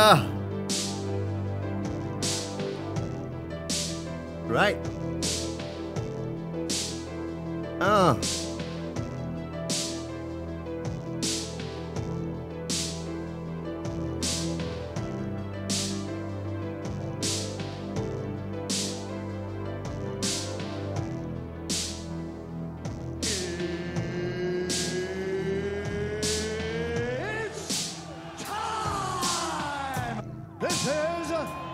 Yeah. Right. This is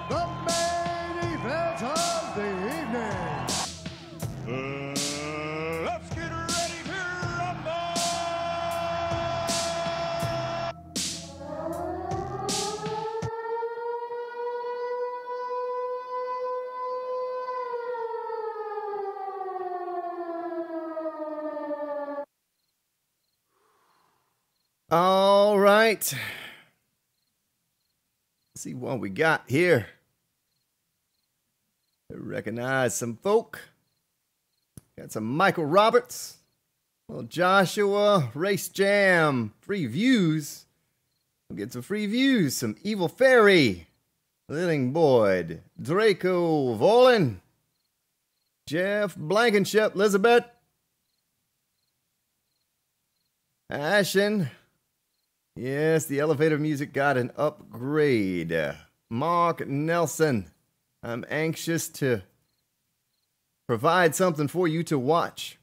the main event of the evening. Let's get ready to rumble! All right. Let's see what we got here. I recognize some folk. Got some Michael Roberts. Well, Joshua, Race Jam, free views. We'll get some free views. Some Evil Fairy, Living Boyd, Draco Volin, Jeff Blankenship, Elizabeth, Ashen. Yes, the elevator music got an upgrade. Mark Nelson, I'm anxious to provide something for you to watch.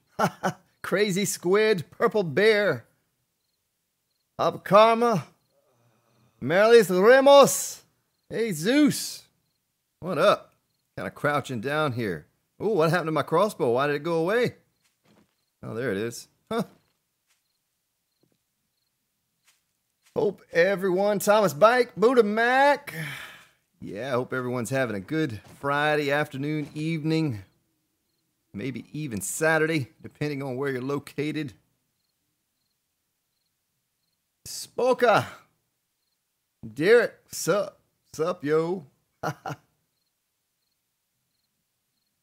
Crazy Squid, Purple Bear, Up Karma, Melis Remos, hey Zeus, what up? Kind of crouching down here. Oh, what happened to my crossbow? Why did it go away? Oh, there it is. Huh. Hope everyone, Thomas Bike, Buddha Mac. Yeah, I hope everyone's having a good Friday afternoon, evening, maybe even Saturday, depending on where you're located. Spoka. Derek, sup? Sup, yo?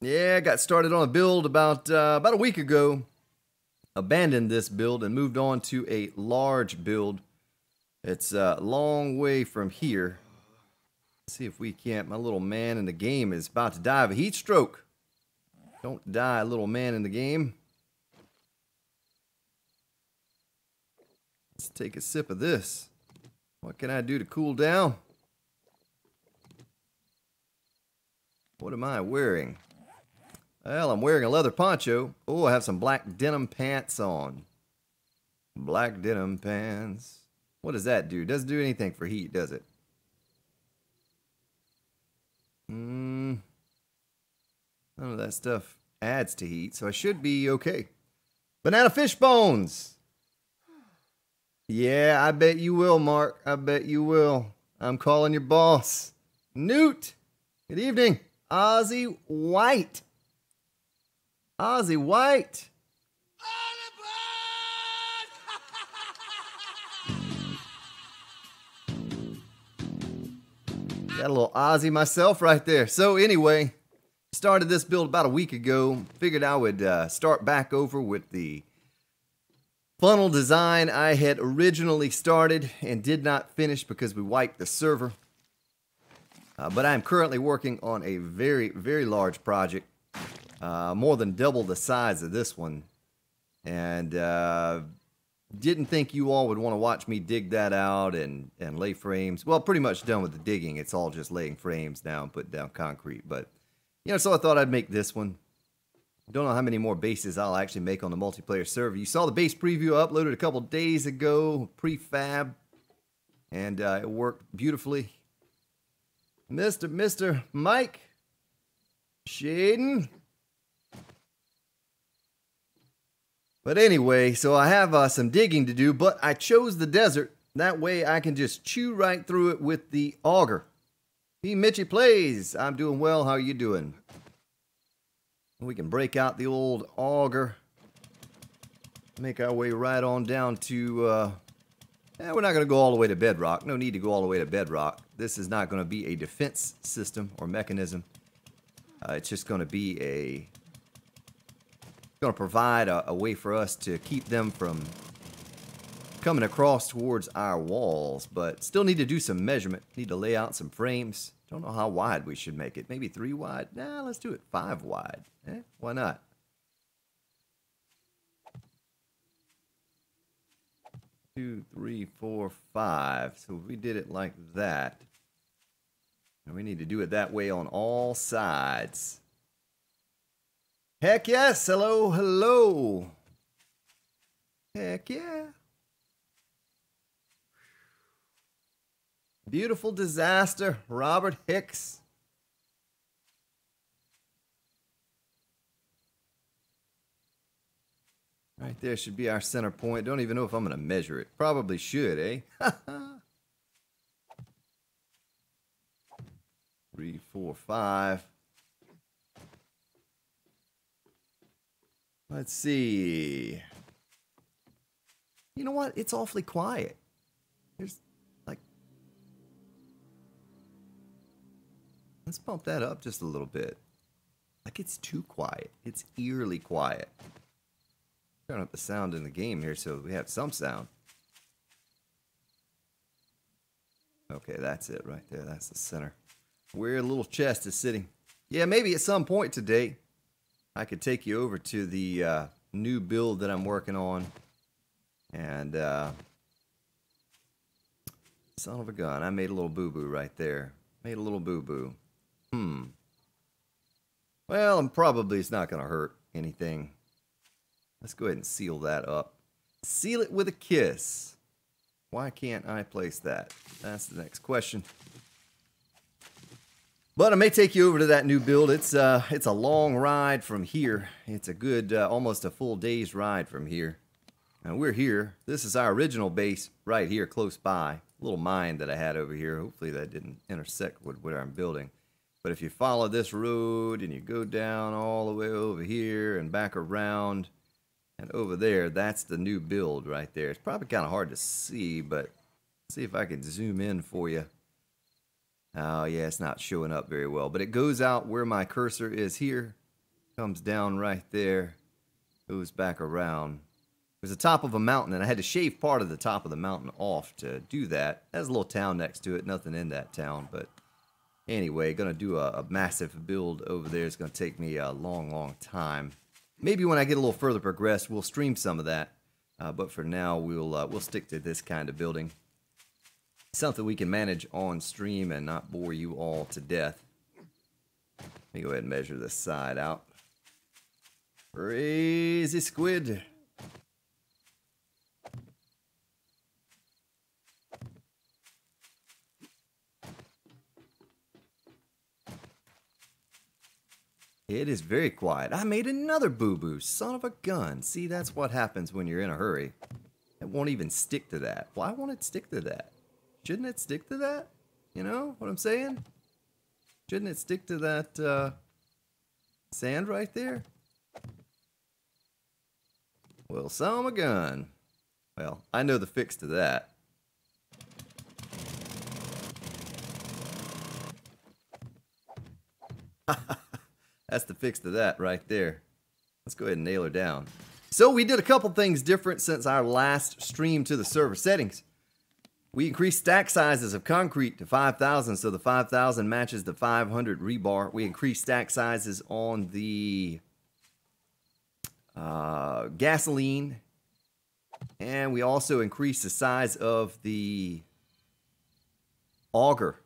Yeah, I got started on a build about a week ago. Abandoned this build and moved on to a large build. It's a long way from here. Let's see if we can't. My little man in the game is about to die of a heat stroke. Don't die, little man in the game. Let's take a sip of this. What can I do to cool down? What am I wearing? Well, I'm wearing a leather poncho. Oh, I have some black denim pants on. Black denim pants. What does that do? Doesn't do anything for heat, does it? None of that stuff adds to heat, so I should be okay. Banana fish bones. Yeah, I bet you will, Mark. I bet you will. I'm calling your boss. Newt. Good evening. Ozzy White. Ozzy White. Got a little Ozzy myself right there. So anyway, started this build about a week ago. Figured I would start back over with the funnel design I had originally started and did not finish because we wiped the server. But I'm currently working on a very, very large project. More than double the size of this one. And didn't think you all would want to watch me dig that out and lay frames. Well, pretty much done with the digging. It's all just laying frames down, putting down concrete. But, you know, so I thought I'd make this one. Don't know how many more bases I'll actually make on the multiplayer server. You saw the base preview I uploaded a couple days ago, prefab, and it worked beautifully. Mr. Mike Shaden. But anyway, so I have some digging to do, but I chose the desert. That way I can just chew right through it with the auger. P. Mitchie Plays. I'm doing well. How are you doing? We can break out the old auger. Make our way right on down to... we're not going to go all the way to bedrock. No need to go all the way to bedrock. This is not going to be a defense system or mechanism. It's just going to be a... going to provide a way for us to keep them from coming across towards our walls, but still need to do some measurement. Need to lay out some frames. Don't know how wide we should make it. Maybe 3 wide? Nah, let's do it 5 wide. Why not? Two, three, 4, 5. So we did it like that. And we need to do it that way on all sides. Heck yes! Hello, hello! Heck yeah! Beautiful disaster, Robert Hicks. Right there should be our center point. Don't even know if I'm going to measure it. Probably should, eh? 3, 4, 5. Let's see. You know what? It's awfully quiet. There's like... Let's bump that up just a little bit. Like it's too quiet. It's eerily quiet. Turn up the sound in the game here so we have some sound. Okay, that's it right there. That's the center. Where the little chest is sitting. Yeah, maybe at some point today I could take you over to the new build that I'm working on. And son of a gun, I made a little boo-boo right there. Made a little boo-boo. Well, probably it's not going to hurt anything. Let's go ahead and seal that up. Seal it with a kiss. Why can't I place that? That's the next question. But I may take you over to that new build. It's a long ride from here. It's a good, almost a full day's ride from here. Now we're here. This is our original base right here close by. A little mine that I had over here. Hopefully that didn't intersect with what I'm building. But if you follow this road and you go down all the way over here and back around and over there, that's the new build right there. It's probably kind of hard to see, but let's see if I can zoom in for you. Oh yeah, it's not showing up very well, but it goes out where my cursor is here, comes down right there, goes back around. There's the top of a mountain, and I had to shave part of the top of the mountain off to do that. There's a little town next to it, nothing in that town, but anyway, gonna do a massive build over there. It's gonna take me a long time. Maybe when I get a little further progressed, we'll stream some of that. But for now, we'll stick to this kind of building. Something we can manage on stream and not bore you all to death. Let me go ahead and measure this side out. Crazy squid. It is very quiet. I made another boo-boo. Son of a gun. See, that's what happens when you're in a hurry. It won't even stick to that. Why won't it stick to that? Shouldn't it stick to that? You know what I'm saying? Shouldn't it stick to that sand right there? Well, son of a gun. Well, I know the fix to that. That's the fix to that right there. Let's go ahead and nail her down. So we did a couple things different since our last stream to the server settings. We increased stack sizes of concrete to 5,000, so the 5,000 matches the 500 rebar. We increased stack sizes on the gasoline, and we also increased the size of the auger,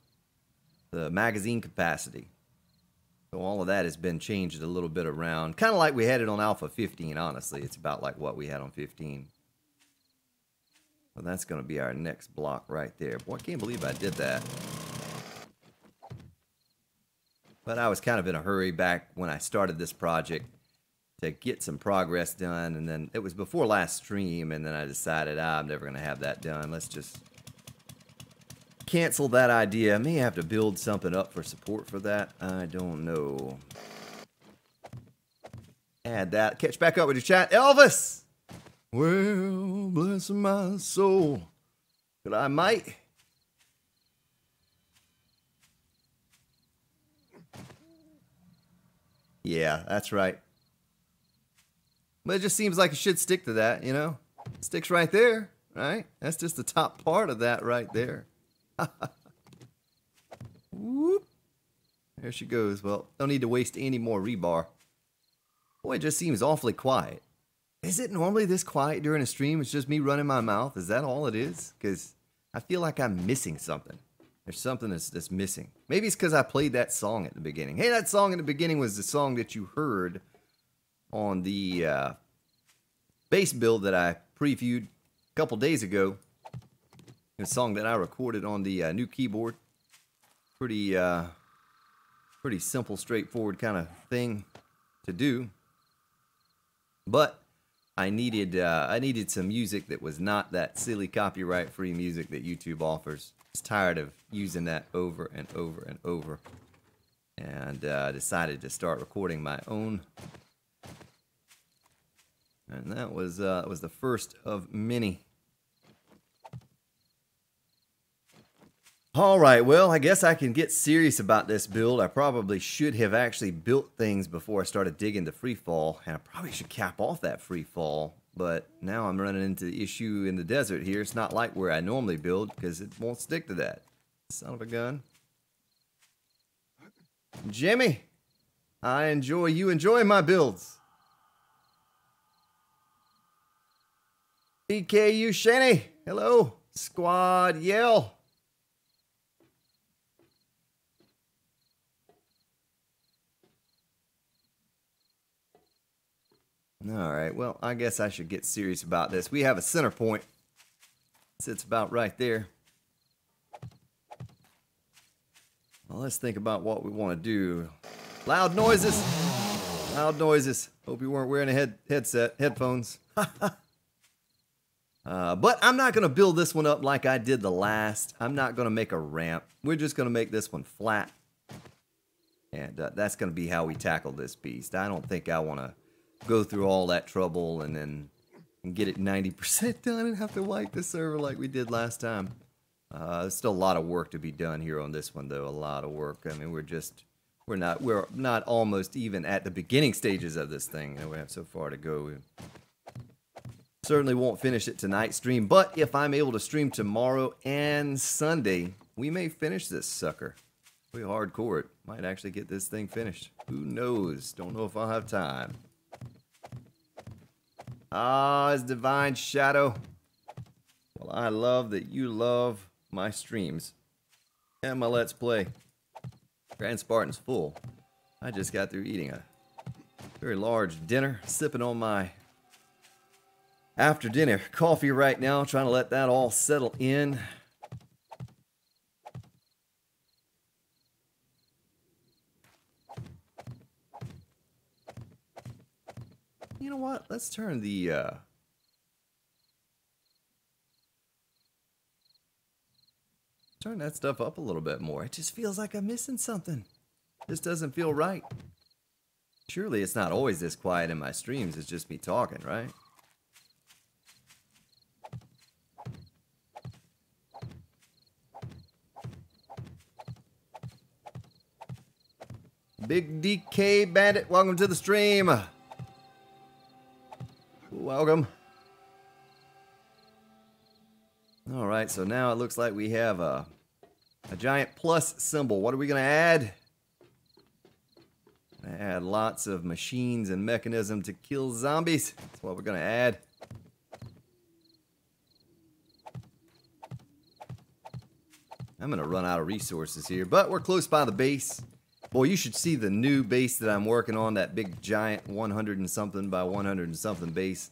the magazine capacity. So all of that has been changed a little bit around. Kind of like we had it on Alpha 15, honestly. It's about like what we had on 15. Well, that's going to be our next block right there. Boy, I can't believe I did that. But I was kind of in a hurry back when I started this project to get some progress done. And then it was before last stream, and then I decided, I'm never going to have that done. Let's just cancel that idea. I may have to build something up for support for that. I don't know. Add that. Catch back up with your chat. Elvis! Well, bless my soul. But I might. Yeah, that's right. But it just seems like it should stick to that, you know? It sticks right there. right? That's just the top part of that right there. Whoop. There she goes. Well, don't need to waste any more rebar. Boy, it just seems awfully quiet. Is it normally this quiet during a stream? It's just me running my mouth? Is that all it is? Because I feel like I'm missing something. There's something that's missing. Maybe it's because I played that song at the beginning. Hey, that song in the beginning was the song that you heard on the bass build that I previewed a couple days ago. A song that I recorded on the new keyboard. Pretty simple, straightforward kind of thing to do. But I needed some music that was not that silly copyright-free music that YouTube offers. I was tired of using that over and over and over, and decided to start recording my own. And that was the first of many. Alright, well, I guess I can get serious about this build. I probably should have actually built things before I started digging the freefall, and I probably should cap off that freefall, but now I'm running into the issue in the desert here. It's not like where I normally build, because it won't stick to that. Son of a gun. Jimmy, you enjoy my builds. PKU Shanny, hello. Squad Yell. Alright, well, I guess I should get serious about this. We have a center point. It sits about right there. Well, let's think about what we want to do. Loud noises. Loud noises. Hope you weren't wearing a headphones. But I'm not going to build this one up like I did the last. I'm not going to make a ramp. We're just going to make this one flat. And that's going to be how we tackle this beast. I don't think I want to go through all that trouble and then get it 90% done and have to wipe the server like we did last time. There's still a lot of work to be done here on this one, though. A lot of work. I mean, we're not almost even at the beginning stages of this thing. We have so far to go. We certainly won't finish it tonight's stream, but if I'm able to stream tomorrow and Sunday, we may finish this sucker. We hardcore it. Might actually get this thing finished. Who knows? Don't know if I'll have time. Ah, it's Divine Shadow. Well, I love that you love my streams and my Let's Play. Grand Spartan's full. I just got through eating a very large dinner, sipping on my after dinner coffee right now, trying to let that all settle in. You know what? Let's turn the turn that stuff up a little bit more. It just feels like I'm missing something. This doesn't feel right. Surely it's not always this quiet in my streams. It's just me talking, right? Big DK Bandit, welcome to the stream. Welcome. Alright, so now it looks like we have a giant plus symbol. What are we going to add? Add lots of machines and mechanism to kill zombies. That's what we're going to add. I'm going to run out of resources here, but we're close by the base. Boy, you should see the new base that I'm working on, that big giant 100 and something by 100 and something base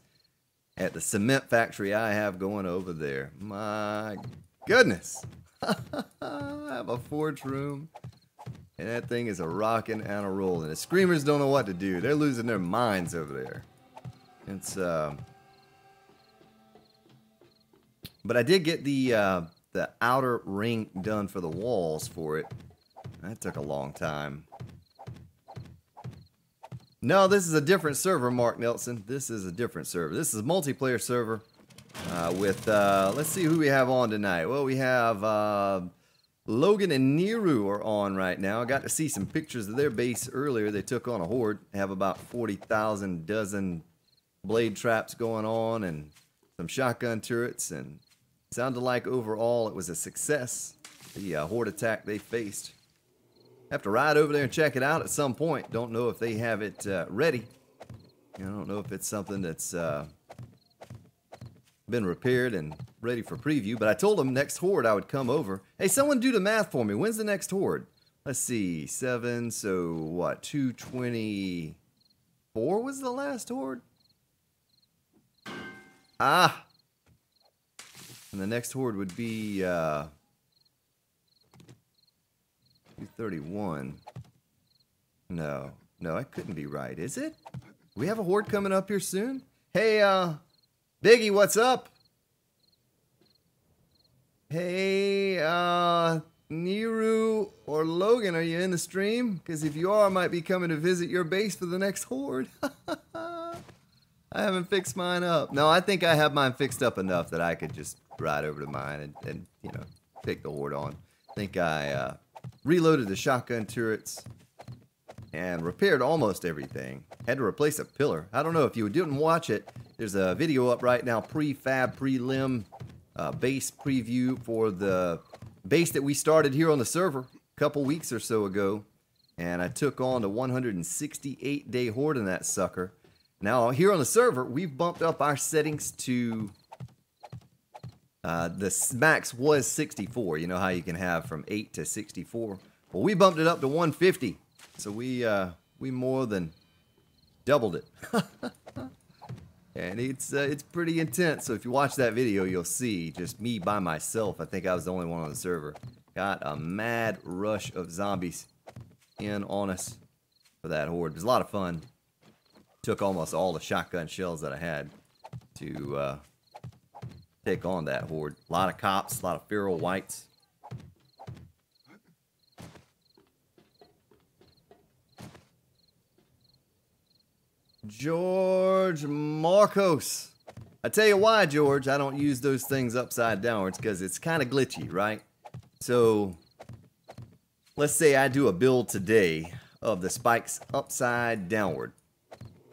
at the cement factory I have going over there. My goodness. I have a forge room, and that thing is a rocking and a rolling. The screamers don't know what to do. They're losing their minds over there. It's but I did get the outer ring done for the walls for it. That took a long time. No, this is a different server, Mark Nelson. This is a different server. This is a multiplayer server with, let's see who we have on tonight. Well, we have Logan and Niru are on right now. I got to see some pictures of their base earlier. They took on a horde. They have about 40,000 dozen blade traps going on and some shotgun turrets, and sounded like overall it was a success, the horde attack they faced. Have to ride over there and check it out at some point. Don't know if they have it ready. I don't know if it's something that's been repaired and ready for preview, but I told them next horde I would come over. Hey, someone do the math for me. When's the next horde? Let's see, 7, so what, 224 was the last horde? Ah! And the next horde would be 231. No, that couldn't be right, is it? We have a horde coming up here soon? Hey, Biggie, what's up? Hey, Niru or Logan, are you in the stream? Because if you are, I might be coming to visit your base for the next horde. I haven't fixed mine up. No, I think I have mine fixed up enough that I could just ride over to mine and you know, take the horde on. I think I reloaded the shotgun turrets and repaired almost everything. Had to replace a pillar. I don't know if you didn't watch it. There's a video up right now, prefab, prelim, base preview for the base that we started here on the server a couple weeks or so ago. And I took on the 168-day horde in that sucker. Now, here on the server, we've bumped up our settings to... the max was 64. You know how you can have from 8 to 64. Well, we bumped it up to 150. So we more than doubled it. And it's pretty intense. So if you watch that video, you'll see just me by myself. I think I was the only one on the server. Got a mad rush of zombies in on us for that horde. It was a lot of fun. Took almost all the shotgun shells that I had to take on that horde. A lot of cops, a lot of feral whites. George Marcos. I tell you why, George, I don't use those things upside downwards, because it's kind of glitchy, right? So, let's say I do a build today of the spikes upside downward.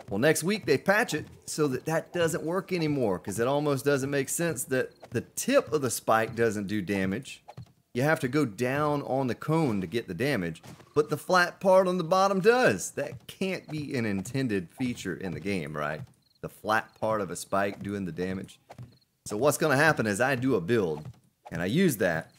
Well, next week they patch it so that that doesn't work anymore, because it almost doesn't make sense that the tip of the spike doesn't do damage. You have to go down on the cone to get the damage, but the flat part on the bottom does. That can't be an intended feature in the game, right? The flat part of a spike doing the damage. So what's going to happen is I do a build, and I use that.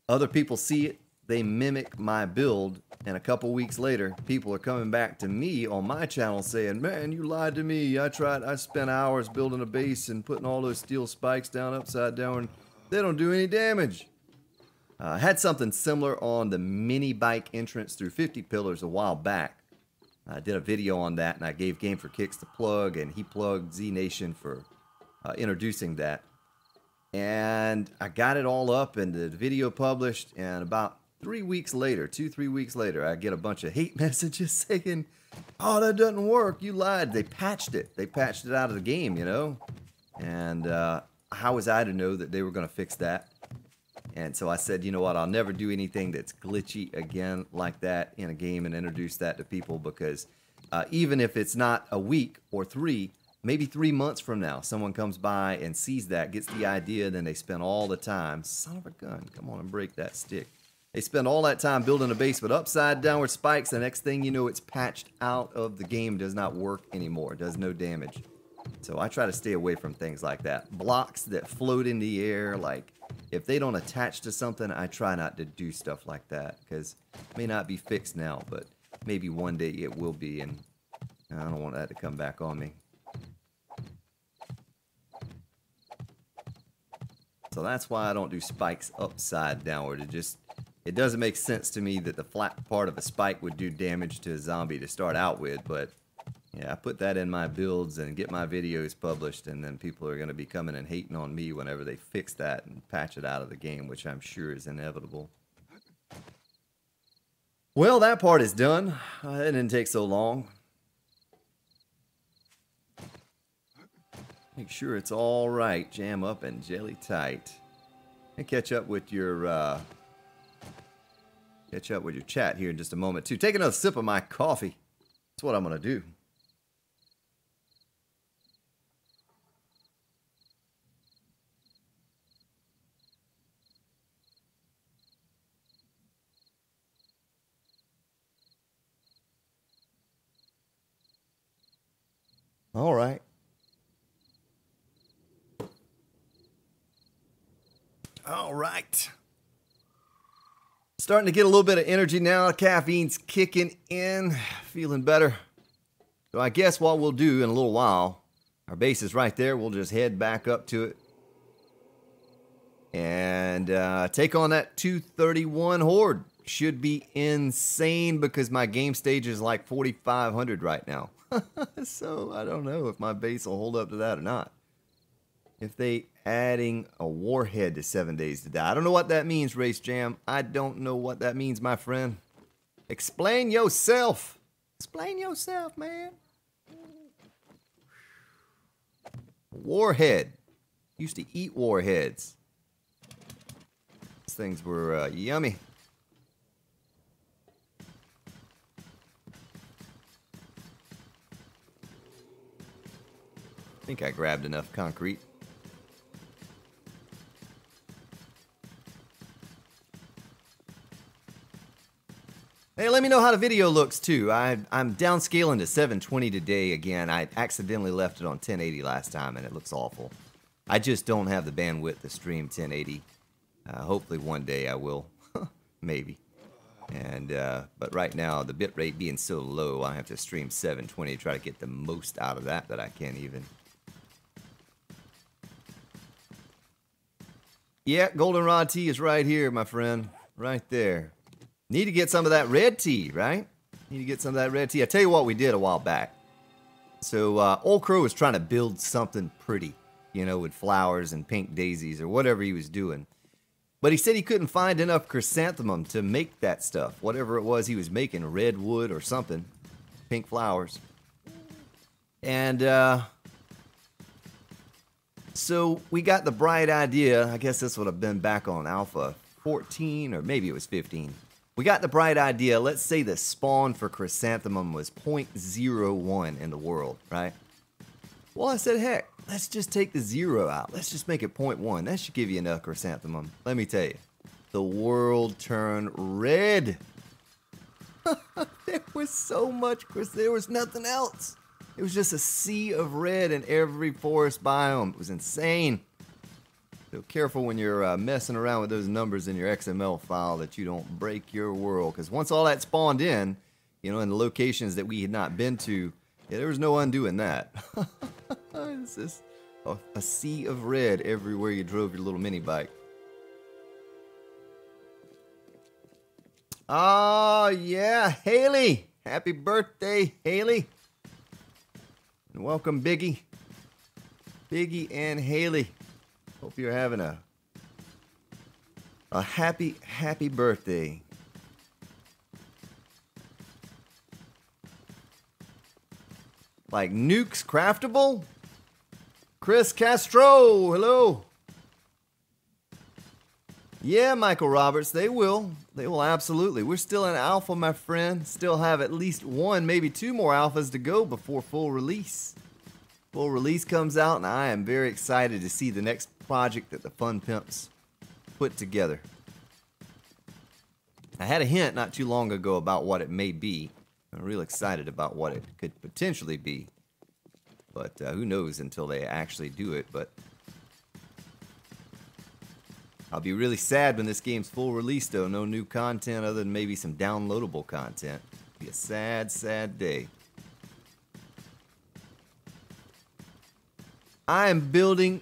Other people see it, they mimic my build, and a couple weeks later, people are coming back to me on my channel saying, man, you lied to me. I spent hours building a base and putting all those steel spikes down upside down, and they don't do any damage. I had something similar on the mini bike entrance through 50 pillars a while back. I did a video on that, and I gave Game for Kicks the plug, and he plugged Z Nation for introducing that. And I got it all up and the video published, and about 3 weeks later, 2-3 weeks later, I get a bunch of hate messages saying, oh, that doesn't work, you lied. They patched it. They patched it out of the game, you know? And how was I to know that they were going to fix that? And so I said, you know what, I'll never do anything that's glitchy again like that in a game and introduce that to people, because even if it's not a week or 3, maybe 3 months from now, someone comes by and sees that, gets the idea, then they spend all the time, son of a gun, come on and break that stick. They spend all that time building a base with upside downward spikes, the next thing you know, it's patched out of the game, does not work anymore, does no damage. So I try to stay away from things like that. Blocks that float in the air, like if they don't attach to something, I try not to do stuff like that, because it may not be fixed now, but maybe one day it will be, and I don't want that to come back on me. So that's why I don't do spikes upside downward. It doesn't make sense to me that the flat part of a spike would do damage to a zombie to start out with, but yeah, I put that in my builds and get my videos published, and then people are going to be coming and hating on me whenever they fix that and patch it out of the game, which I'm sure is inevitable. Well, that part is done. It didn't take so long. Make sure it's all right. Jam up and jelly tight. And catch up with your chat here in just a moment too. Take another sip of my coffee. That's what I'm gonna do. All right. All right. Starting to get a little bit of energy now. Caffeine's kicking in. Feeling better. So I guess what we'll do in a little while, our base is right there. We'll just head back up to it. And take on that 231 horde. Should be insane because my game stage is like 4,500 right now. So I don't know if my base will hold up to that or not. If they adding a warhead to 7 Days to Die. I don't know what that means, Race Jam. I don't know what that means, my friend. Explain yourself. Explain yourself, man. Warhead. Used to eat warheads. These things were yummy. I think I grabbed enough concrete. Hey, let me know how the video looks too. I'm downscaling to 720 today again. I accidentally left it on 1080 last time and it looks awful. I just don't have the bandwidth to stream 1080. Hopefully one day I will. Maybe. And but right now the bitrate being so low, I have to stream 720 to try to get the most out of that I can even. Yeah, goldenrod tea is right here, my friend. Right there. Need to get some of that red tea, right? Need to get some of that red tea. I tell you what we did a while back. So Old Crow was trying to build something pretty, you know, with flowers and pink daisies or whatever he was doing. But he said he couldn't find enough chrysanthemum to make that stuff. Whatever it was he was making, redwood or something. Pink flowers. And so we got the bright idea. I guess this would have been back on Alpha 14 or maybe it was 15. We got the bright idea. Let's say the spawn for chrysanthemum was 0.01 in the world, right? Well, I said, heck, let's just take the 0 out. Let's just make it 0.1. That should give you enough chrysanthemum. Let me tell you, the world turned red. There was so much there was nothing else. It was just a sea of red in every forest biome. It was insane. So careful when you're messing around with those numbers in your XML file that you don't break your world. Because once all that spawned in, you know, in the locations that we had not been to, yeah, there was no undoing that. It's just a sea of red everywhere you drove your little mini bike. Oh, yeah, Haley. Happy birthday, Haley. And welcome, Biggie. Biggie and Haley. Hope you're having a happy birthday. Like Nukes Craftable? Chris Castro, hello. Yeah, Michael Roberts, they will. They will absolutely. We're still in alpha, my friend. Still have at least one, maybe two more alphas to go before full release. Full release comes out, and I am very excited to see the next project that the Fun Pimps put together. I had a hint not too long ago about what it may be. I'm real excited about what it could potentially be. But who knows until they actually do it. But I'll be really sad when this game's full release, though. No new content other than maybe some downloadable content. It'll be a sad, sad day. I am building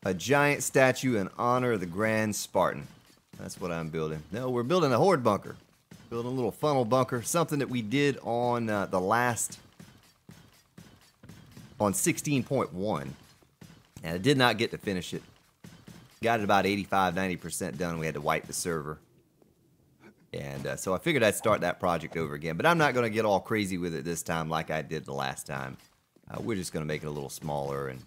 a giant statue in honor of the Grand Spartan. That's what I'm building. No, we're building a horde bunker. Building a little funnel bunker. Something that we did on the last... on 16.1. And I did not get to finish it. Got it about 85-90% done. We had to wipe the server. And so I figured I'd start that project over again. But I'm not going to get all crazy with it this time like I did the last time. We're just going to make it a little smaller and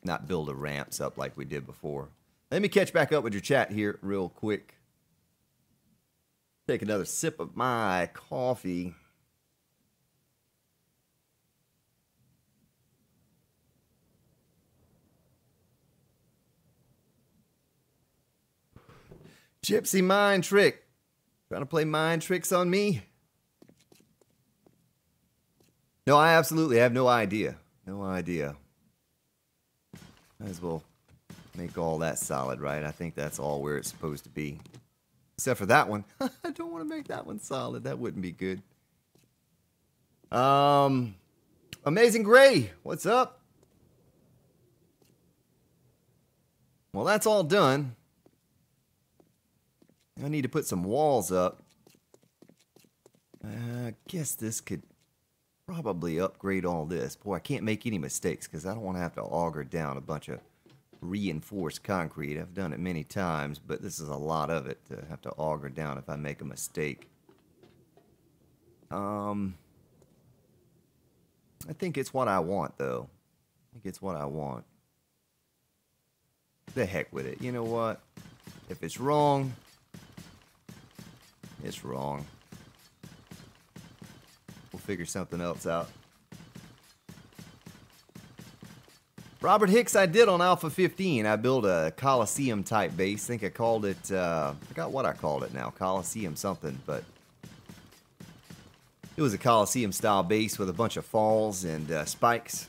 not build the ramps up like we did before. Let me catch back up with your chat here real quick. Take another sip of my coffee. Gypsy Mind Trick. Trying to play mind tricks on me? No, I absolutely have no idea. No idea. Might as well make all that solid, right? I think that's all where it's supposed to be. Except for that one. I don't want to make that one solid. That wouldn't be good. Amazing Gray, what's up? Well, that's all done. I need to put some walls up. I guess this could probably upgrade all this. Boy, I can't make any mistakes because I don't want to have to auger down a bunch of reinforced concrete. I've done it many times, but this is a lot of it to have to auger down if I make a mistake. I think it's what I want, though. I think it's what I want. The heck with it. You know what? If it's wrong, it's wrong. We'll figure something else out. Robert Hicks, I did on Alpha 15. I built a Coliseum type base. I think I called it, I forgot what I called it now. Coliseum something, but it was a Coliseum style base with a bunch of falls and spikes.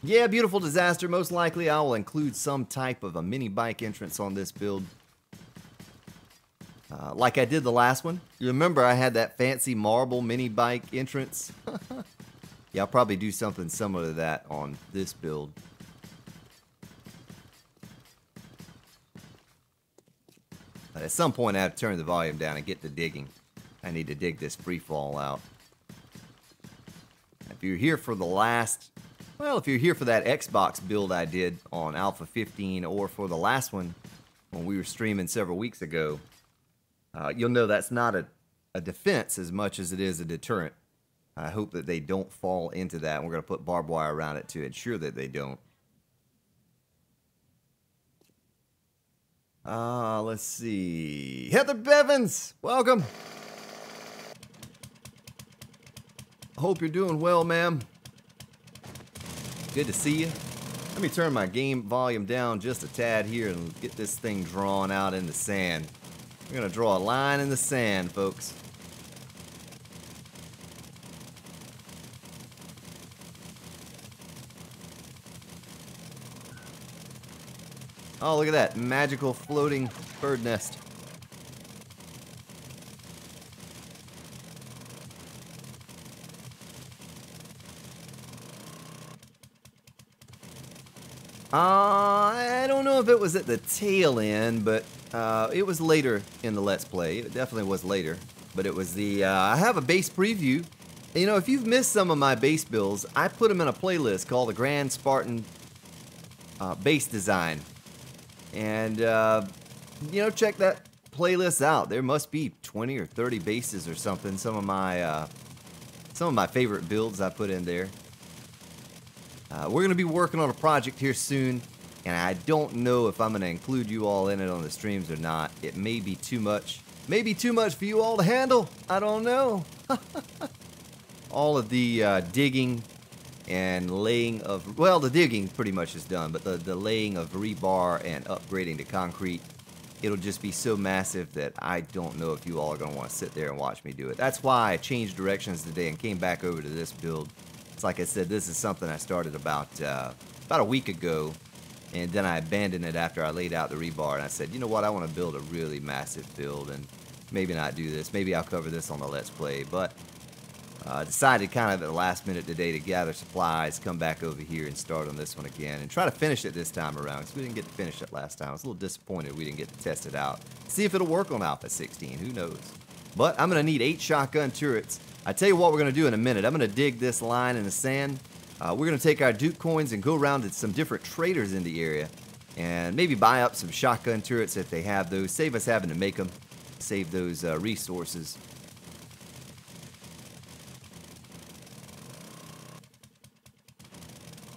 Yeah, beautiful disaster. Most likely I will include some type of a mini bike entrance on this build. Like I did the last one. You remember I had that fancy marble mini bike entrance? Yeah, I'll probably do something similar to that on this build. But at some point I have to turn the volume down and get to digging. I need to dig this free fall out. If you're here for the last, well, if you're here for that Xbox build I did on Alpha 15 or for the last one when we were streaming several weeks ago, you'll know that's not a defense as much as it is a deterrent. I hope that they don't fall into that. And we're going to put barbed wire around it to ensure that they don't. Let's see. Heather Bevins, welcome. Hope you're doing well, ma'am. Good to see you. Let me turn my game volume down just a tad here and get this thing drawn out in the sand. We're going to draw a line in the sand, folks. Oh, look at that magical floating bird nest. I don't know if it was at the tail end, but it was later in the Let's Play. It definitely was later. But it was the, I have a base preview. You know, if you've missed some of my base builds, I put them in a playlist called the Grand Spartan Base Design. And, you know, check that playlist out. There must be 20 or 30 bases or something. Some of my favorite builds I put in there. We're going to be working on a project here soon, and I don't know if I'm going to include you all in it on the streams or not. It may be too much. Maybe too much for you all to handle. I don't know. All of the digging and laying of, well, the digging pretty much is done, but the laying of rebar and upgrading to concrete, it'll just be so massive that I don't know if you all are going to want to sit there and watch me do it. That's why I changed directions today and came back over to this build. It's like I said, this is something I started about a week ago, and then I abandoned it after I laid out the rebar, and I said, you know what, I want to build a really massive build, and maybe not do this. Maybe I'll cover this on the Let's Play, but decided kind of at the last minute today to gather supplies, come back over here and start on this one again, and try to finish it this time around, because we didn't get to finish it last time. I was a little disappointed we didn't get to test it out. See if it'll work on Alpha 16, who knows. But I'm going to need 8 shotgun turrets. I tell you what we're going to do in a minute. I'm going to dig this line in the sand. We're going to take our Duke coins and go around to some different traders in the area, and maybe buy up some shotgun turrets if they have those. Save us having to make them. Save those resources.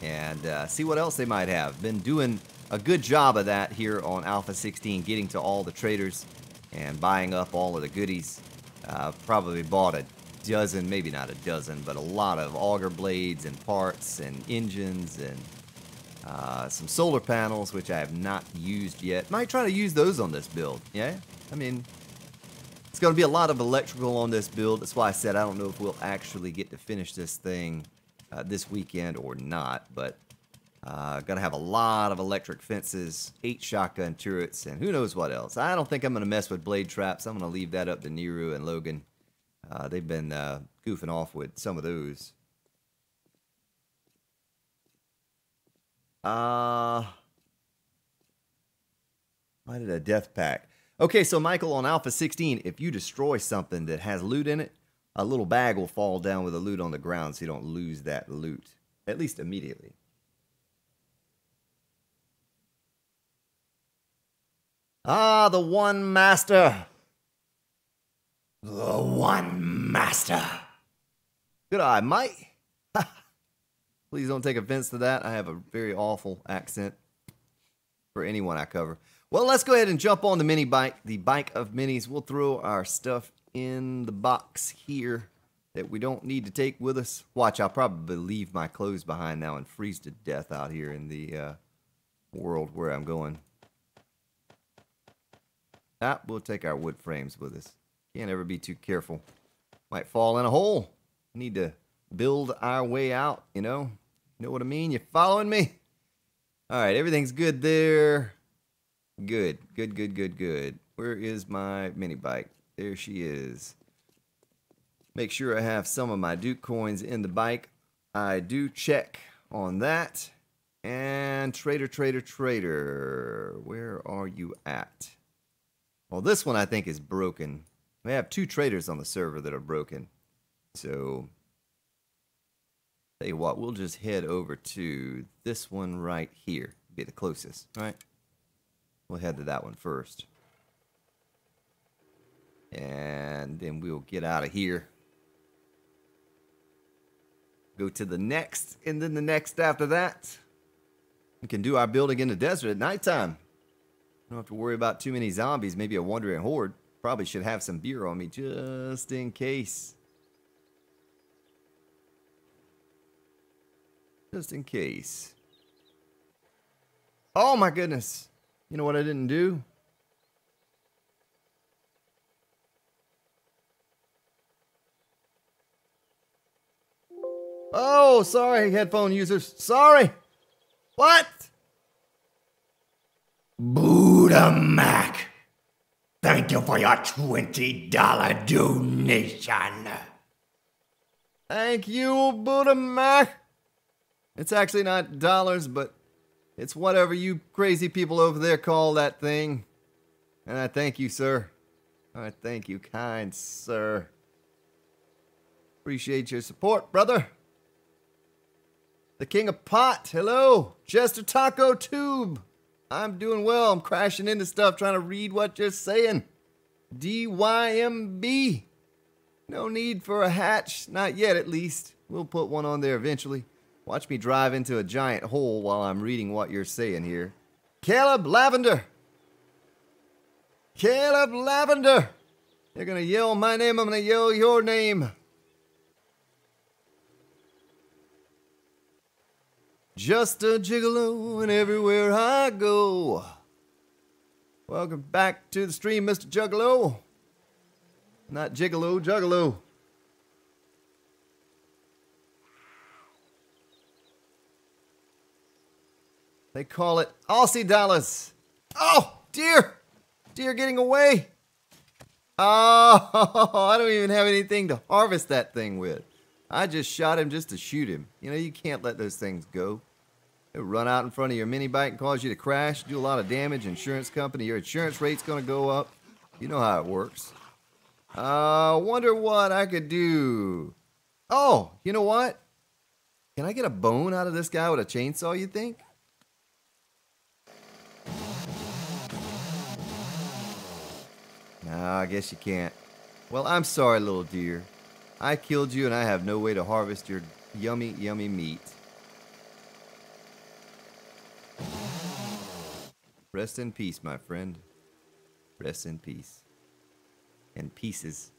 And see what else they might have. Been doing a good job of that here on Alpha 16, getting to all the traders and buying up all of the goodies. Probably bought a dozen, maybe not a dozen, but a lot of auger blades and parts and engines and some solar panels, which I have not used yet. Might try to use those on this build, yeah? I mean, It's going to be a lot of electrical on this build. That's why I said I don't know if we'll actually get to finish this thing this weekend or not. But going to have a lot of electric fences, 8 shotgun turrets, and who knows what else. I don't think I'm going to mess with blade traps. I'm going to leave that up to Neru and Logan. They've been goofing off with some of those. Why did a death pack? Okay, so Michael, on Alpha 16, if you destroy something that has loot in it, a little bag will fall down with the loot on the ground so you don't lose that loot, at least immediately. Ah, the one master. The one master. Good eye, Mike. Please don't take offense to that. I have a very awful accent for anyone I cover. Well, let's go ahead and jump on the mini bike, the bike of minis. We'll throw our stuff in the box here that we don't need to take with us. Watch, I'll probably leave my clothes behind now and freeze to death out here in the world where I'm going. We'll take our wood frames with us. Can't ever be too careful. Might fall in a hole. Need to build our way out, you know? You know what I mean? You following me? All right, everything's good there. Good. Where is my mini bike? There she is. Make sure I have some of my Duke coins in the bike. I do check on that. And trader. Where are you at? Well, this one I think is broken. We have 2 traders on the server that are broken. So, tell you what, we'll just head over to this one right here. Be the closest, all right? We'll head to that one first. And then we'll get out of here. Go to the next, and then the next after that. We can do our building in the desert at nighttime. Don't have to worry about too many zombies, maybe a wandering horde. Probably should have some beer on me just in case. Just in case. Oh my goodness. You know what I didn't do? Oh, sorry, headphone users. Sorry. What? Buddha Mac. Thank you for your $20 donation. Thank you, Buddha Mac. It's actually not dollars, but it's whatever you crazy people over there call that thing. And I thank you, sir. I thank you, kind sir. Appreciate your support, brother. The King of Pot, hello. Chester Taco Tube. I'm doing well. I'm crashing into stuff trying to read what you're saying. DYMB. No need for a hatch. Not yet, at least. We'll put one on there eventually. Watch me drive into a giant hole while I'm reading what you're saying here. Caleb Lavender. Caleb Lavender. They're going to yell my name. I'm going to yell your name. Just a gigolo, and everywhere I go. Welcome back to the stream, Mr. Juggalo. Not gigolo, juggalo. They call it Aussie dollars. Oh, dear. Deer getting away. Oh, I don't even have anything to harvest that thing with. I just shot him just to shoot him. You know, you can't let those things go. They'll run out in front of your mini bike and cause you to crash, do a lot of damage. Insurance company, your insurance rate's going to go up. You know how it works. Wonder what I could do. Oh, you know what? Can I get a bone out of this guy with a chainsaw, you think? No, I guess you can't. Well, I'm sorry, little deer. I killed you and I have no way to harvest your yummy, yummy meat. Rest in peace, my friend. Rest in peace. And pieces.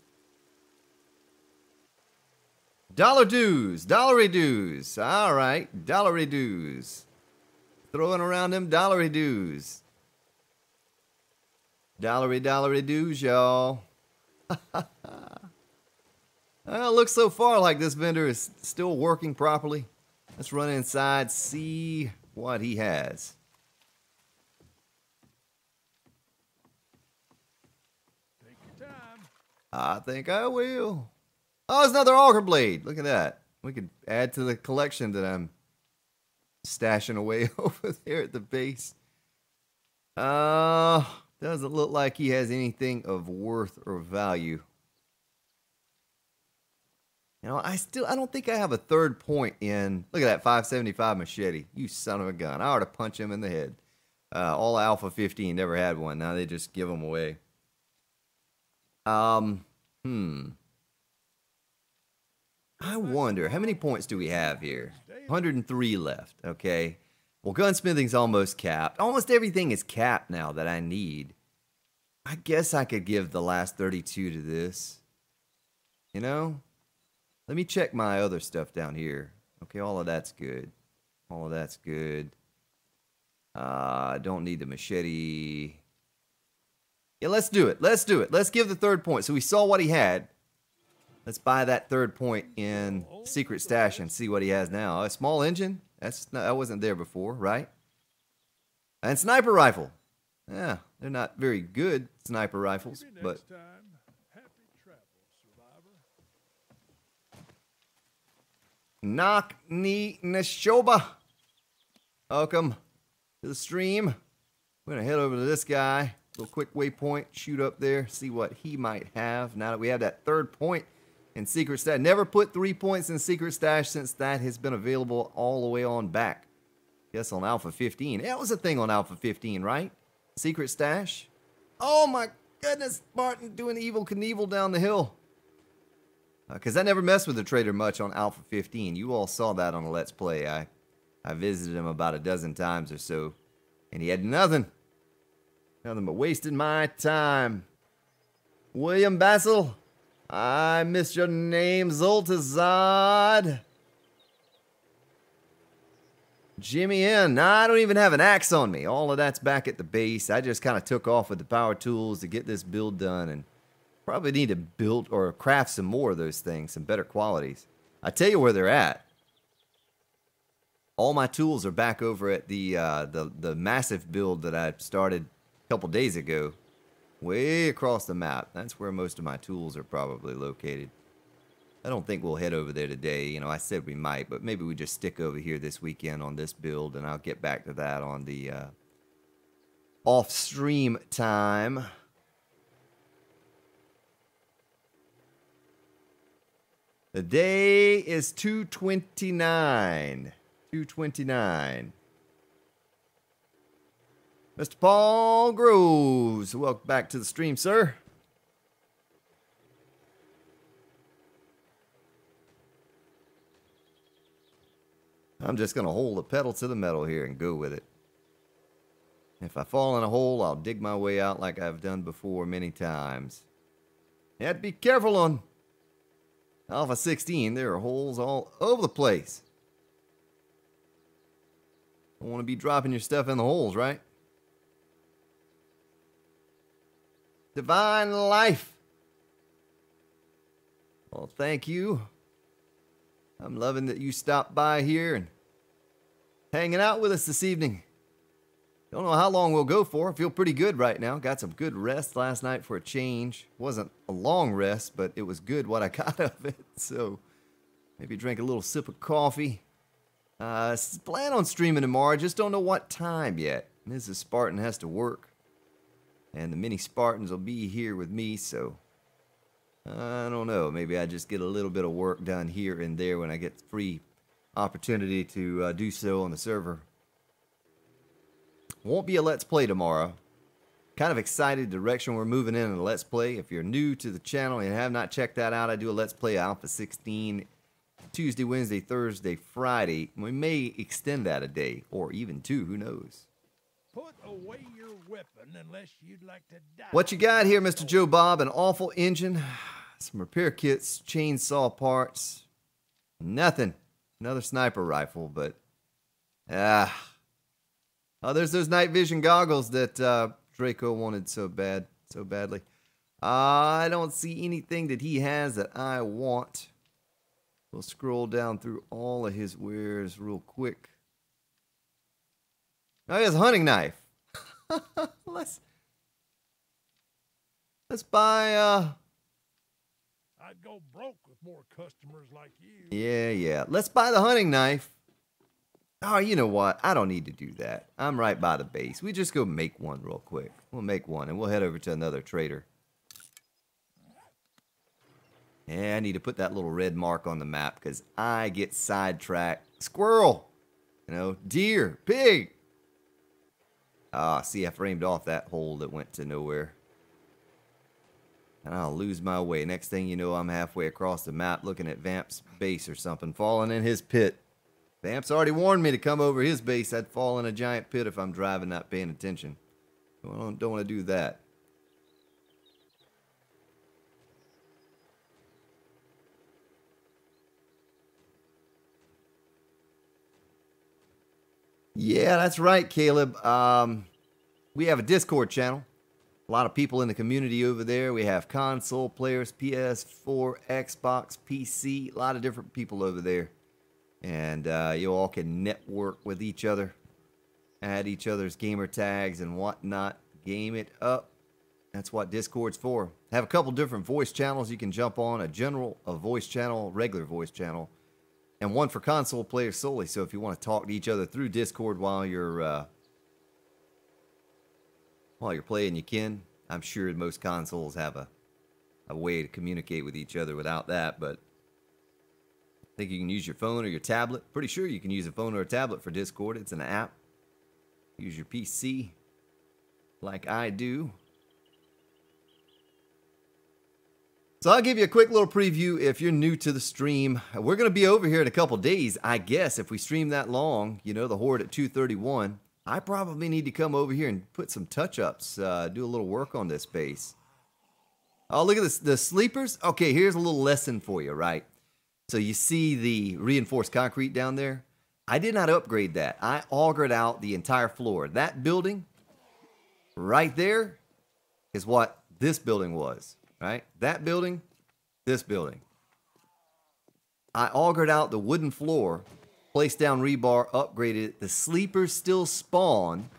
Dollar dues. Dollary dues. All right. Dollary dues. Throwing around them dollary dues. Dollary dues, y'all. Well, it looks so far like this vendor is still working properly. Let's run inside, see what he has. Take your time. I think I will. Oh, it's another auger blade. Look at that. We could add to the collection that I'm stashing away over there at the base. Doesn't look like he has anything of worth or value. You know, I don't think I have a third point in. Look at that 575 machete. You son of a gun. I ought to punch him in the head. All Alpha 15 never had one. Now they just give them away. I wonder, how many points do we have here? 103 left. Okay. Well, gunsmithing's almost capped. Almost everything is capped now that I need. I guess I could give the last 32 to this. You know? Let me check my other stuff down here. Okay, all of that's good. All of that's good. I don't need the machete. Yeah, let's do it. Let's do it. Let's give the third point. So we saw what he had. Let's buy that third point in Secret Stash and see what he has now. A small engine? That wasn't there before, right? And sniper rifle. Yeah, they're not very good sniper rifles, but... Knock Knee Neshoba. Welcome to the stream. We're going to head over to this guy. Little quick waypoint. Shoot up there. See what he might have. Now that we have that third point in Secret Stash. Never put 3 points in Secret Stash since that has been available all the way on back. Guess on Alpha 15. That was a thing on Alpha 15, right? Secret Stash. Oh my goodness. Martin doing Evil Knievel down the hill. Because I never messed with the trader much on Alpha 15. You all saw that on a Let's Play. I visited him about a dozen times or so. And he had nothing. Nothing but wasting my time. William Bassel. I missed your name. Zoltazad. Jimmy N. Nah, I don't even have an axe on me. All of that's back at the base. I just kind of took off with the power tools to get this build done. And probably need to build or craft some more of those things, some better qualities. I tell you where they're at. All my tools are back over at the massive build that I started a couple days ago. Way across the map. That's where most of my tools are probably located. I don't think we'll head over there today. You know, I said we might, but maybe we just stick over here this weekend on this build, and I'll get back to that on the off-stream time. The day is 2/29. 2/29. Mr. Paul Groves, welcome back to the stream, sir. I'm just going to hold the pedal to the metal here and go with it. If I fall in a hole, I'll dig my way out like I've done before many times. You have to be careful on Alpha 16. There are holes all over the place. Don't want to be dropping your stuff in the holes, right? Divine Life. Well, thank you. I'm loving that you stopped by here and hanging out with us this evening. Don't know how long we'll go for. I feel pretty good right now. Got some good rest last night for a change. Wasn't a long rest, but it was good what I got of it. So maybe drink a little sip of coffee. Plan on streaming tomorrow. Just don't know what time yet. Mrs. Spartan has to work. And the mini Spartans will be here with me, so I don't know. Maybe I just get a little bit of work done here and there when I get free opportunity to do so on the server. Won't be a Let's Play tomorrow. Kind of excited direction we're moving in a Let's Play. If you're new to the channel and have not checked that out, I do a Let's Play Alpha 16 Tuesday, Wednesday, Thursday, Friday. We may extend that a day or even two. Who knows? Put away your weapon unless you'd like to die. What you got here, Mr. Joe Bob? An awful engine, some repair kits, chainsaw parts, nothing. Another sniper rifle, but oh, there's those night vision goggles that Draco wanted so badly. I don't see anything that he has that I want. We'll scroll down through all of his wares real quick. Oh, he has a hunting knife. let's buy I'd go broke with more customers like you. yeah. Let's buy the hunting knife. Oh, you know what? I don't need to do that. I'm right by the base. We just go make one real quick. We'll make one and we'll head over to another trader. Yeah, I need to put that little red mark on the map because I get sidetracked. Squirrel! You know, deer, pig! Ah, see, I framed off that hole that went to nowhere. And I'll lose my way. Next thing you know, I'm halfway across the map looking at Vamp's base or something, falling in his pit. Vamp's already warned me to come over his base. I'd fall in a giant pit if I'm driving, not paying attention. Don't want to do that. Yeah, that's right, Caleb. We have a Discord channel. A lot of people in the community over there. We have console players, PS4, Xbox, PC, a lot of different people over there. And you all can network with each other, add each other's gamer tags and whatnot, game it up. That's what Discord's for. Have a couple different voice channels you can jump on, a voice channel, regular voice channel, and one for console players solely. So if you want to talk to each other through Discord while you're playing, you can. I'm sure most consoles have a way to communicate with each other without that, but I think you can use your phone or your tablet. Pretty sure you can use a phone or a tablet for Discord. It's an app. Use your PC like I do. So I'll give you a quick little preview if you're new to the stream. We're going to be over here in a couple days, I guess, if we stream that long. You know, the Horde at 231. I probably need to come over here and put some touch-ups, do a little work on this base. Oh, look at this, the sleepers. Okay, here's a little lesson for you, right? So you see the reinforced concrete down there? I did not upgrade that. I augured out the entire floor. That building right there is what this building was. Right? That building, this building. I augured out the wooden floor, placed down rebar, upgraded it. The sleepers still spawn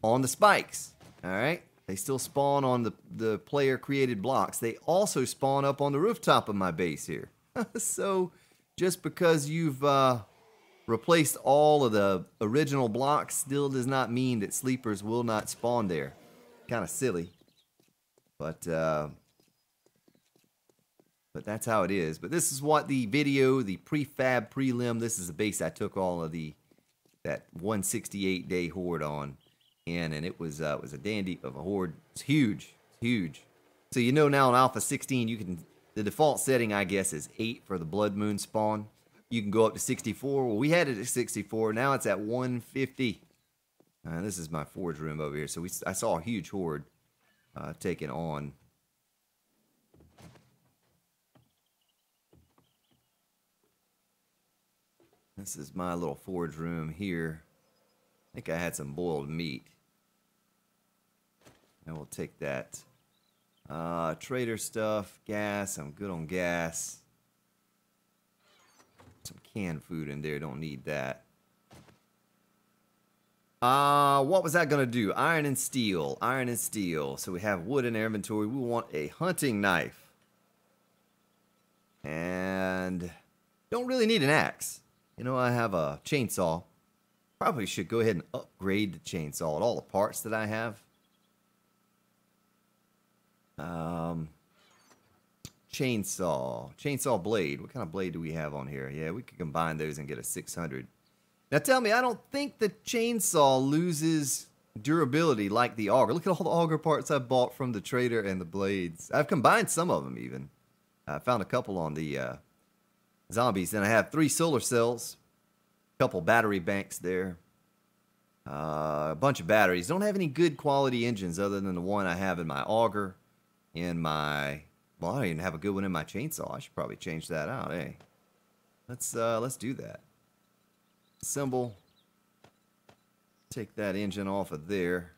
on the spikes. All right? They still spawn on the player created blocks. They also spawn up on the rooftop of my base here. So just because you've replaced all of the original blocks still does not mean that sleepers will not spawn there. Kind of silly. But that's how it is. But this is what the video, the prefab prelim, this is the base I took all of that 168-day horde on in, and it was a dandy of a horde. It's huge. It's huge. So you know now in Alpha 16, the default setting, I guess, is 8 for the Blood Moon spawn. You can go up to 64. Well, we had it at 64. Now it's at 150. This is my forge room over here. So I saw a huge horde taken on. This is my little forge room here. I think I had some boiled meat. And we'll take that. Trader stuff, gas. I'm good on gas. Some canned food in there. Don't need that. What was that going to do? Iron and steel. Iron and steel. So we have wood in our inventory. We want a hunting knife. And don't really need an axe. You know, I have a chainsaw. Probably should go ahead and upgrade the chainsaw at all the parts that I have. Chainsaw blade. What kind of blade do we have on here? Yeah, we could combine those and get a 600. Now tell me, I don't think the chainsaw loses durability like the auger. Look at all the auger parts I bought from the trader and the blades. I've combined some of them even. I found a couple on the zombies. Then I have 3 solar cells, a couple battery banks there, a bunch of batteries. Don't have any good quality engines other than the one I have in my auger, in my, well, I don't even have a good one in my chainsaw. I should probably change that out. Hey, let's do that. Assemble. Take that engine off of there.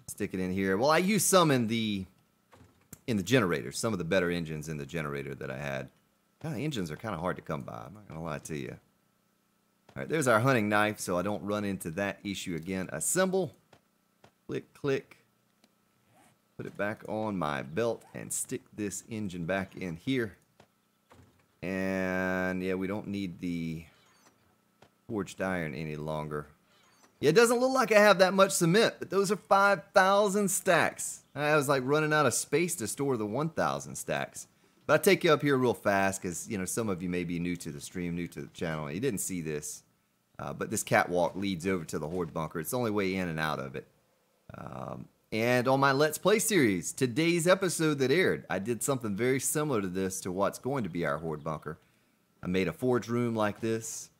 Stick it in here. Well, I used some in the in the generator. Some of the better engines in the generator that I had. Engines are kind of hard to come by. I'm not going to lie to you. All right, there's our hunting knife, so I don't run into that issue again. Assemble. Click, click. Put it back on my belt and stick this engine back in here. And yeah, we don't need the forged iron any longer. Yeah, it doesn't look like I have that much cement, but those are 5,000 stacks. I was like running out of space to store the 1,000 stacks. But I'll take you up here real fast because, you know, some of you may be new to the stream, new to the channel. You didn't see this, but this catwalk leads over to the Horde bunker. It's the only way in and out of it. And on my Let's Play series, today's episode that aired, I did something very similar to this to what's going to be our Horde bunker. I made a forge room like this,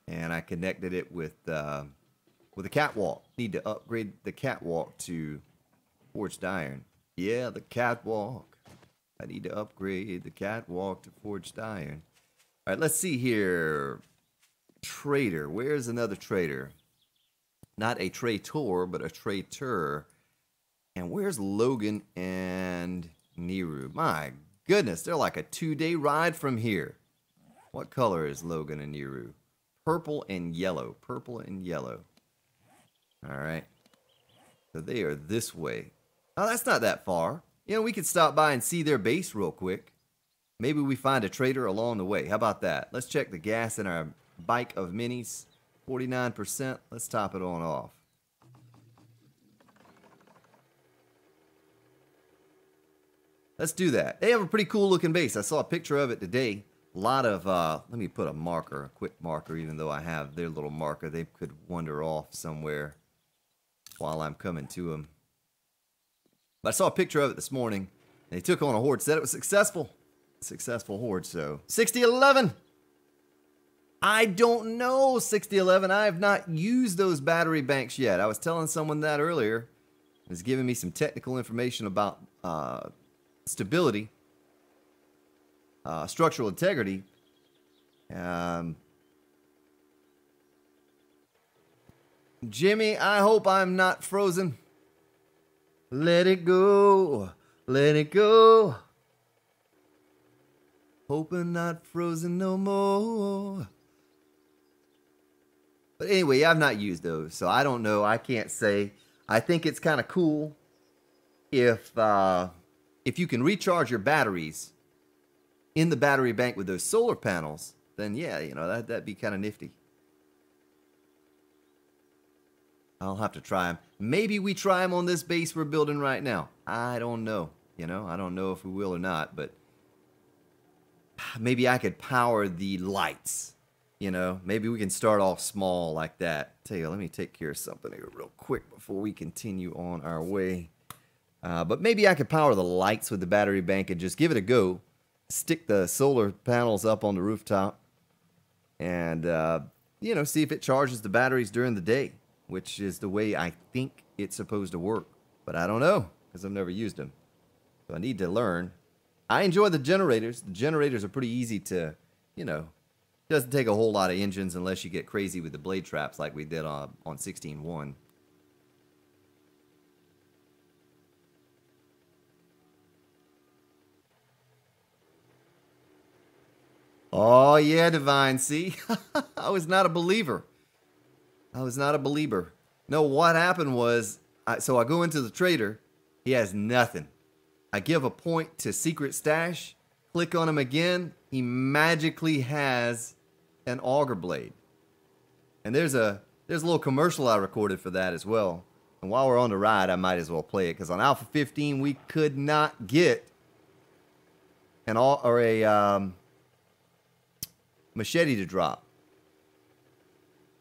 and I connected it with a catwalk. Need to upgrade the catwalk to forged iron. Yeah, the catwalk. I need to upgrade the catwalk to forged iron. All right, let's see here. Trader. Where's another trader? Not a traitor, but a traitor. And where's Logan and Niru? My goodness, they're like a 2-day ride from here. What color is Logan and Niru? Purple and yellow. Purple and yellow. All right. So they are this way. Oh, that's not that far. You know, we could stop by and see their base real quick. Maybe we find a trader along the way. How about that? Let's check the gas in our bike of minis. 49%. Let's top it on off. Let's do that. They have a pretty cool looking base. I saw a picture of it today. A lot of, let me put a marker, a quick marker, even though I have their little marker. They could wander off somewhere while I'm coming to them. But I saw a picture of it this morning. They took on a horde, said it was successful. Successful horde, so. 6011! I don't know, 6011. I have not used those battery banks yet. I was telling someone that earlier. It was giving me some technical information about stability, structural integrity. Jimmy, I hope I'm not frozen. Let it go, let it go. Hoping not frozen no more. But anyway, I've not used those, so I don't know. I can't say. I think it's kind of cool if you can recharge your batteries in the battery bank with those solar panels. Then yeah, you know that'd be kind of nifty. I'll have to try them. Maybe we try them on this base we're building right now. I don't know. You know, I don't know if we will or not, but maybe I could power the lights. You know, maybe we can start off small like that. Tell you, let me take care of something here real quick before we continue on our way. But maybe I could power the lights with the battery bank and just give it a go. Stick the solar panels up on the rooftop and, you know, see if it charges the batteries during the day, which is the way I think it's supposed to work. But I don't know because I've never used them. So I need to learn. I enjoy the generators. The generators are pretty easy to, you know, doesn't take a whole lot of engines unless you get crazy with the blade traps like we did on 16.1. Oh, yeah, Divine, see? I was not a believer. I was not a believer. No, what happened was, so I go into the trader. He has nothing. I give a point to Secret Stash. Click on him again. He magically has an auger blade. And there's a little commercial I recorded for that as well. And while we're on the ride, I might as well play it. Because on Alpha 15, we could not get a machete to drop.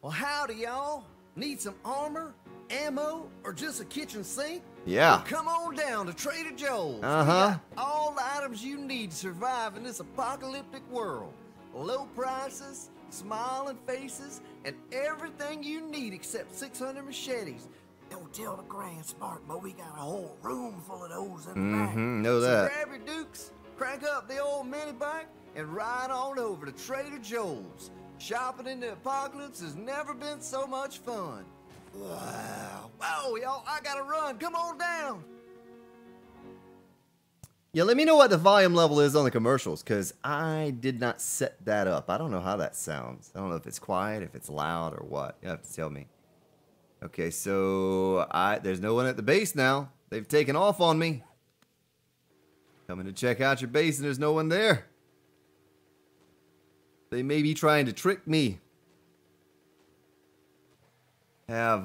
Well, howdy, y'all. Need some armor, ammo, or just a kitchen sink? Yeah. Well, come on down to Trader Joe's. Uh-huh. We got all the items you need to survive in this apocalyptic world. Low prices, smiling faces, and everything you need except 600 machetes. Don't tell the Grand Smart, but we got a whole room full of those in the back. Know So that. grab your dukes, crank up the old mini bike, and ride on over to Trader Joe's. Shopping in the apocalypse has never been so much fun. Wow. Whoa, y'all, I gotta run. Come on down. Yeah, let me know what the volume level is on the commercials, because I did not set that up. I don't know how that sounds. I don't know if it's quiet, if it's loud, or what. You have to tell me. Okay, so there's no one at the base now. They've taken off on me. Coming to check out your base, and there's no one there. They may be trying to trick me. Have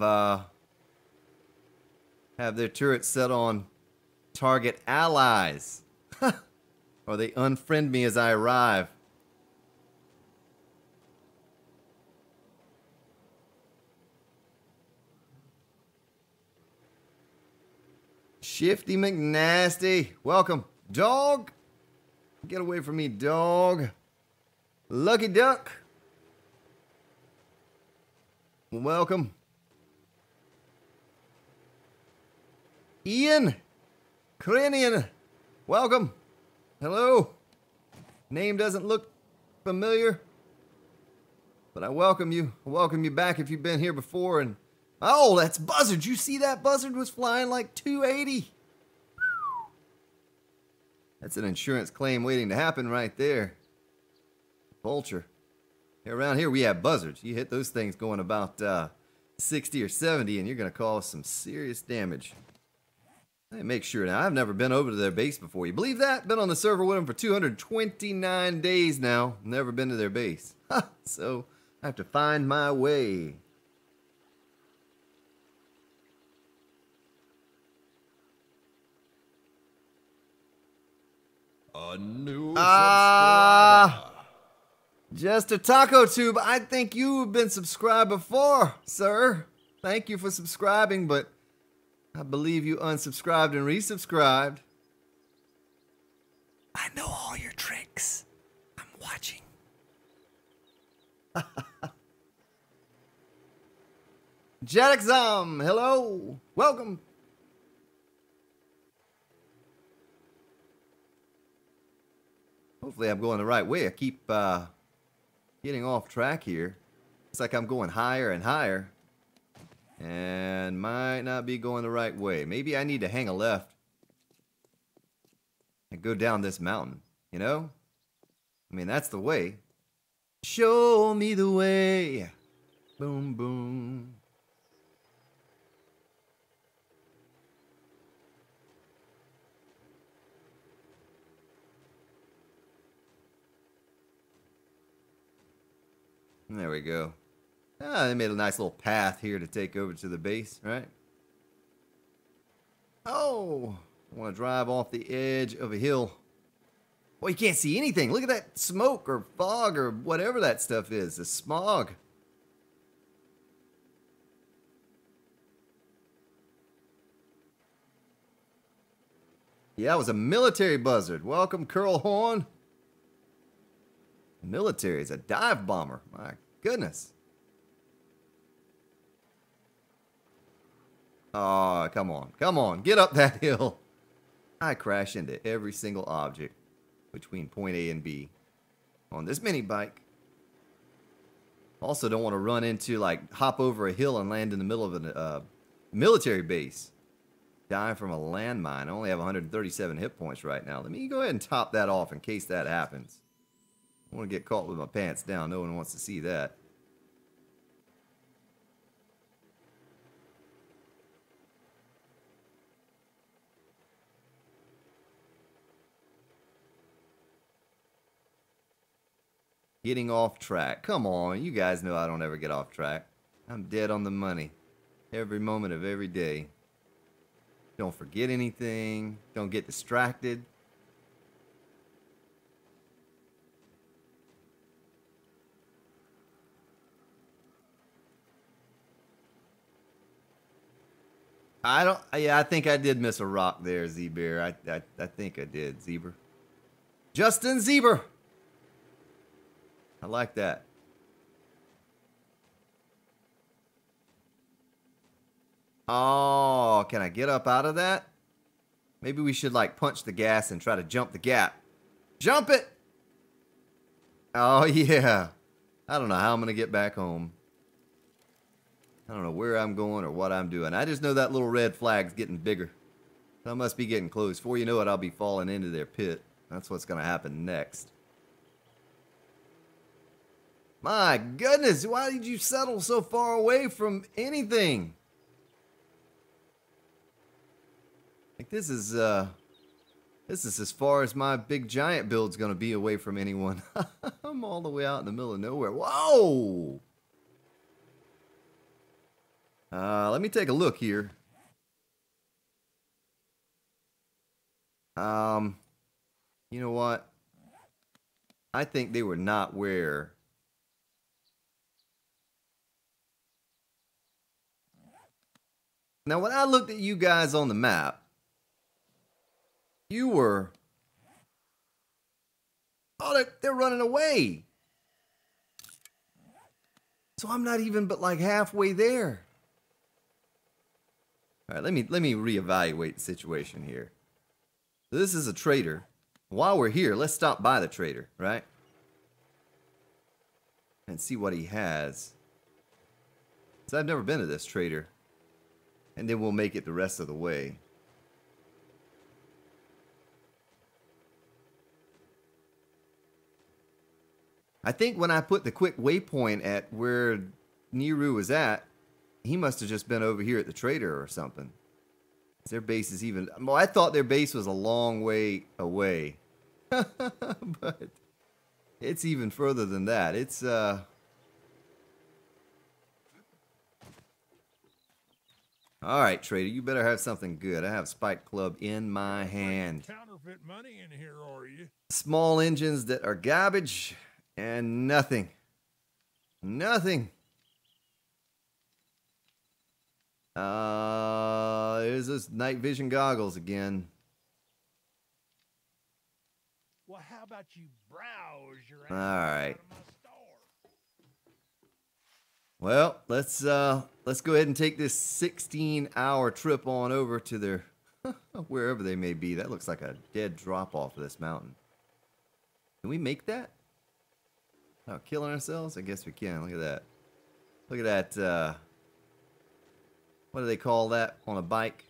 their turrets set on target allies. Or they unfriend me as I arrive. Shifty McNasty, welcome. Dog, get away from me, dog. Lucky Duck, welcome. Ian Cranian, welcome. Hello. Name doesn't look familiar, but I welcome you. I welcome you back if you've been here before. And oh, that's Buzzard. You see that Buzzard was flying like 280. That's an insurance claim waiting to happen right there. Vulture. Around here we have buzzards. You hit those things going about 60 or 70 and you're going to cause some serious damage. Hey, make sure now. I've never been over to their base before. You believe that? Been on the server with them for 229 days now. Never been to their base. So I have to find my way. A new subscriber. Just a taco tube. I think you've been subscribed before, sir. Thank you for subscribing, but I believe you unsubscribed and resubscribed. I know all your tricks. I'm watching. Jetixum, hello. Welcome. Hopefully I'm going the right way. I keep getting off track here. Looks like I'm going higher and higher. And might not be going the right way. Maybe I need to hang a left and go down this mountain, you know? I mean, that's the way. Show me the way. Boom, boom. There we go. Ah, they made a nice little path here to take over to the base, right? Oh, I want to drive off the edge of a hill. Well, you can't see anything. Look at that smoke or fog or whatever that stuff is. The smog. Yeah, it was a military buzzard. Welcome, Curl Horn. Military is a dive bomber. My goodness. Oh, come on. Come on. Get up that hill. I crash into every single object between point A and B on this mini bike. Also don't want to run into, like, hop over a hill and land in the middle of a military base. Die from a landmine. I only have 137 hit points right now. Let me go ahead and top that off in case that happens. I want to get caught with my pants down. No one wants to see that. Getting off track. Come on, you guys know I don't ever get off track. I'm dead on the money. Every moment of every day. Don't forget anything. Don't get distracted. Yeah, I think I did miss a rock there, Z-Bear. I think I did, Zebra. Justin Zebra. I like that. Oh, can I get up out of that? Maybe we should, like, punch the gas and try to jump the gap. Jump it! Oh, yeah. I don't know how I'm going to get back home. I don't know where I'm going or what I'm doing. I just know that little red flag's getting bigger. I must be getting close. Before you know it, I'll be falling into their pit. That's what's going to happen next. My goodness, why did you settle so far away from anything? Like this is as far as my big giant build's going to be away from anyone. I'm all the way out in the middle of nowhere. Whoa! Let me take a look here. You know what? I think they were not where. Now, when I looked at you guys on the map, you were... Oh, they're running away. So I'm not even but like halfway there. All right, let me reevaluate the situation here. This is a trader. While we're here, let's stop by the trader, right? And see what he has. So I've never been to this trader. And then we'll make it the rest of the way. I think when I put the quick waypoint at where Niru was at, he must have just been over here at the trader or something. Their base is even... Well, I thought their base was a long way away. But it's even further than that. It's, Alright, trader, you better have something good. I have Spike Club in my hand. Counterfeit money in here, are you? Small engines that are garbage and nothing. Nothing. There's those night vision goggles again. Well, how about you browse your All right. out of my store? Well, let's go ahead and take this 16-hour trip on over to their wherever they may be. That looks like a dead drop off of this mountain. Can we make that? Oh, killing ourselves? I guess we can. Look at that. Look at that. What do they call that on a bike?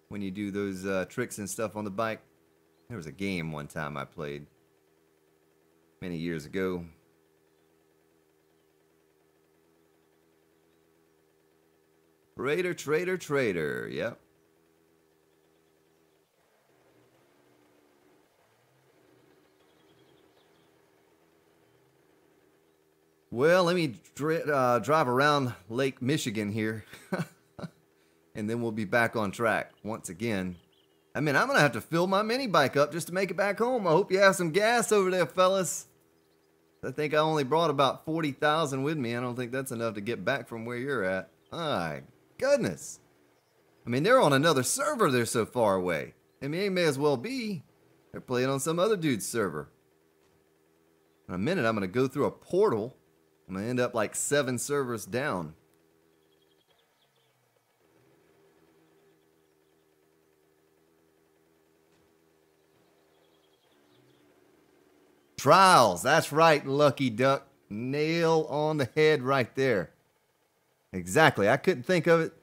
When you do those tricks and stuff on the bike? There was a game one time I played many years ago. Trader, trader, trader. Yep. Well, let me drive around Lake Michigan here. And then we'll be back on track once again. I mean, I'm going to have to fill my mini bike up just to make it back home. I hope you have some gas over there, fellas. I think I only brought about 40,000 with me. I don't think that's enough to get back from where you're at. My goodness. I mean, they're on another server. They're so far away. I mean, it may as well be. They're playing on some other dude's server. In a minute, I'm going to go through a portal. I'm going to end up like 7 servers down. Trials. That's right, Lucky Duck. Nail on the head right there. Exactly. I couldn't think of it.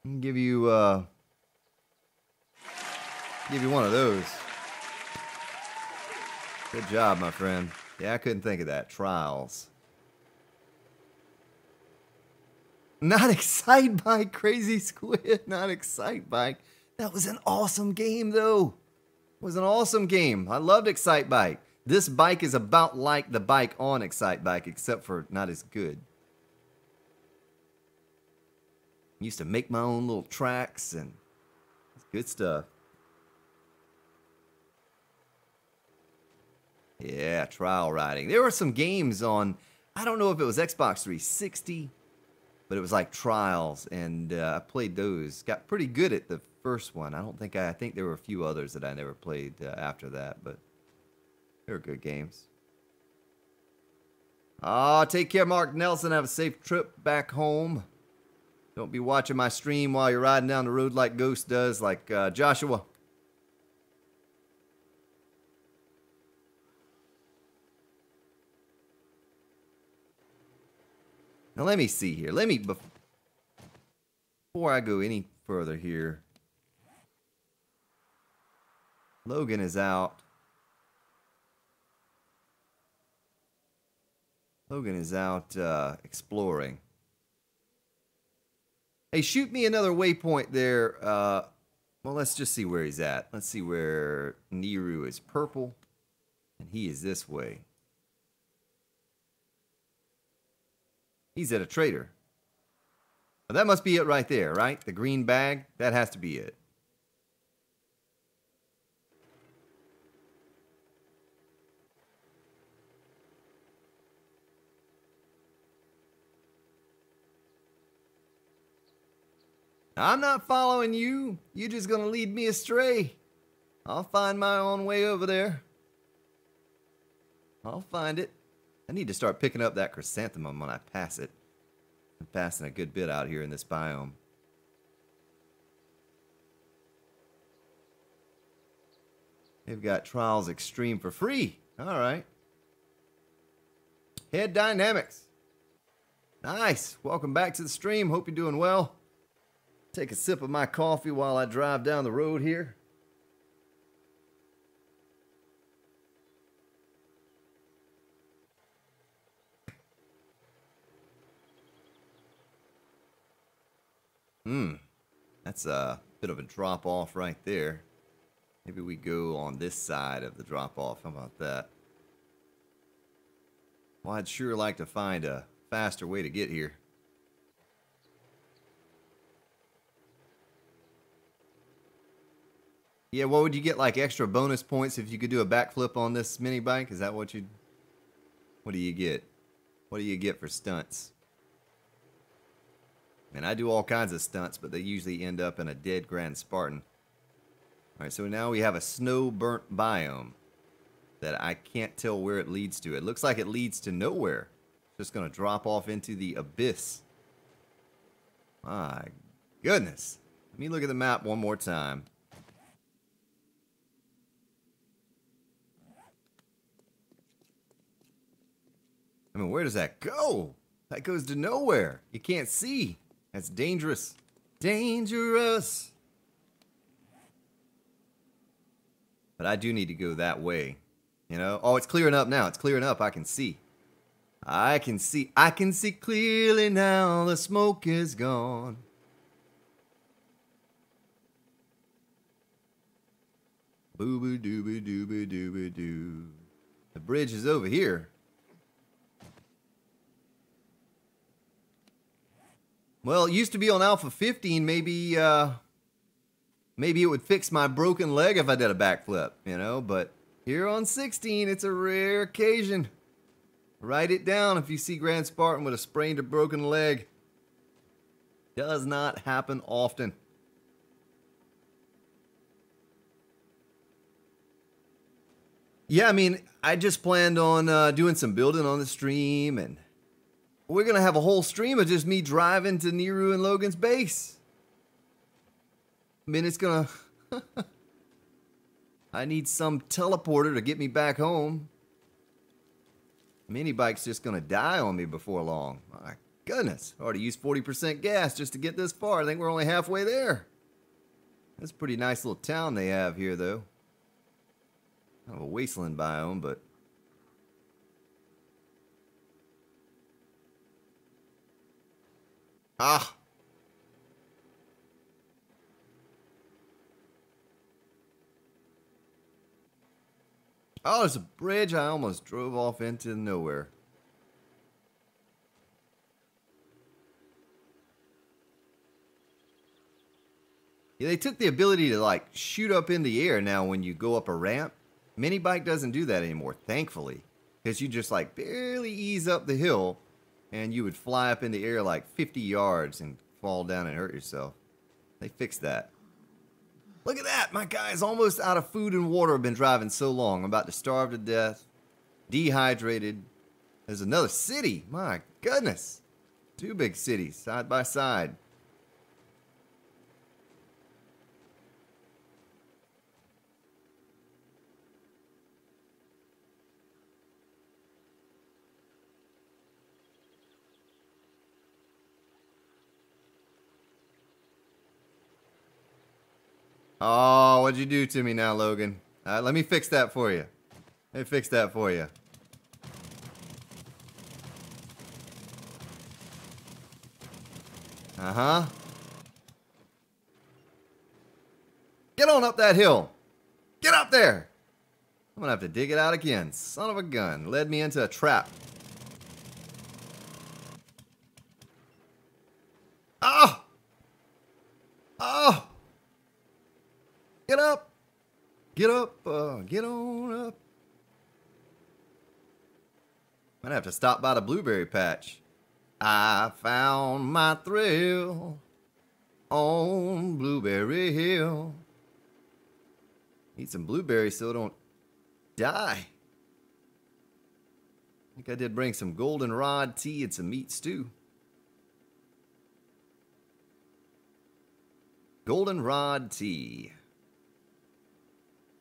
I'll give you one of those. Good job, my friend. Yeah, I couldn't think of that. Trials. Not Excite Bike, Crazy Squid. Not Excite Bike. That was an awesome game, though. It was an awesome game. I loved Excite Bike. This bike is about like the bike on Excite Bike, except for not as good. Used to make my own little tracks, and it's good stuff. Yeah, trial riding. There were some games on, I don't know if it was Xbox 360, but it was like trials, and I played those. Got pretty good at the first one. I think there were a few others that I never played after that, but they were good games. Take care, Mark Nelson. Have a safe trip back home. Don't be watching my stream while you're riding down the road like Ghost does, like Joshua. Now let me see here. Before I go any further here, Logan is out. Logan is out exploring. Hey, shoot me another waypoint there. Well, let's just see where he's at. Let's see where Niru is purple, and he is this way. He's at a trader. Well, that must be it right there, right? The green bag, that has to be it. I'm not following you. You're just gonna lead me astray. I'll find my own way over there. I'll find it. I need to start picking up that chrysanthemum when I pass it. I'm passing a good bit out here in this biome. They've got Trials Extreme for free. Alright. Head Dynamics. Nice. Welcome back to the stream. Hope you're doing well. Take a sip of my coffee while I drive down the road here. That's a bit of a drop off right there. Maybe we go on this side of the drop off. How about that? Well, I'd sure like to find a faster way to get here. Yeah, what would you get, like extra bonus points if you could do a backflip on this mini bike? Is that what you... What do you get? What do you get for stunts? And I do all kinds of stunts, but they usually end up in a dead Grand Spartan. Alright, so now we have a snow-burnt biome that I can't tell where it leads to. It looks like it leads to nowhere. It's just going to drop off into the abyss. My goodness. Let me look at the map one more time. I mean, where does that go? That goes to nowhere. You can't see. That's dangerous. Dangerous. But I do need to go that way. You know? Oh, it's clearing up now. It's clearing up. I can see. I can see. I can see clearly now. The smoke is gone. Boo-boo doo-boo doo-boo doo-boo doo. The bridge is over here. Well, it used to be on Alpha 15. Maybe it would fix my broken leg if I did a backflip, you know. But here on 16, it's a rare occasion. Write it down if you see Grand Spartan with a sprained or broken leg. Does not happen often. Yeah, I mean, I just planned on doing some building on the stream, and we're going to have a whole stream of just me driving to Niru and Logan's base. I mean, it's going to... I need some teleporter to get me back home. Mini bike's just going to die on me before long. My goodness. I already used 40% gas just to get this far. I think we're only halfway there. That's a pretty nice little town they have here, though. Kind of a wasteland biome, but... Ah! Oh, there's a bridge. I almost drove off into nowhere. Yeah, they took the ability to, like, shoot up in the air now when you go up a ramp. Mini bike doesn't do that anymore, thankfully. Because you just, like, barely ease up the hill, and you would fly up in the air like 50 yards and fall down and hurt yourself. They fixed that. Look at that! My guy is almost out of food and water. I've been driving so long. I'm about to starve to death. Dehydrated. There's another city. My goodness. Two big cities, side by side. Oh, what'd you do to me now, Logan? Let me fix that for you. Let me fix that for you. Uh-huh. Get on up that hill. Get up there. I'm gonna have to dig it out again. Son of a gun. Led me into a trap. Oh! Oh! Get up! Get up! Get on up. Might have to stop by the blueberry patch. I found my thrill on Blueberry Hill. Eat some blueberries so I don't die. I think I did bring some goldenrod tea and some meat stew. Goldenrod tea.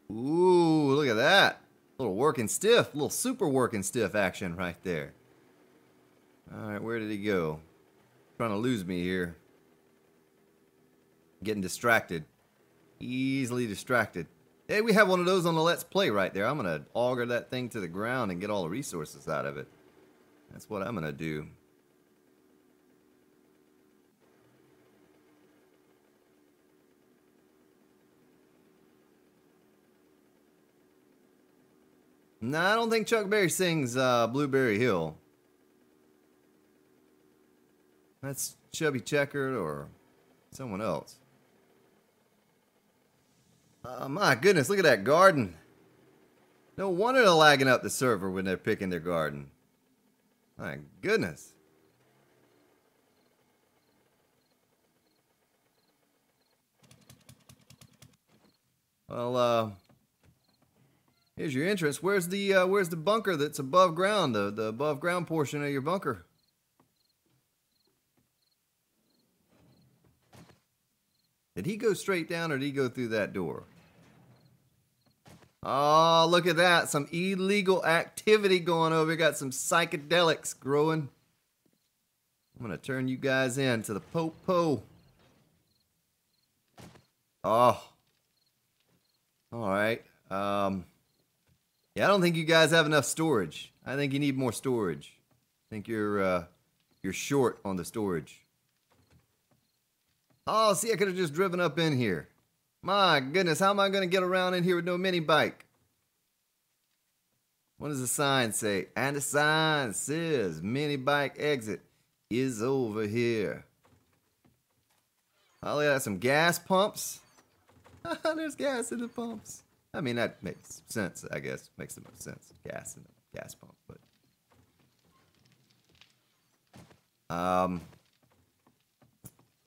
Ooh, look at that. Little working stiff, little super working stiff action right there. Alright, where did he go? Trying to lose me here. Getting distracted. Easily distracted. Hey, we have one of those on the Let's Play right there. I'm going to auger that thing to the ground and get all the resources out of it. That's what I'm going to do. No, I don't think Chuck Berry sings Blueberry Hill. That's Chubby Checker or someone else. My goodness, look at that garden. No wonder they're lagging up the server when they're picking their garden. My goodness. Well, here's your entrance. Where's the bunker that's above ground? The above ground portion of your bunker. Did he go straight down or did he go through that door? Oh, look at that. Some illegal activity going over. Got some psychedelics growing. I'm going to turn you guys in to the po-po. Oh. All right. Yeah, I don't think you guys have enough storage. I think you need more storage. I think you're short on the storage. Oh, see, I could have just driven up in here. My goodness, how am I going to get around in here with no mini bike? What does the sign say? And the sign says mini bike exit is over here. Oh, look at that, some gas pumps. There's gas in the pumps. I mean, that makes sense, I guess. Makes the most sense. Gas in the gas pump, but...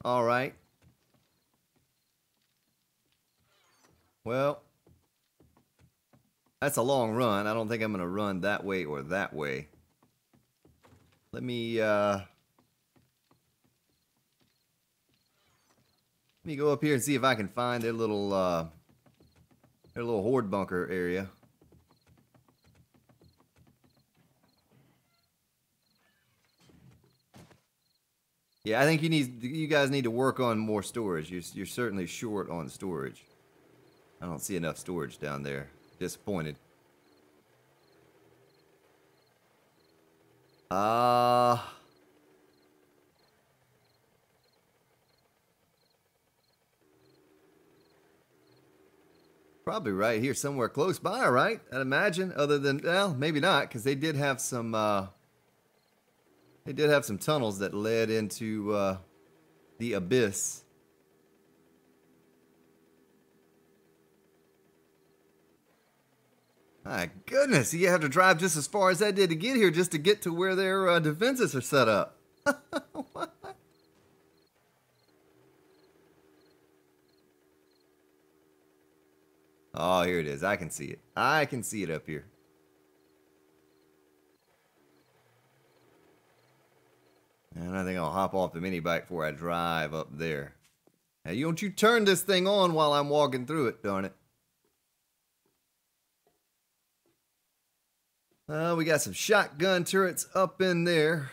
all right. Well, that's a long run. I don't think I'm going to run that way or that way. Let me go up here and see if I can find their little horde bunker area. Yeah, I think you guys need to work on more storage. You're certainly short on storage. I don't see enough storage down there. Disappointed. Probably right here somewhere close by, right? I'd imagine. Other than, well, maybe not, because they did have some tunnels that led into the abyss. My goodness, you have to drive just as far as I did to get here just to get to where their defenses are set up. What? Oh, here it is. I can see it. I can see it up here. And I think I'll hop off the mini bike before I drive up there. Now, don't you turn this thing on while I'm walking through it, darn it. We got some shotgun turrets up in there.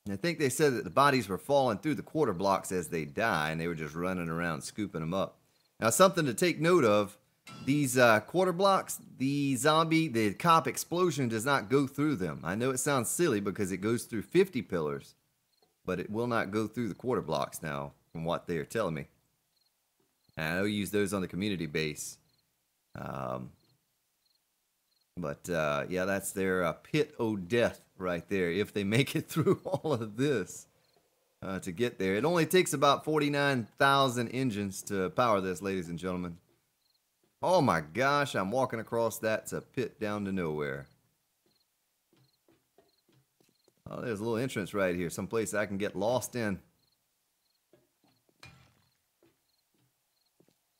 And I think they said that the bodies were falling through the quarter blocks as they die, and they were just running around scooping them up. Now, something to take note of, these quarter blocks, the cop explosion does not go through them. I know it sounds silly because it goes through 50 pillars, but it will not go through the quarter blocks now, from what they are telling me. And I'll use those on the community base. Yeah, that's their pit o' death right there, if they make it through all of this to get there. It only takes about 49,000 engines to power this, ladies and gentlemen. Oh my gosh, I'm walking across that's a pit down to nowhere. Oh, there's a little entrance right here, someplace I can get lost in.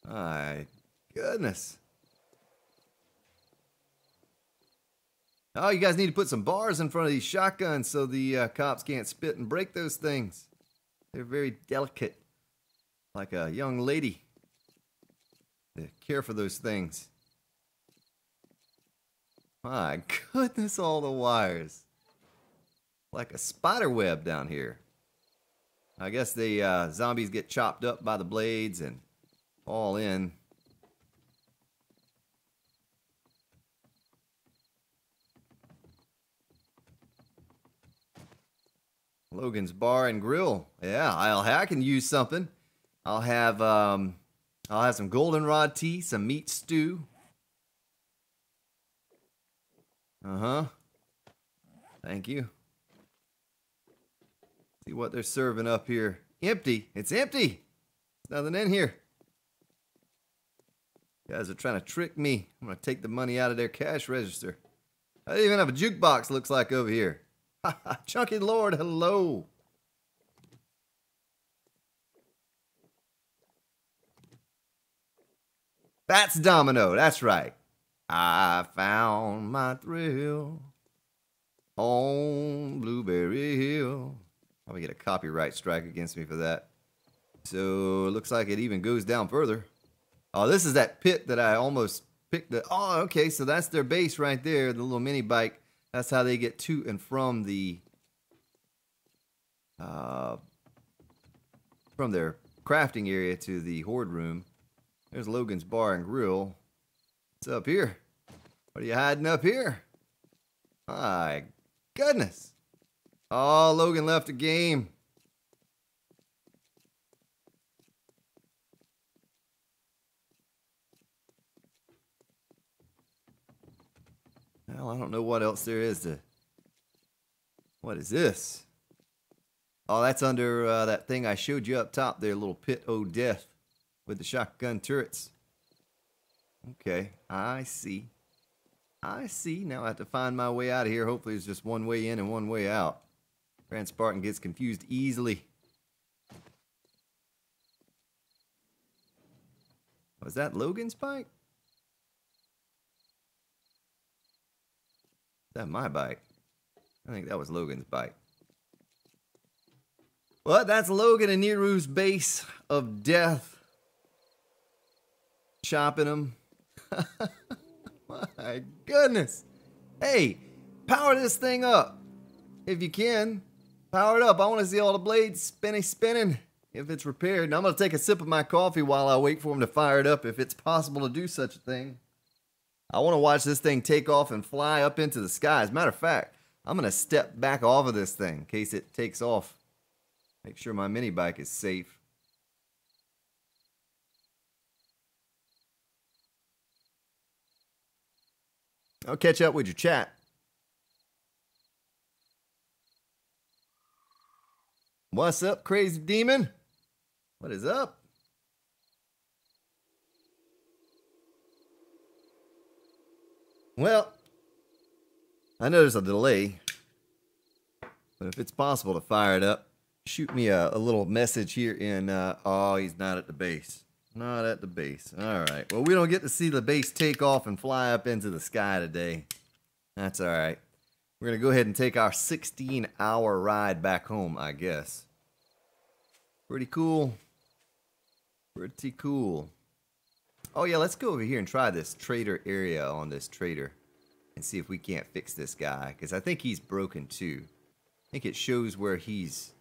My goodness. Oh, you guys need to put some bars in front of these shotguns so the cops can't spit and break those things. They're very delicate, like a young lady. They care for those things. My goodness, all the wires. Like a spider web down here. I guess the zombies get chopped up by the blades and all in. Logan's Bar and Grill. Yeah, I can use something. I'll have some goldenrod tea, some meat stew. Thank you. See what they're serving up here. Empty. It's empty. There's nothing in here. You guys are trying to trick me. I'm going to take the money out of their cash register. I don't even have a jukebox, looks like, over here. Chunky Lord, hello. That's Domino, that's right. I found my thrill on Blueberry Hill. Probably get a copyright strike against me for that. So it looks like it even goes down further. Oh, this is that pit that I almost picked. Oh, okay, so that's their base right there, the little mini bike. That's how they get to and from the from their crafting area to the horde room. There's Logan's Bar and Grill. What's up here? What are you hiding up here? My goodness. Oh, Logan left the game. Well, I don't know what else there is to... What is this? Oh, that's under that thing I showed you up top there, little pit o' death with the shotgun turrets. Okay, I see. I see. Now I have to find my way out of here. Hopefully there's just one way in and one way out. Grand Spartan gets confused easily. Was that Logan's bike? Is that my bike? I think that was Logan's bike. Well, that's Logan and Neru's base of death. Chopping them. My goodness. Hey, power this thing up. If you can. Power it up. I want to see all the blades spinning if it's repaired. And I'm going to take a sip of my coffee while I wait for him to fire it up if it's possible to do such a thing. I want to watch this thing take off and fly up into the sky. As a matter of fact, I'm going to step back off of this thing in case it takes off. Make sure my mini bike is safe. I'll catch up with your chat. What's up, crazy demon? What is up? Well, I know there's a delay, but if it's possible to fire it up, shoot me a little message here in, oh, he's not at the base. Not at the base. All right. Well, we don't get to see the base take off and fly up into the sky today. That's all right. We're going to go ahead and take our 16-hour ride back home, I guess. Pretty cool. Pretty cool. Oh, yeah, let's go over here and try this trader area on this trader and see if we can't fix this guy, because I think he's broken too. I think it shows where he's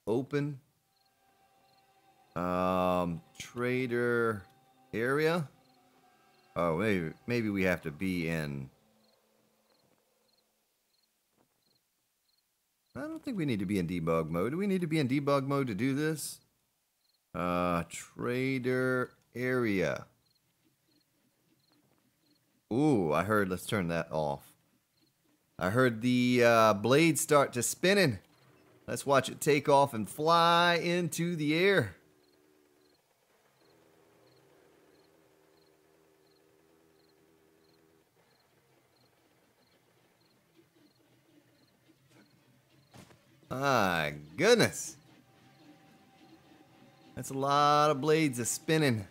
open Trader area. Oh, maybe we have to be in. I don't think we need to be in debug mode. Do we need to be in debug mode to do this? Trader area. Ooh, I heard, let's turn that off. I heard the blade start to spinning. Let's watch it take off and fly into the air. My goodness. That's a lot of blades a spinning.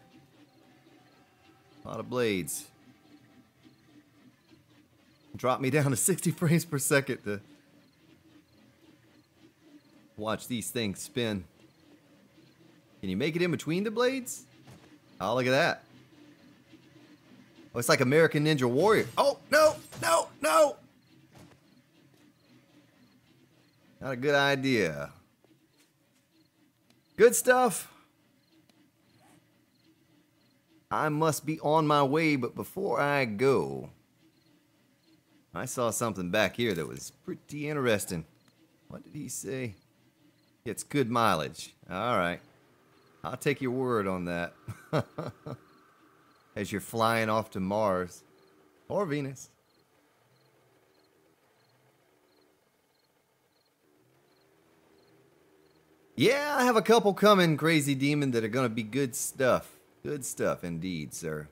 A lot of blades. Drop me down to 60 frames per second to watch these things spin. Can you make it in between the blades? Oh, look at that. Oh, it's like American Ninja Warrior. Oh, no, no, no. Not a good idea. Good stuff. I must be on my way, but before I go, I saw something back here that was pretty interesting. What did he say? It's good mileage. All right. I'll take your word on that. As you're flying off to Mars or Venus. Yeah, I have a couple coming, Crazy Demon, that are going to be good stuff. Good stuff indeed, sir.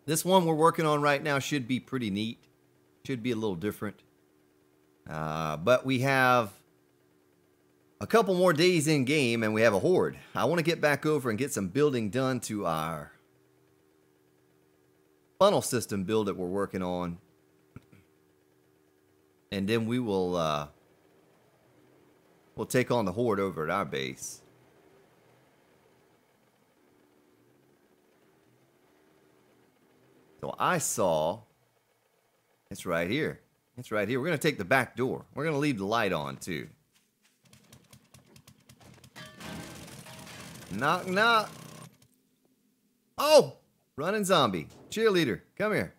This one we're working on right now should be pretty neat. Should be a little different. But we have a couple more days in game and we have a horde. I want to get back over and get some building done to our funnel system build that we're working on. And then we will we'll take on the horde over at our base. So I saw, it's right here. It's right here. We're going to take the back door. We're going to leave the light on too. Knock, knock. Oh, running zombie. Cheerleader, come here.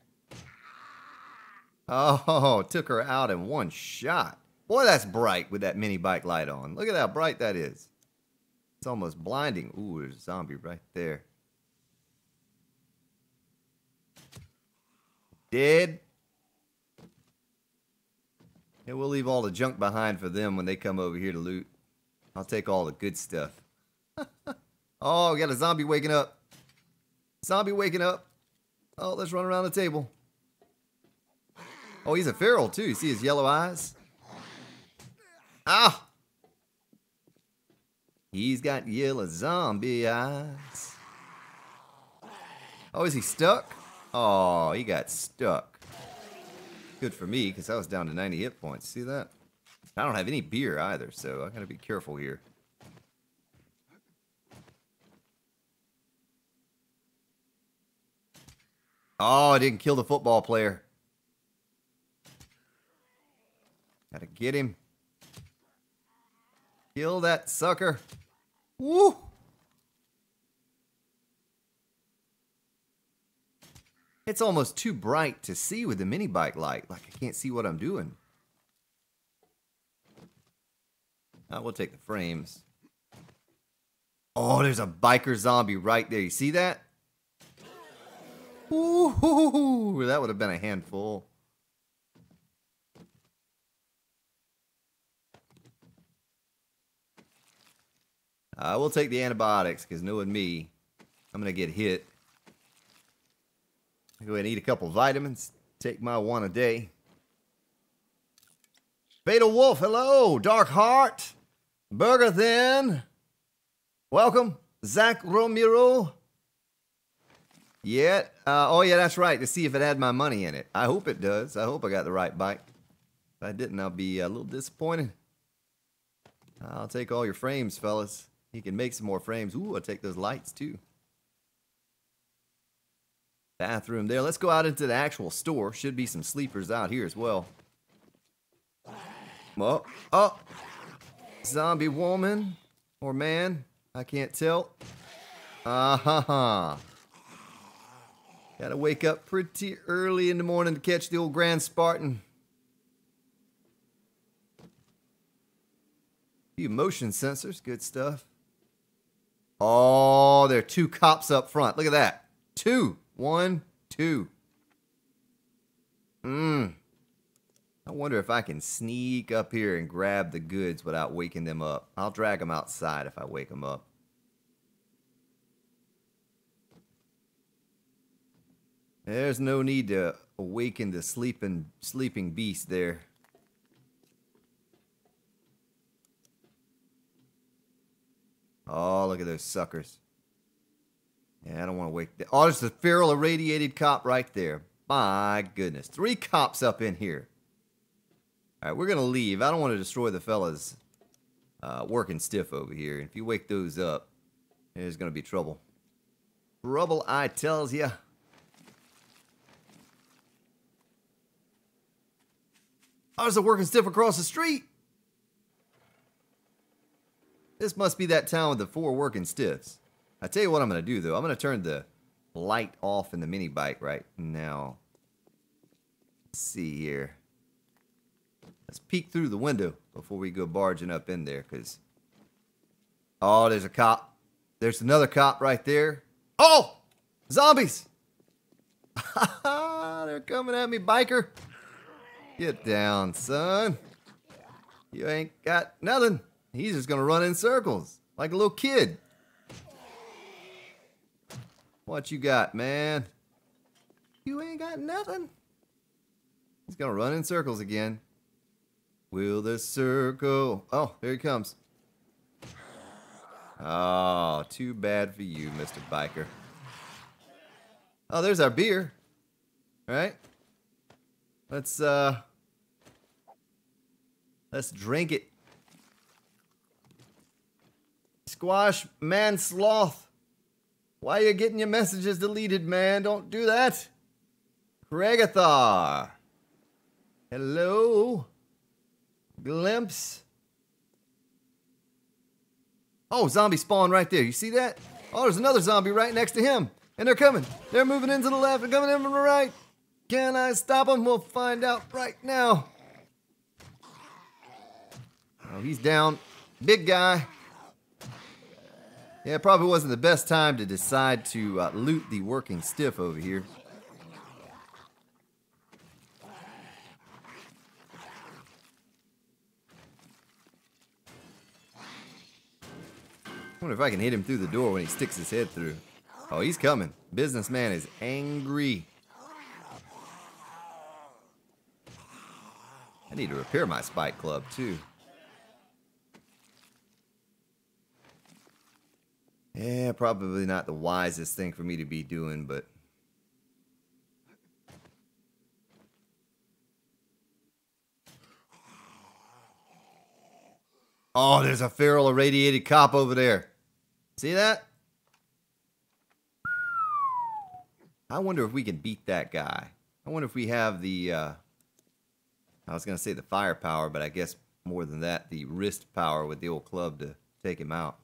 Oh, took her out in one shot. Boy, that's bright with that mini bike light on. Look at how bright that is. It's almost blinding. Ooh, there's a zombie right there. Dead. Yeah, we'll leave all the junk behind for them when they come over here to loot. I'll take all the good stuff. Oh, we got a zombie waking up. Zombie waking up. Oh, let's run around the table. Oh, he's a feral too. You see his yellow eyes? Ah! He's got yellow zombie eyes. Oh, is he stuck? Oh, he got stuck. Good for me, because I was down to 90 hit points. See that? I don't have any beer either, so I gotta be careful here. Oh, I didn't kill the football player. Gotta get him. Kill that sucker. Woo! It's almost too bright to see with the mini bike light. Like I can't see what I'm doing. We'll take the frames. Oh, there's a biker zombie right there. You see that? Ooh, that would have been a handful. I will take the antibiotics because knowing me, I'm going to get hit. I'll go ahead and eat a couple vitamins. Take my one a day. Fatal Wolf, hello. Dark Heart. Burger Thin. Welcome. Zach Romero. Yeah. Oh, yeah, that's right. To see if it had my money in it. I hope it does. I hope I got the right bike. If I didn't, I'll be a little disappointed. I'll take all your frames, fellas. You can make some more frames. Ooh, I'll take those lights, too. Bathroom there. Let's go out into the actual store. Should be some sleepers out here as well. Oh, oh. Zombie woman or man. I can't tell. Ah-ha-ha. Gotta wake up pretty early in the morning to catch the old Grand Spartan. Few motion sensors, good stuff. Oh, there are 2 cops up front. Look at that. 2. 1, 2. I wonder if I can sneak up here and grab the goods without waking them up. I'll drag them outside if I wake them up. There's no need to awaken the sleeping beast there. Oh, look at those suckers. Yeah, I don't want to wake them. Oh, there's the feral irradiated cop right there. My goodness. 3 cops up in here. Alright, we're going to leave. I don't want to destroy the fellas working stiff over here. If you wake those up, there's going to be trouble. Trouble, I tells ya. Oh, there's a working stiff across the street. This must be that town with the 4 working stiffs. I tell you what I'm going to do, though. I'm going to turn the light off in the mini bike right now. Let's see here. Let's peek through the window before we go barging up in there, because... Oh, there's a cop. There's another cop right there. Oh! Zombies! They're coming at me, biker. Get down, son. You ain't got nothing. He's just gonna run in circles like a little kid. What you got, man? You ain't got nothing. He's gonna run in circles again. Will the circle... Oh, there he comes. Oh, too bad for you, Mr. Biker. Oh, there's our beer. All right. Let's drink it. Squash Man Sloth. Why are you getting your messages deleted, man? Don't do that. Craigathar. Hello. Glimpse. Oh, zombie spawn right there. You see that? Oh, there's another zombie right next to him. And they're coming. They're moving into the left. They're coming in from the right. Can I stop them? We'll find out right now. Oh, he's down. Big guy. Yeah, it probably wasn't the best time to decide to loot the working stiff over here. I wonder if I can hit him through the door when he sticks his head through. Oh, he's coming. Businessman is angry. I need to repair my spike club, too. Yeah, probably not the wisest thing for me to be doing, but... Oh, there's a feral irradiated cop over there. See that? I wonder if we can beat that guy. I wonder if we have the... I was going to say the firepower, but I guess more than that, the wrist power with the old club to take him out.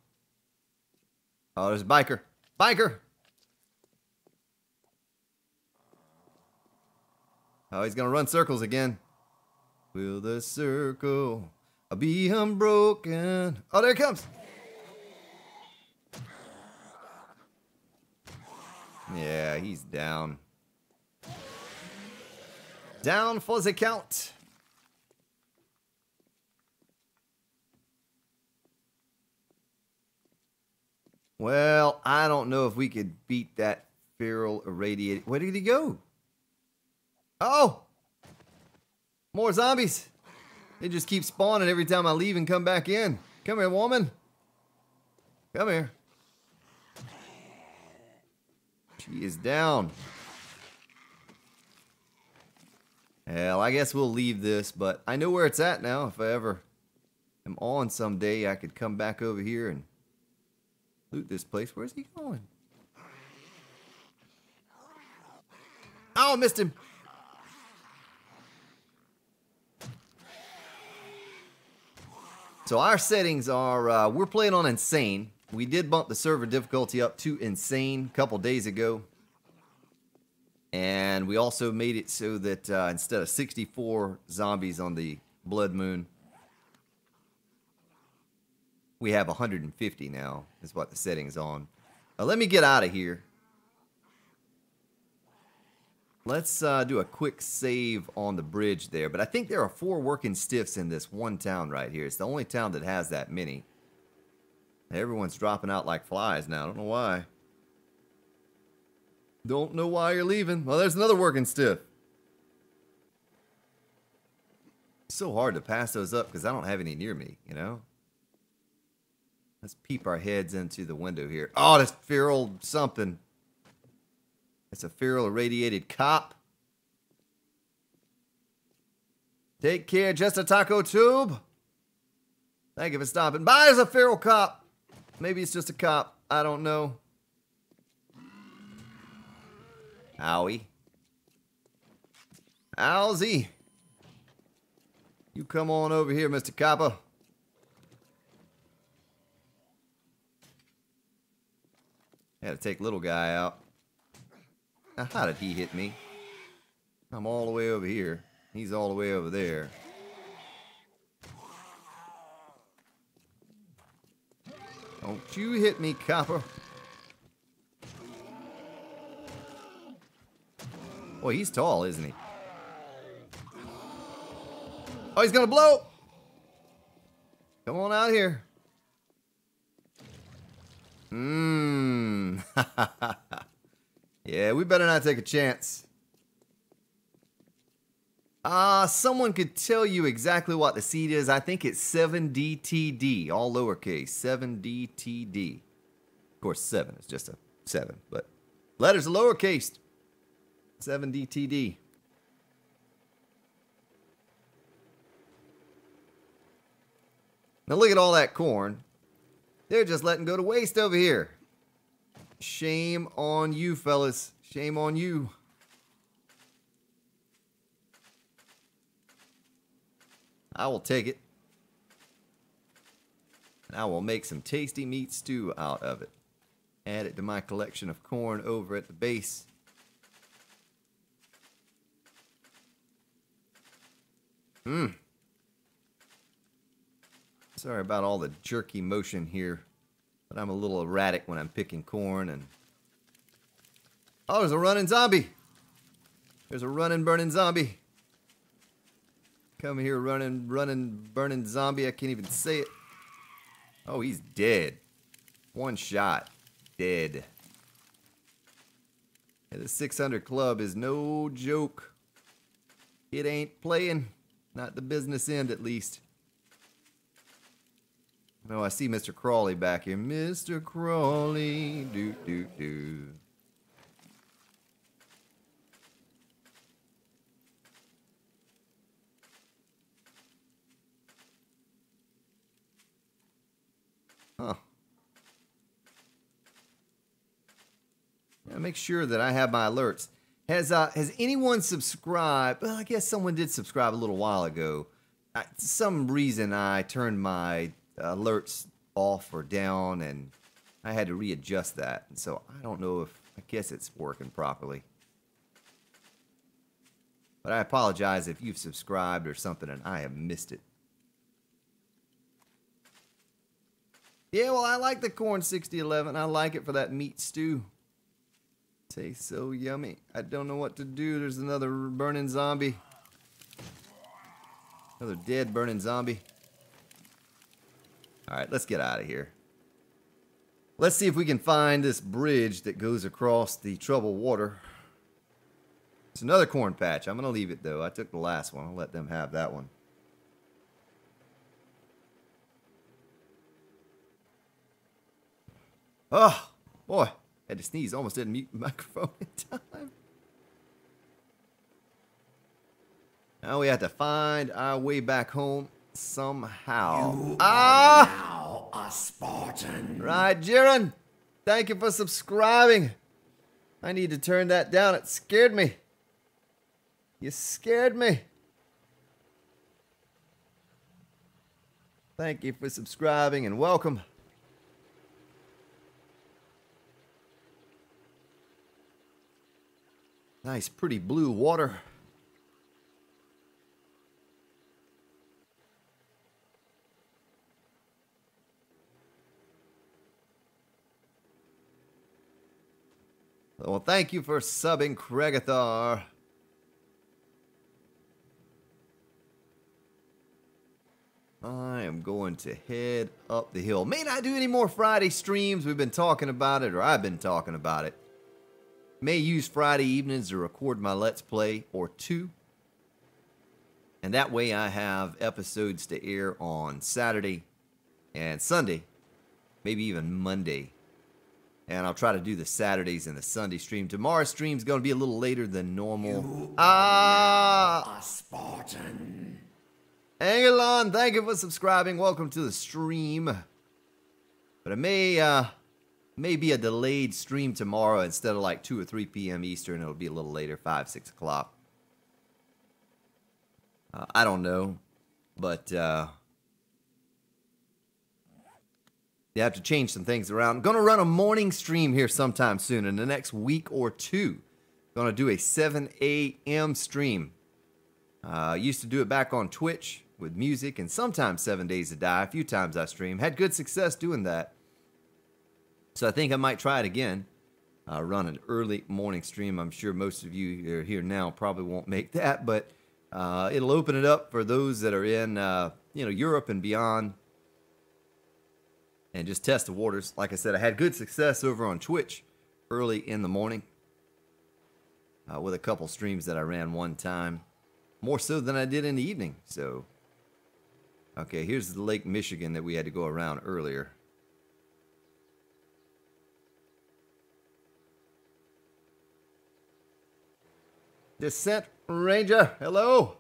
Oh, there's a biker. Biker! Oh, he's going to run circles again. Will the circle be unbroken? Oh, there it comes. Yeah, he's down. Down for the count. Well, I don't know if we could beat that feral irradiated. Where did he go? Oh! More zombies. They just keep spawning every time I leave and come back in. Come here, woman. Come here. She is down. Hell, I guess we'll leave this, but I know where it's at now. If I ever am on someday, I could come back over here and loot this place. Where's he going? Oh, I missed him. So our settings are, we're playing on Insane. We did bump the server difficulty up to insane a couple days ago. And we also made it so that instead of 64 zombies on the Blood Moon, we have 150 now, is what the setting's on. Let me get out of here. Let's do a quick save on the bridge there. But I think there are 4 working stiffs in this one town right here. It's the only town that has that many. Everyone's dropping out like flies now. I don't know why. Don't know why you're leaving. Well, there's another working stiff. It's so hard to pass those up because I don't have any near me, you know? Let's peep our heads into the window here. Oh, that's feral something. It's a feral irradiated cop. Take care, just a taco tube. Thank you for stopping by. There's a feral cop. Maybe it's just a cop. I don't know. Owie. Owsy. You come on over here, Mr. Copper. Had to take little guy out. Now, how did he hit me? I'm all the way over here. He's all the way over there. Don't you hit me, Copper. Boy, he's tall, isn't he? Oh, he's gonna blow! Come on out here. Yeah, we better not take a chance. Someone could tell you exactly what the seed is. I think it's 7DTD, all lowercase, 7DTD. Of course, 7 is just a 7, but letters are lowercase. 7DTD. Now look at all that corn. They're just letting go to waste over here. Shame on you, fellas. Shame on you. I will take it. And I will make some tasty meat stew out of it. Add it to my collection of corn over at the base. Sorry about all the jerky motion here, but I'm a little erratic when I'm picking corn and... Oh, there's a running zombie! There's a running, burning zombie. Come here, running, burning zombie. I can't even say it. Oh, he's dead. One shot. Dead. Yeah, the 600 Club is no joke. It ain't playing. Not the business end, at least. No, I see Mr. Crawley back here. Mr. Crawley. Do. Huh. Yeah, make sure that I have my alerts. Has anyone subscribed? Well, I guess someone did subscribe a little while ago. Some reason I turned my alerts off or down, and I had to readjust that. And so I don't know if, I guess it's working properly. But I apologize if you've subscribed or something and I have missed it. Yeah, well, I like the corn 6011. I like it for that meat stew. Tastes so yummy. I don't know what to do. There's another burning zombie. Another dead burning zombie. Alright, let's get out of here. Let's see if we can find this bridge that goes across the troubled water. It's another corn patch. I'm going to leave it, though. I took the last one. I'll let them have that one. Oh, boy. Had to sneeze. Almost didn't mute the microphone in time. Now we have to find our way back home somehow. You are now a Spartan. Right, Jiren. Thank you for subscribing. I need to turn that down. It scared me. You scared me. Thank you for subscribing and welcome. Nice, pretty blue water. Well, thank you for subbing, Craigathar. I am going to head up the hill. May not do any more Friday streams. We've been talking about it, or I've been talking about it. May use Friday evenings to record my Let's Play or two. And that way I have episodes to air on Saturday and Sunday. Maybe even Monday. And I'll try to do the Saturdays and the Sunday stream. Tomorrow's stream's going to be a little later than normal. A Spartan. Angelon, thank you for subscribing. Welcome to the stream. But it may be a delayed stream tomorrow. Instead of like 2 or 3 p.m. Eastern, it'll be a little later, 5, 6 o'clock. I don't know. But you have to change some things around. I'm going to run a morning stream here sometime soon in the next week or two. Going to do a 7 a.m. stream. Used to do it back on Twitch with music and sometimes 7 Days to Die. A few times I stream. Had good success doing that. So I think I might try it again. Run an early morning stream. I'm sure most of you who are here now probably won't make that, but it'll open it up for those that are in Europe and beyond. And just test the waters. Like I said, I had good success over on Twitch early in the morning with a couple streams that I ran one time. More so than I did in the evening. So, okay, here's the Lake Michigan that we had to go around earlier. Descent Ranger, hello.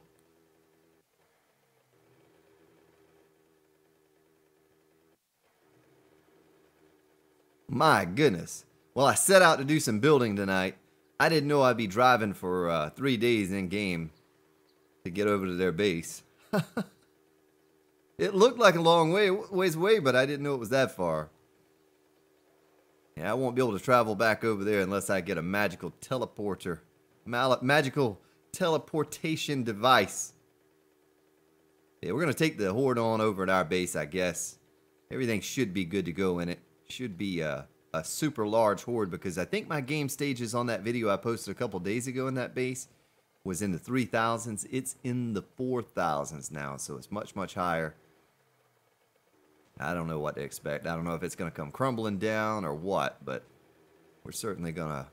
My goodness. Well, I set out to do some building tonight. I didn't know I'd be driving for 3 days in game to get over to their base. It looked like a long ways away, but I didn't know it was that far. Yeah, I won't be able to travel back over there unless I get a magical teleporter. Magical teleportation device. Yeah, we're going to take the Horde on over at our base, I guess. Everything should be good to go in it. Should be a super large Horde because I think my game stages on that video I posted a couple days ago in that base was in the 3,000s. It's in the 4,000s now, so it's much, much higher. I don't know what to expect. I don't know if it's going to come crumbling down or what, but we're certainly going to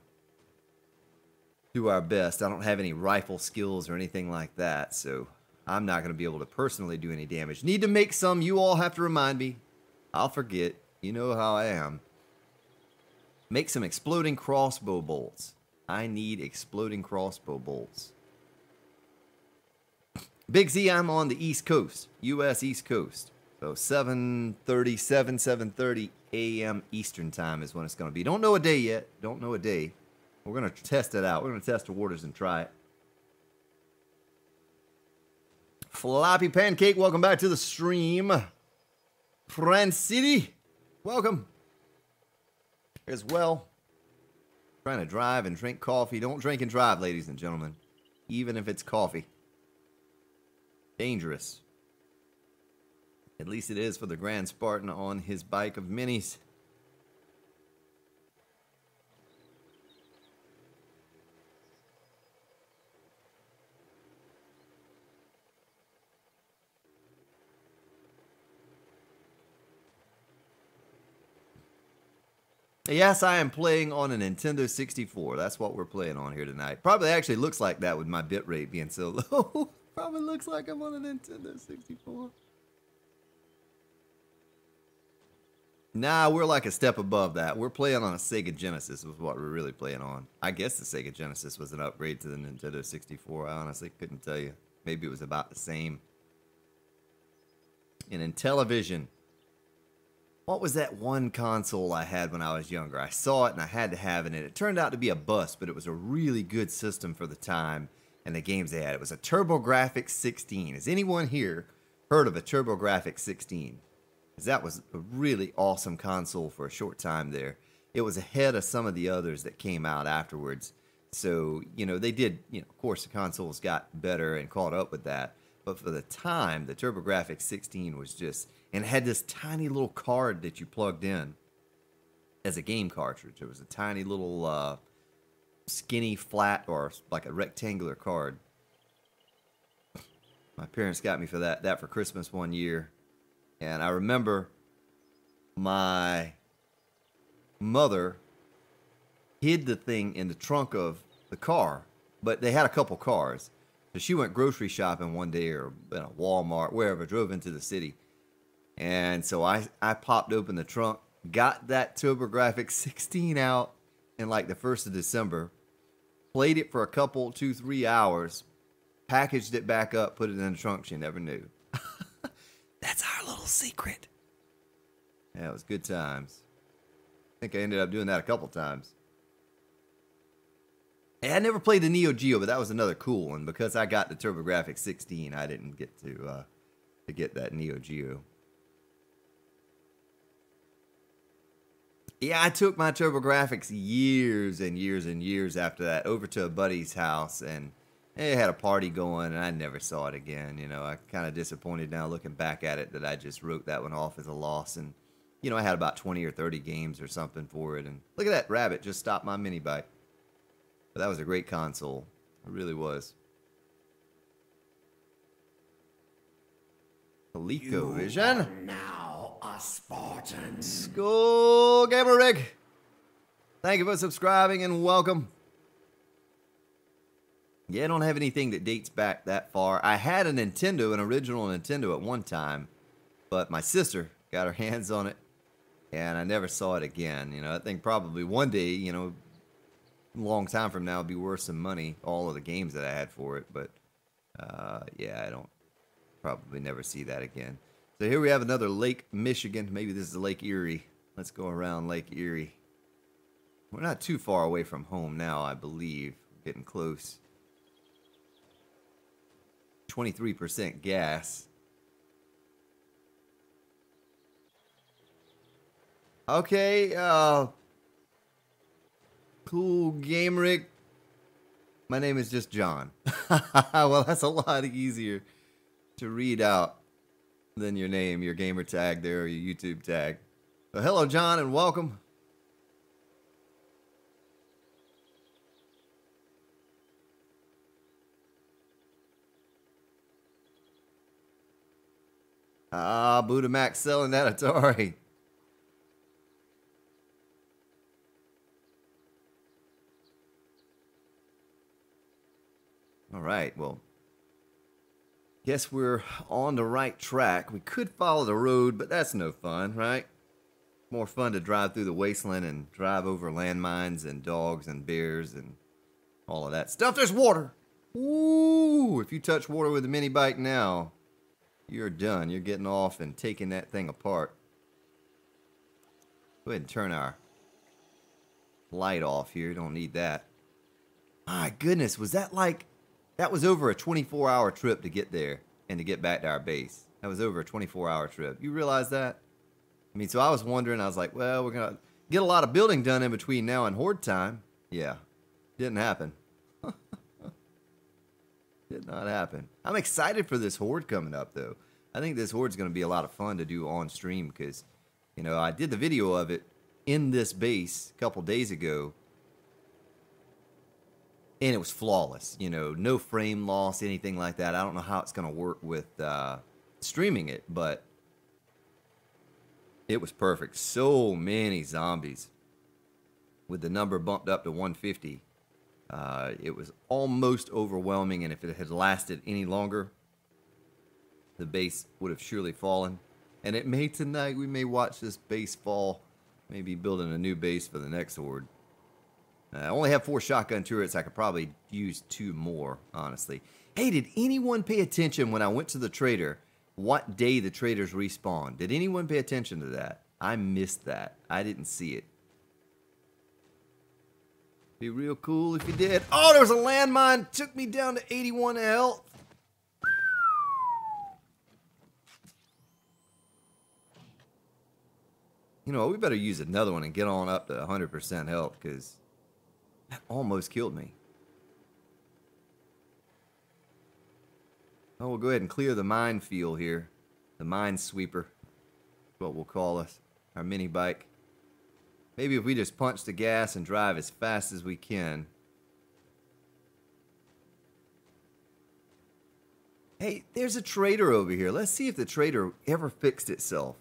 do our best. I don't have any rifle skills or anything like that, so I'm not going to be able to personally do any damage. Need to make some. You all have to remind me. I'll forget. You know how I am. Make some exploding crossbow bolts. I need exploding crossbow bolts. Big Z, I'm on the East Coast. U.S. East Coast. So 7:30 a.m. Eastern time is when it's going to be. Don't know a day yet. Don't know a day. We're going to test it out. We're going to test the waters and try it. Floppy Pancake, welcome back to the stream. France City, welcome as well. Trying to drive and drink coffee. Don't drink and drive, ladies and gentlemen. Even if it's coffee. Dangerous. At least it is for the Grand Spartan on his bike of minis. Yes, I am playing on a Nintendo 64. That's what we're playing on here tonight. Probably actually looks like that with my bitrate being so low. Probably looks like I'm on a Nintendo 64. Nah, we're like a step above that. We're playing on a Sega Genesis is what we're really playing on. I guess the Sega Genesis was an upgrade to the Nintendo 64. I honestly couldn't tell you. Maybe it was about the same. And in television, what was that one console I had when I was younger? I saw it and I had to have it, and it turned out to be a bust, but it was a really good system for the time and the games they had. It was a TurboGrafx 16. Has anyone here heard of a TurboGrafx 16? Because that was a really awesome console for a short time there. It was ahead of some of the others that came out afterwards. So, you know, they did, you know, of course the consoles got better and caught up with that. But for the time, the TurboGrafx 16 was just, and it had this tiny little card that you plugged in as a game cartridge. It was a tiny little skinny, flat, or like a rectangular card. My parents got me for that for Christmas one year. And I remember my mother hid the thing in the trunk of the car, but they had a couple cars. So she went grocery shopping one day, or in a Walmart, wherever, drove into the city. And so I popped open the trunk, got that TurboGrafx 16 out in like the 1st of December, played it for a couple, 2-3 hours, packaged it back up, put it in the trunk. She never knew. That's our little secret. Yeah, it was good times. I think I ended up doing that a couple times. And I never played the Neo Geo, but that was another cool one. Because I got the TurboGrafx 16, I didn't get to get that Neo Geo. Yeah, I took my TurboGrafx years and years and years after that over to a buddy's house, and they had a party going, and I never saw it again. You know, I'm kind of disappointed now looking back at it that I just wrote that one off as a loss. And, you know, I had about 20 or 30 games or something for it. And look at that rabbit just stopped my mini bike. But that was a great console. It really was. ColecoVision. Now a Spartan. School Gamer Rig. Thank you for subscribing and welcome. Yeah, I don't have anything that dates back that far. I had a Nintendo, an original Nintendo at one time, but my sister got her hands on it, and I never saw it again. You know, I think probably one day, you know, a long time from now, it'll be worth some money, all of the games that I had for it, but yeah, I don't probably never see that again. So here we have another Lake Michigan. Maybe this is Lake Erie. Let's go around Lake Erie. We're not too far away from home now, I believe. We're getting close. 23% gas. Okay, cool Game Rig. My name is just John. Well, that's a lot easier to read out than your name, your gamer tag there, or your YouTube tag. So hello, John, and welcome. Buddha Max selling that Atari. All right, well, guess we're on the right track. We could follow the road, but that's no fun, right? More fun to drive through the wasteland and drive over landmines and dogs and bears and all of that stuff. There's water. Ooh, if you touch water with a mini bike now, you're done. You're getting off and taking that thing apart. Go ahead and turn our light off here. Don't need that. My goodness, was that like... That was over a 24-hour trip to get there and to get back to our base. That was over a 24-hour trip. You realize that? I mean, so I was wondering, I was like, well, we're going to get a lot of building done in between now and Horde time. Yeah, didn't happen. Did not happen. I'm excited for this Horde coming up, though. I think this Horde's going to be a lot of fun to do on stream because, you know, I did the video of it in this base a couple days ago. And it was flawless, you know, no frame loss, anything like that. I don't know how it's going to work with streaming it, but it was perfect. So many zombies with the number bumped up to 150. It was almost overwhelming, and if it had lasted any longer, the base would have surely fallen. And it may tonight, we may watch this base fall, maybe building a new base for the next Horde. I only have 4 shotgun turrets. I could probably use 2 more, honestly. Hey, did anyone pay attention when I went to the trader, what day the traders respawn? Did anyone pay attention to that? I missed that. I didn't see it. Be real cool if you did. Oh, there was a landmine. Took me down to 81 health. You know, we better use another one and get on up to 100% health because... that almost killed me. Oh, we'll go ahead and clear the minefield here. The minesweeper. What we'll call us. Our mini bike. Maybe if we just punch the gas and drive as fast as we can. Hey, there's a trader over here. Let's see if the trader ever fixed itself.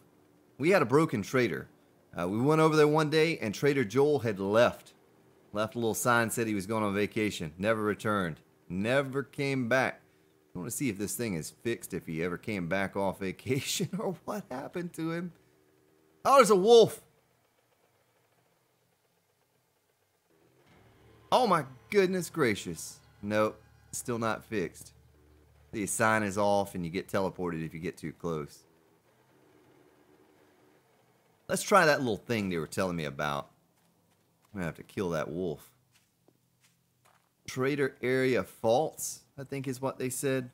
We had a broken trader. We went over there one day and Trader Joel had left. Left a little sign, said he was going on vacation. Never returned. Never came back. I want to see if this thing is fixed, if he ever came back off vacation or what happened to him. Oh, there's a wolf. Oh my goodness gracious. Nope, still not fixed. The sign is off and you get teleported if you get too close. Let's try that little thing they were telling me about. I'm gonna have to kill that wolf. Trader area faults, I think is what they said.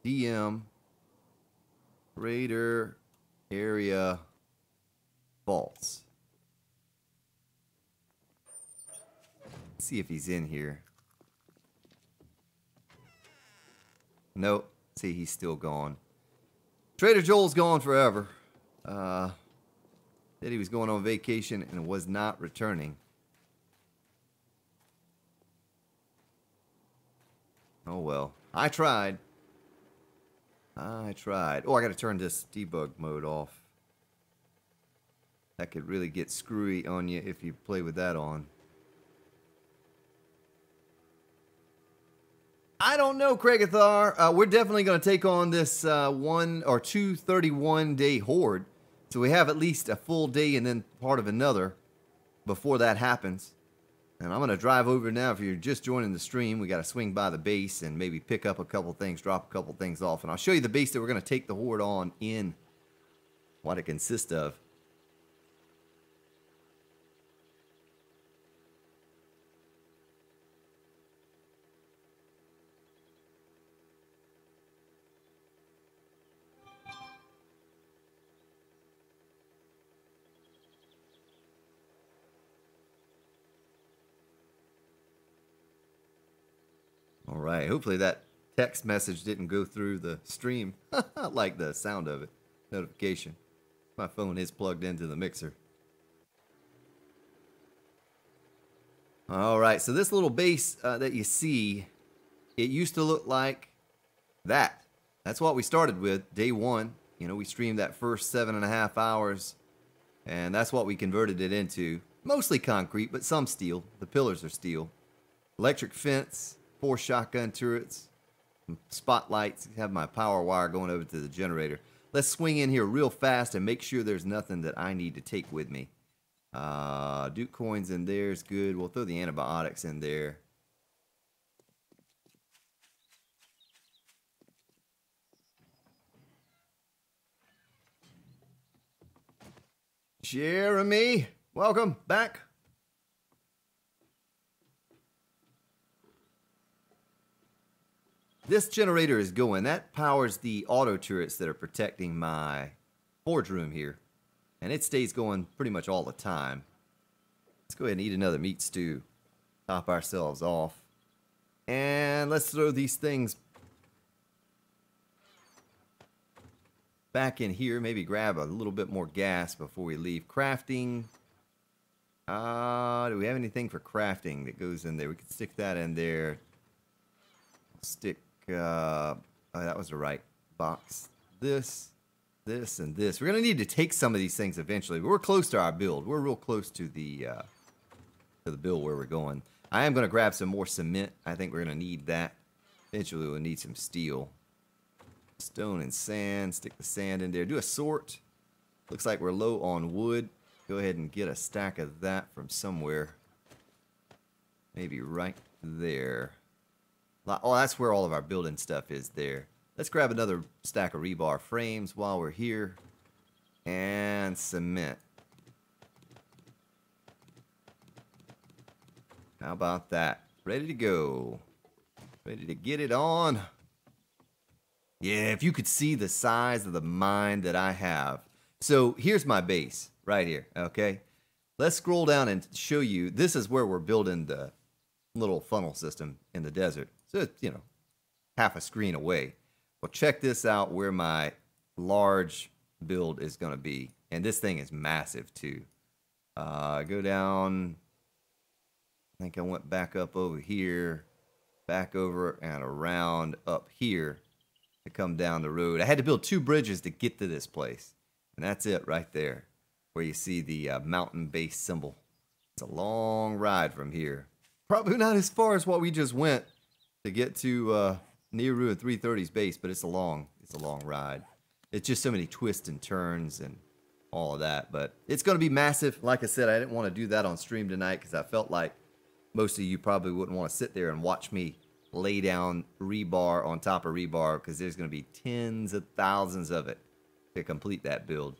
DM. Trader area faults. Let's see if he's in here. Nope. See, he's still gone. Trader Joel's gone forever. Said he was going on vacation and was not returning. Oh well. I tried. Oh, I gotta turn this debug mode off. That could really get screwy on you if you play with that on. I don't know, Craigathar. We're definitely going to take on this 1 or 2 31-day horde. So we have at least a full day and then part of another before that happens. And I'm going to drive over now. If you're just joining the stream, we got to swing by the base and maybe pick up a couple things, drop a couple things off. And I'll show you the base that we're going to take the horde on in, what it consists of. All right, hopefully that text message didn't go through the stream. I like the sound of it. Notification. My phone is plugged into the mixer. All right, so this little base that you see, it used to look like that. That's what we started with, day one. You know, we streamed that first 7.5 hours, and that's what we converted it into. Mostly concrete, but some steel. The pillars are steel. Electric fence. 4 shotgun turrets, spotlights, have my power wire going over to the generator. Let's swing in here real fast and make sure there's nothing that I need to take with me. Duke coins in there is good. We'll throw the antibiotics in there. Jeremy, welcome back. This generator is going. That powers the auto turrets that are protecting my forge room here. And it stays going pretty much all the time. Let's go ahead and eat another meat stew. Top ourselves off. And let's throw these things back in here. Maybe grab a little bit more gas before we leave. Crafting. Do we have anything for crafting that goes in there? We could stick that in there. Stick. Oh, that was the right box. This, and this. We're going to need to take some of these things eventually, but we're close to our build. We're real close to the build where we're going. I am going to grab some more cement. I think we're going to need that. Eventually, we'll need some steel. Stone and sand. Stick the sand in there. Do a sort. Looks like we're low on wood. Go ahead and get a stack of that from somewhere. Maybe right there. Oh, that's where all of our building stuff is there. Let's grab another stack of rebar frames while we're here. And cement. How about that? Ready to go. Ready to get it on. Yeah, if you could see the size of the mine that I have. So here's my base right here, okay? Let's scroll down and show you. This is where we're building the little funnel system in the desert. So it's, you know, half a screen away. Well, check this out where my large build is going to be. And this thing is massive too. Go down. I think I went back up over here, back over and around up here to come down the road. I had to build 2 bridges to get to this place. And that's it right there, where you see the mountain base symbol. It's a long ride from here. Probably not as far as what we just went to get to Nehru and 330's base, but it's a long ride. It's just so many twists and turns and all of that, but it's going to be massive. Like I said, I didn't want to do that on stream tonight because I felt like most of you probably wouldn't want to sit there and watch me lay down rebar on top of rebar, because there's going to be tens of thousands of it to complete that build.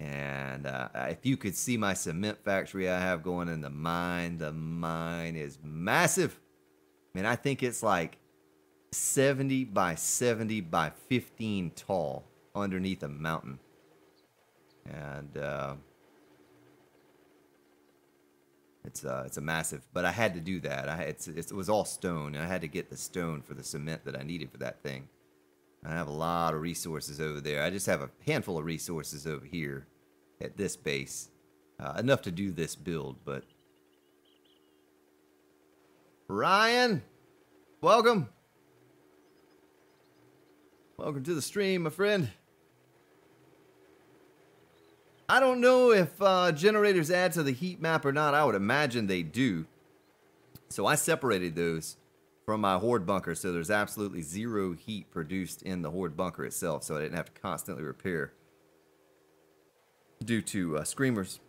And if you could see my cement factory I have going in the mine is massive. I mean, I think it's like 70 by 70 by 15 tall underneath a mountain. And it's a massive, but I had to do that. It was all stone, and I had to get the stone for the cement that I needed for that thing. I have a lot of resources over there. I just have a handful of resources over here at this base. Enough to do this build, but... Ryan! Welcome! Welcome to the stream, my friend. I don't know if generators add to the heat map or not. I would imagine they do. So I separated those from my horde bunker, so there's absolutely 0 heat produced in the horde bunker itself, so I didn't have to constantly repair due to screamers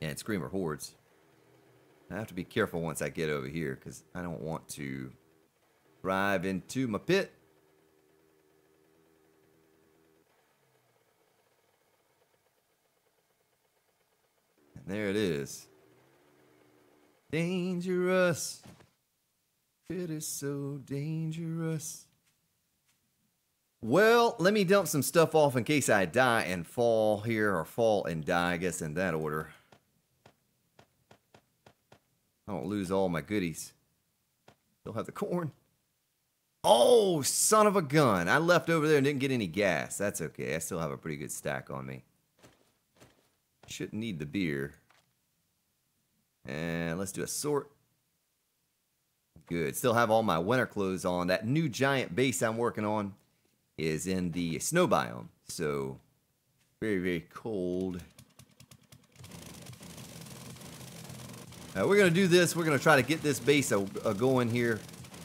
and screamer hordes. I have to be careful once I get over here, because I don't want to drive into my pit. And there it is. Dangerous. It is so dangerous. Well, let me dump some stuff off in case I die and fall here, or fall and die, I guess in that order. I don't lose all my goodies. Still have the corn. Oh, son of a gun. I left over there and didn't get any gas. That's okay. I still have a pretty good stack on me. Shouldn't need the beer. And let's do a sort. Good. Still have all my winter clothes on. That new giant base I'm working on is in the snow biome. So, very, very cold. We're going to do this. We're going to try to get this base going here.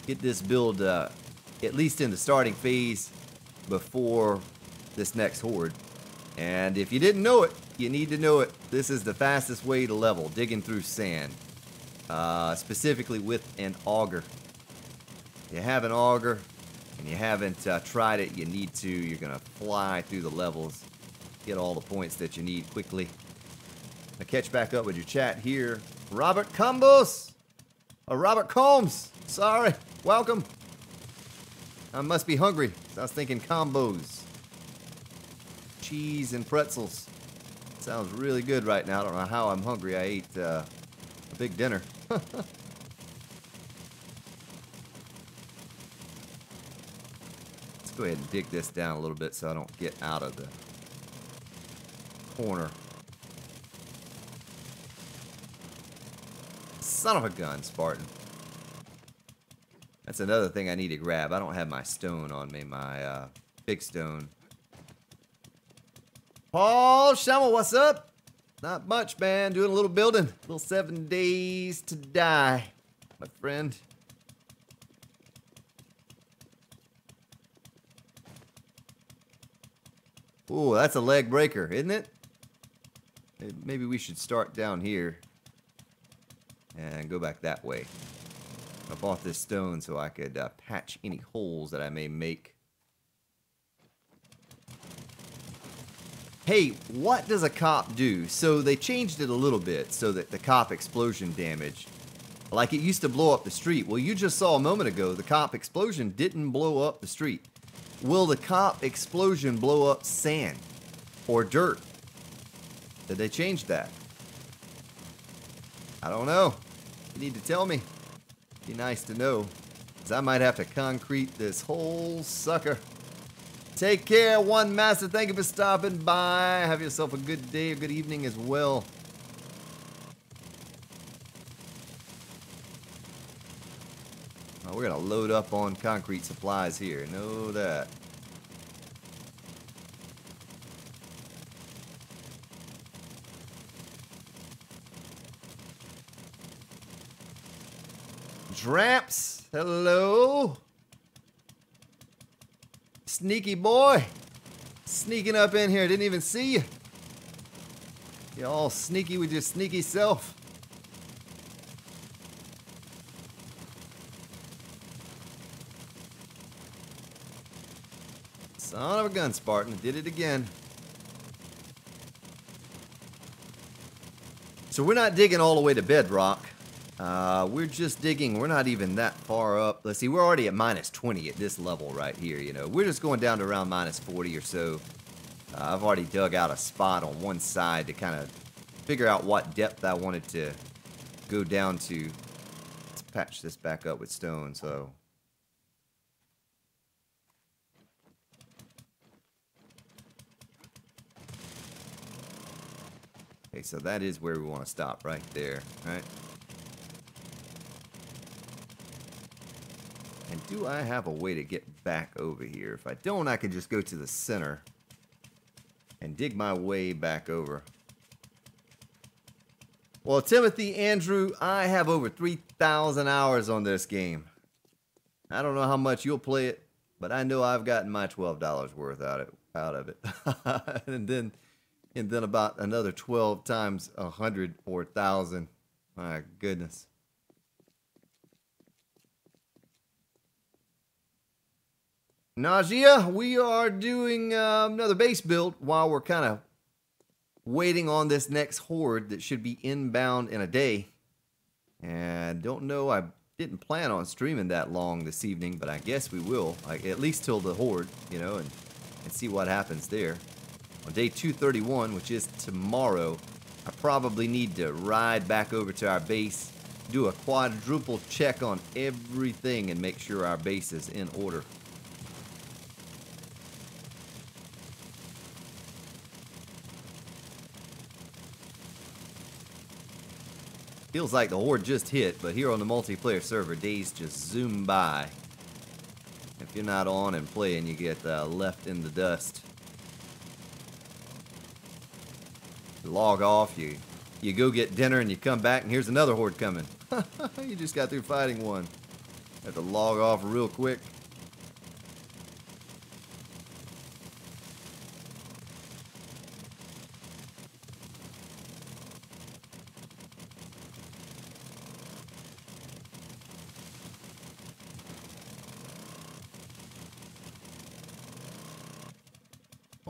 Get this build at least in the starting phase before this next horde. And if you didn't know it, you need to know it. This is the fastest way to level, digging through sand. Specifically with an auger. If you have an auger and you haven't tried it, you need to. You're going to fly through the levels, get all the points that you need quickly. I'll catch back up with your chat here. Robert Combos! Robert Combs! Sorry. Welcome. I must be hungry. So I was thinking combos. Cheese and pretzels. Sounds really good right now. I don't know how I'm hungry. I ate a big dinner. Let's go ahead and dig this down a little bit so I don't get out of the corner. Son of a gun, Spartan. That's another thing I need to grab. I don't have my stone on me, my big stone. Paul Schummel, what's up? Not much, man. Doing a little building. A little 7 days to die, my friend. Ooh, that's a leg breaker, isn't it? Maybe we should start down here and go back that way. I bought this stone so I could patch any holes that I may make. Hey, what does a cop do? So they changed it a little bit so that the cop explosion damage, like it used to blow up the street. Well, you just saw a moment ago the cop explosion didn't blow up the street. Will the cop explosion blow up sand or dirt? Did they change that? I don't know. You need to tell me. Be nice to know. 'cause I might have to concrete this whole sucker. Take care, One Master. Thank you for stopping by. Have yourself a good day or good evening as well. Oh, we're gonna load up on concrete supplies here. Know that. Dramps, hello. Sneaky boy. Sneaking up in here, didn't even see you. You're all sneaky with your sneaky self. Son of a gun, Spartan, did it again. So we're not digging all the way to bedrock. We're just digging, we're not even that far up. Let's see, we're already at minus 20 at this level right here, you know. We're just going down to around minus 40 or so. I've already dug out a spot on one side to kind of figure out what depth I wanted to go down to. Let's patch this back up with stone, so. Okay, so that is where we want to stop, right there, right? And do I have a way to get back over here? If I don't, I can just go to the center and dig my way back over. Well, Timothy, Andrew, I have over 3,000 hours on this game. I don't know how much you'll play it, but I know I've gotten my $12 worth out of it. and then about another 12 times 100 or 1,000. My goodness. Najia, we are doing another base build while we're kind of waiting on this next horde that should be inbound in a day. And don't know, I didn't plan on streaming that long this evening, but I guess we will, like, at least till the horde, you know, and see what happens there. On day 231, which is tomorrow, I probably need to ride back over to our base, do a quadruple check on everything and make sure our base is in order. Feels like the horde just hit, but here on the multiplayer server, days just zoom by. If you're not on and playing, you get left in the dust. You log off, you go get dinner, and you come back, and here's another horde coming. You just got through fighting one. Have to log off real quick.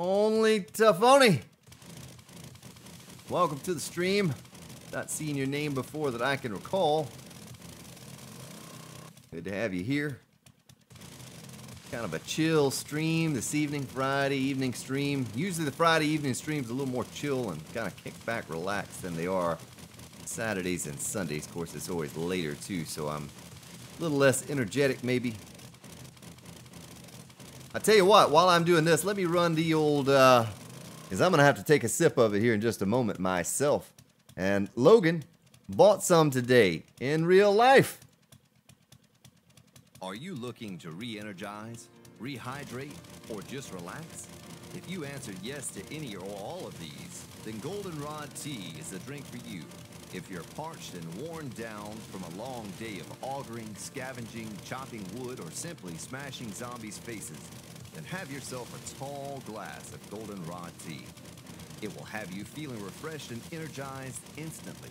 Only Tafoni. Welcome to the stream. Not seen your name before that I can recall. Good to have you here. Kind of a chill stream this evening, Friday evening stream. Usually the Friday evening stream's a little more chill and kind of kick back, relaxed than they are Saturdays and Sundays. Of course, it's always later too, so I'm a little less energetic maybe. I tell you what, while I'm doing this, let me run the old, because I'm going to have to take a sip of it here in just a moment myself. And Logan bought some today in real life. Are you looking to re-energize, rehydrate, or just relax? If you answered yes to any or all of these, then Goldenrod Tea is the drink for you. If you're parched and worn down from a long day of augering, scavenging, chopping wood, or simply smashing zombies' faces, then have yourself a tall glass of Goldenrod Tea. It will have you feeling refreshed and energized instantly.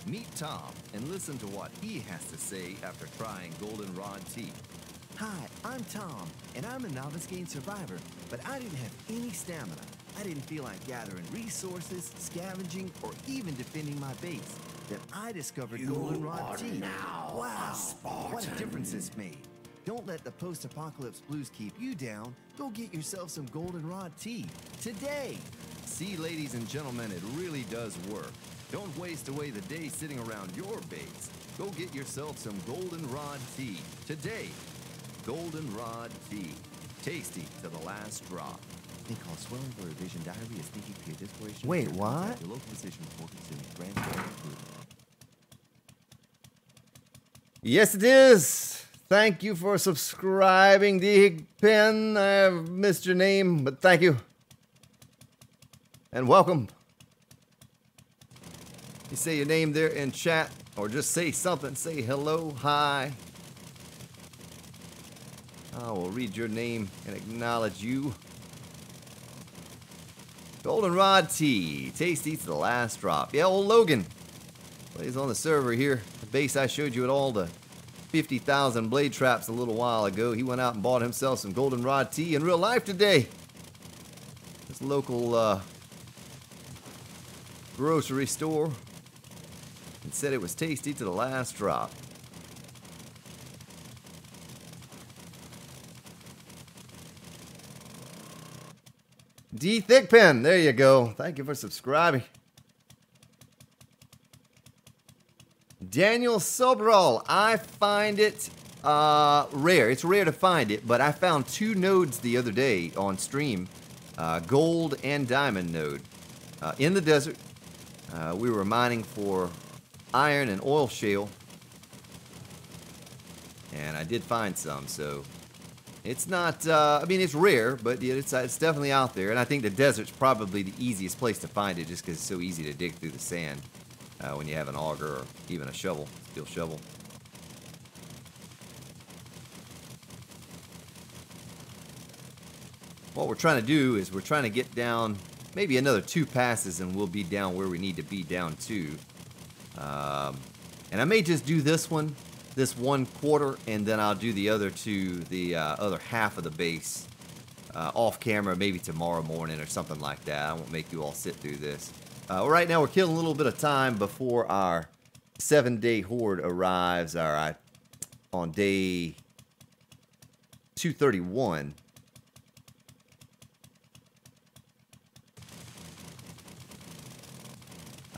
Meet Tom and listen to what he has to say after trying Goldenrod Tea. Hi, I'm Tom, and I'm a novice game survivor, but I didn't have any stamina. I didn't feel like gathering resources, scavenging, or even defending my base. Then I discovered Goldenrod Tea. Wow, what a difference this made. Don't let the post-apocalypse blues keep you down. Go get yourself some Goldenrod Tea today. See, ladies and gentlemen, it really does work. Don't waste away the day sitting around your base. Go get yourself some goldenrod tea today. Goldenrod tea. Tasty to the last drop. They call swelling for revision diarrhea, stinky pee, desperation. Wait, what? Contact your local physician before consuming. Brand new food. Yes, it is. Thank you for subscribing, Digpen. I've missed your name, but thank you. And welcome. You say your name there in chat, or just say something. Say hello, hi. I will read your name and acknowledge you. Goldenrod tea. Tasty to the last drop. Yeah, old Logan plays on the server here. The base I showed you at all the 50,000 blade traps a little while ago. He went out and bought himself some goldenrod tea in real life today. This local grocery store. And said it was tasty to the last drop. D Thickpen, there you go. Thank you for subscribing. Daniel Sobral, I find it rare. It's rare to find it, but I found 2 nodes the other day on stream, gold and diamond node, in the desert. We were mining for iron and oil shale, and I did find some, so it's not, I mean, it's rare, but it's definitely out there, and I think the desert's probably the easiest place to find it just because it's so easy to dig through the sand when you have an auger or even a shovel, steel shovel. What we're trying to do is we're trying to get down maybe another 2 passes and we'll be down where we need to be down to. And I may just do this one, this 1/4, and then I'll do the other 2, the other half of the base off camera, maybe tomorrow morning or something like that. I won't make you all sit through this. Right now we're killing a little bit of time before our 7-day horde arrives. All right, on day 231.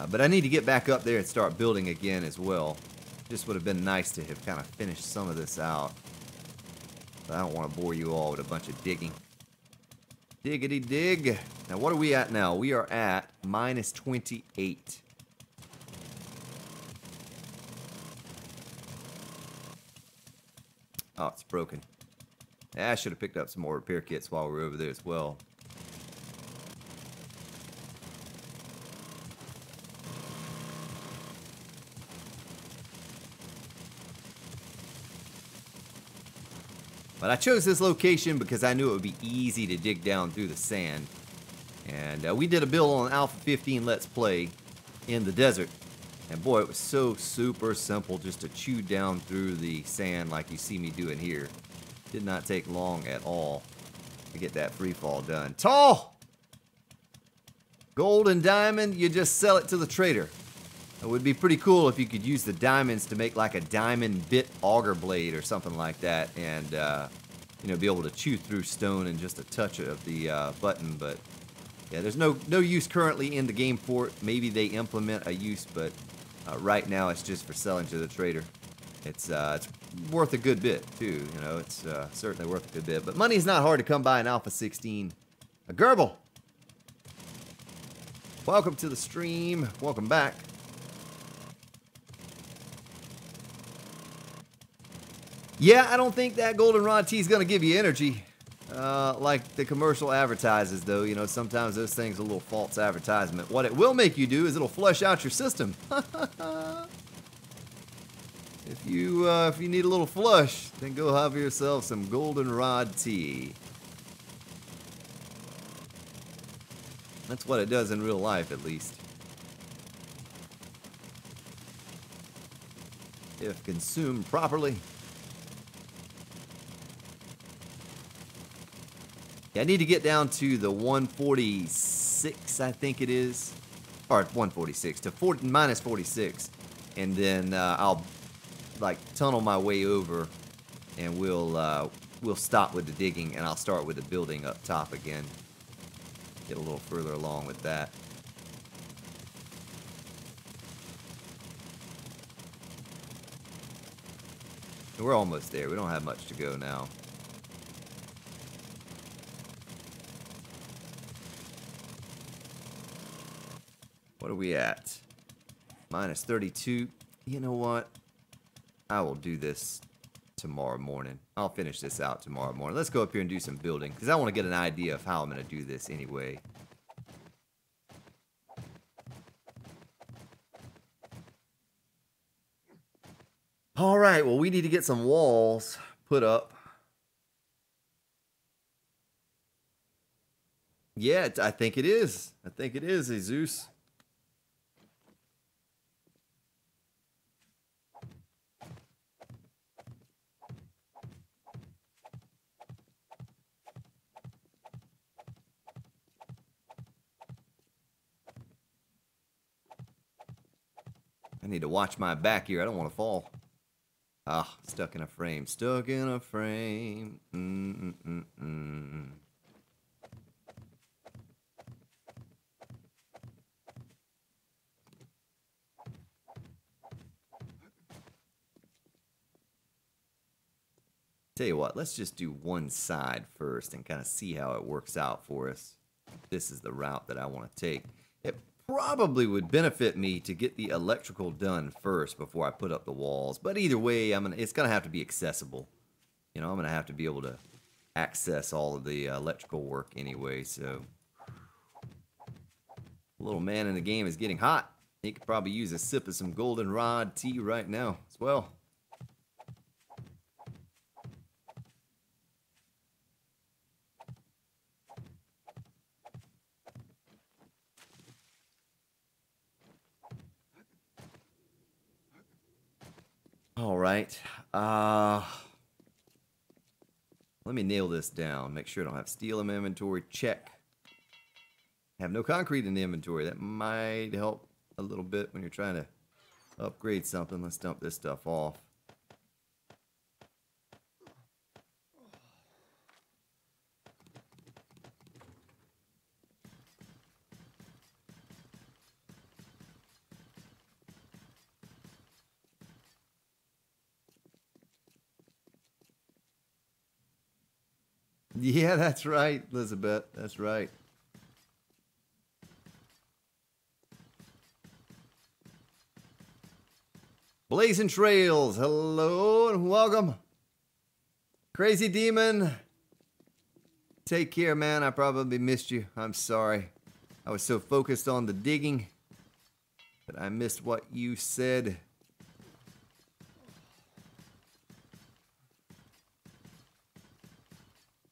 But I need to get back up there and start building again as well. Just would have been nice to have kind of finished some of this out. But I don't want to bore you all with a bunch of digging. Diggity dig. Now what are we at now? We are at -28. Oh, it's broken. I should have picked up some more repair kits while we were over there as well. But I chose this location because I knew it would be easy to dig down through the sand. And we did a build on Alpha 15 Let's Play in the desert. And boy, it was so super simple just to chew down through the sand like you see me doing here. Did not take long at all to get that free fall done. Tall! Gold and diamond, you just sell it to the trader. It would be pretty cool if you could use the diamonds to make like a diamond bit auger blade or something like that, and you know, be able to chew through stone in just a touch of the button. But yeah, there's no use currently in the game for it. Maybe they implement a use, but right now it's just for selling to the trader. It's worth a good bit too. You know, it's certainly worth a good bit. But money's not hard to come by in Alpha 16. A Gerbil, welcome to the stream. Welcome back. Yeah, I don't think that goldenrod tea is going to give you energy like the commercial advertises, though. You know, sometimes those things are a little false advertisement. What it will make you do is it'll flush out your system. If you need a little flush, then go have yourself some goldenrod tea. That's what it does in real life, at least. If consumed properly. Yeah, I need to get down to the 146, I think it is. Or 146 to -46. And then I'll like tunnel my way over and we'll stop with the digging and I'll start with the building up top again. Get a little further along with that. We're almost there. We don't have much to go now. What are we at? Minus 32. You know what? I will do this tomorrow morning. I'll finish this out tomorrow morning. Let's go up here and do some building, because I want to get an idea of how I'm going to do this anyway. All right, well, we need to get some walls put up. Yeah, I think it is. I think it is, ASUS. I need to watch my back here. I don't want to fall. Ah, stuck in a frame. Stuck in a frame. Tell you what, let's just do one side first and kind of see how it works out for us. This is the route that I want to take. It probably would benefit me to get the electrical done first before I put up the walls. But either way, it's going to have to be accessible. You know, I'm going to have to be able to access all of the electrical work anyway. So, little man in the game is getting hot. He could probably use a sip of some goldenrod tea right now as well. All right. Let me nail this down. Make sure I don't have steel in my inventory. Check. Have no concrete in the inventory. That might help a little bit when you're trying to upgrade something. Let's dump this stuff off. Yeah, that's right, Elizabeth. That's right. Blazing Trails, hello and welcome. Crazy Demon, take care, man. I probably missed you. I'm sorry. I was so focused on the digging that I missed what you said.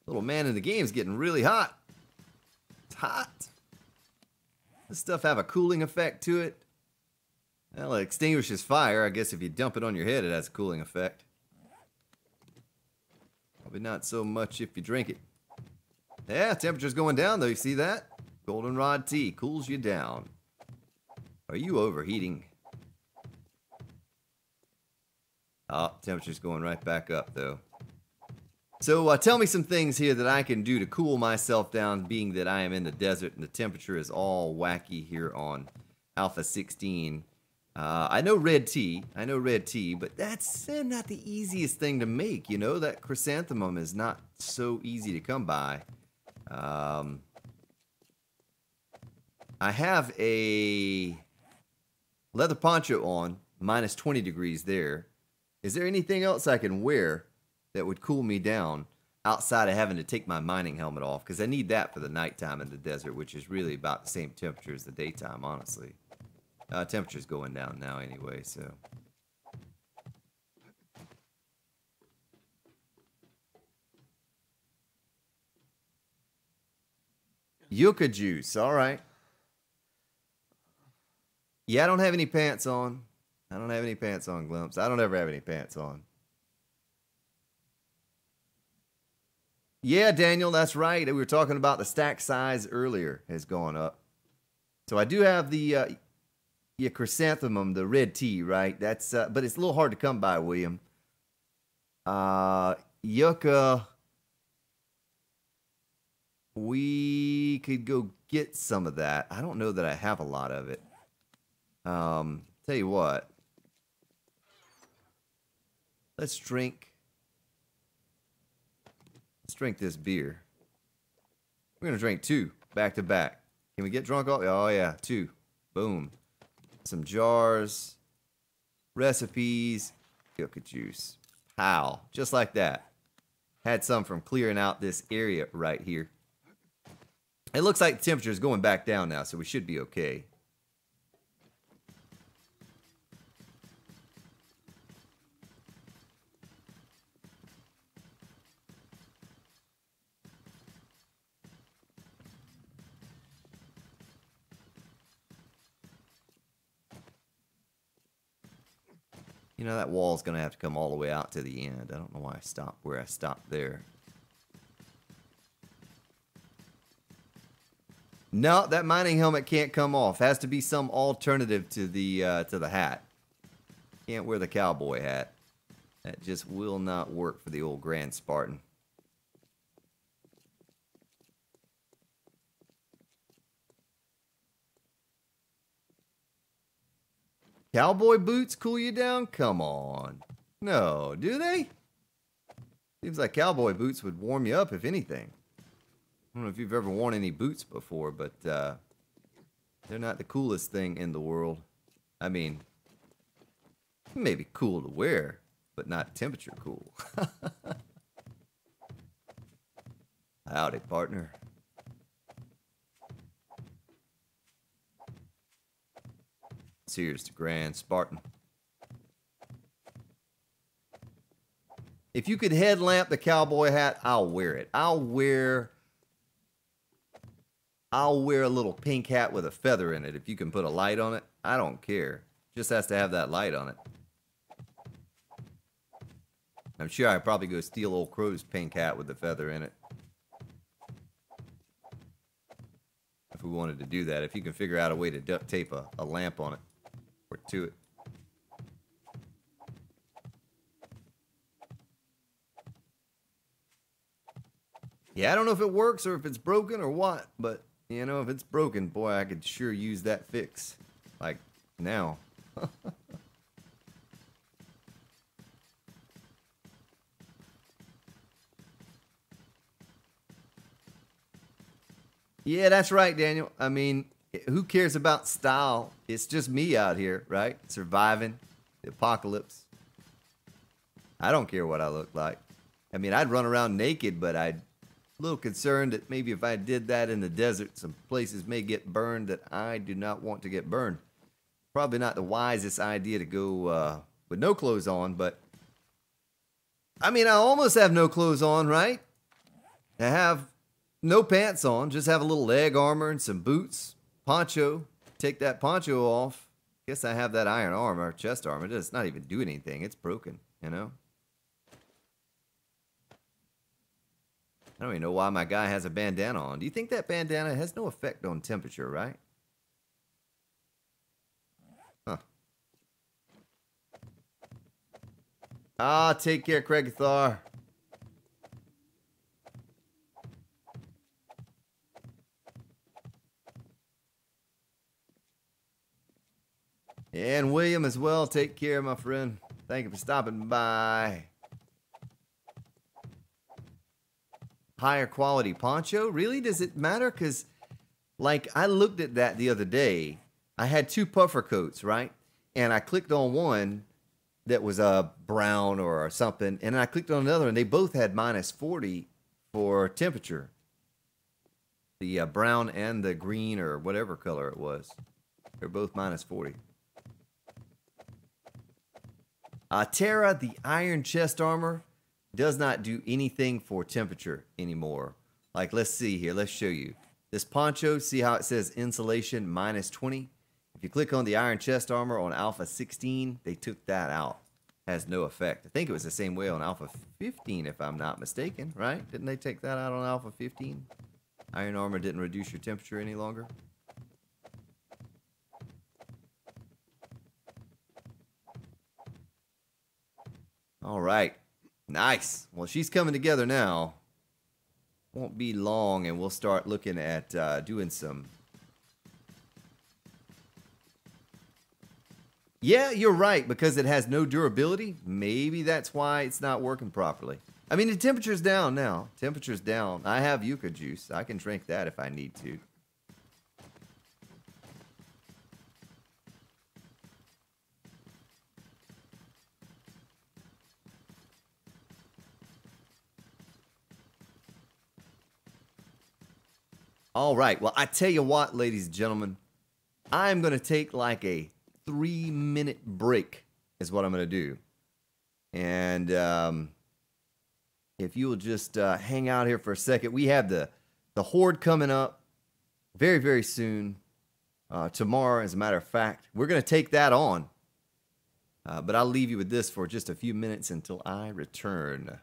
Little man in the game is getting really hot. It's hot. This stuff have a cooling effect to it. Well, it extinguishes fire. I guess if you dump it on your head, it has a cooling effect. Probably not so much if you drink it. Yeah, temperature's going down though. You see that? Goldenrod tea cools you down. Are you overheating? Oh, temperature's going right back up though. So tell me some things here that I can do to cool myself down, being that I am in the desert and the temperature is all wacky here on Alpha 16. I know red tea, but that's not the easiest thing to make, you know? That chrysanthemum is not so easy to come by. I have a leather poncho on, minus 20 degrees there. Is there anything else I can wear that would cool me down outside of having to take my mining helmet off? Because I need that for the nighttime in the desert, which is really about the same temperature as the daytime, honestly. Temperature's going down now anyway, so. Yucca juice, all right. Yeah, I don't have any pants on. I don't have any pants on, Glimpse. I don't ever have any pants on. Yeah, Daniel, that's right. We were talking about the stack size earlier has gone up. So I do have the chrysanthemum, the red tea, right? That's but it's a little hard to come by, William. Yucca, we could go get some of that. I don't know that I have a lot of it. Tell you what. Let's drink this beer. We're going to drink 2 back to back. Can we get drunk all? Oh, yeah, 2. Boom. Some jars, recipes, yucca juice. Pow. Just like that. Had some from clearing out this area right here. It looks like the temperature is going back down now, so we should be okay. You know, that wall's going to have to come all the way out to the end. I don't know why I stopped where I stopped there. No, that mining helmet can't come off. Has to be some alternative to the hat. Can't wear the cowboy hat. That just will not work for the old Grand Spartan. Cowboy boots cool you down? Come on. No, do they? Seems like cowboy boots would warm you up if anything. I don't know if you've ever worn any boots before, but they're not the coolest thing in the world. I mean, maybe cool to wear, but not temperature cool. Howdy, partner. Here's the Grand Spartan. If you could headlamp the cowboy hat, I'll wear it. I'll wear a little pink hat with a feather in it. If you can put a light on it, I don't care. Just has to have that light on it. I'm sure I'd probably go steal old Crow's pink hat with the feather in it. If we wanted to do that. If you can figure out a way to duct tape a lamp on it. Or to it. Yeah, I don't know if it works or if it's broken or what, but, you know, if it's broken, boy, I could sure use that fix. Like, now. Yeah, that's right, Daniel. I mean, who cares about style? It's just me out here, right? Surviving the apocalypse. I don't care what I look like. I mean, I'd run around naked, but I'm a little concerned that maybe if I did that in the desert, some places may get burned that I do not want to get burned. Probably not the wisest idea to go with no clothes on, but I mean, I almost have no clothes on, right? I have no pants on, just have a little leg armor and some boots. Poncho, take that poncho off. Guess I have that iron arm or chest armor. It does not even do anything. It's broken, you know? I don't even know why my guy has a bandana on. Do you think that bandana has no effect on temperature, right? Huh. Ah, take care, Craigathar. And William as well. Take care, my friend. Thank you for stopping by. Higher quality poncho? Really? Does it matter? Because, like, I looked at that the other day. I had 2 puffer coats, right? And I clicked on one that was a brown or something. And I clicked on another, and they both had -40 for temperature. The brown and the green or whatever color it was. They're both -40. Terra, the iron chest armor, does not do anything for temperature anymore. Like, let's see here. Let's show you. This poncho, see how it says insulation -20? If you click on the iron chest armor on Alpha 16, they took that out. Has no effect. I think it was the same way on Alpha 15, if I'm not mistaken, right? Didn't they take that out on Alpha 15? Iron armor didn't reduce your temperature any longer. All right. Nice. Well, she's coming together now. Won't be long, and we'll start looking at doing some Yeah, you're right, because it has no durability. Maybe that's why it's not working properly. I mean, the temperature's down now. Temperature's down. I have yucca juice. I can drink that if I need to. All right, well, I tell you what, ladies and gentlemen, I'm going to take like a 3-minute break is what I'm going to do. And if you will just hang out here for a second, we have the Horde coming up very, very soon. Tomorrow, as a matter of fact. We're going to take that on. But I'll leave you with this for just a few minutes until I return.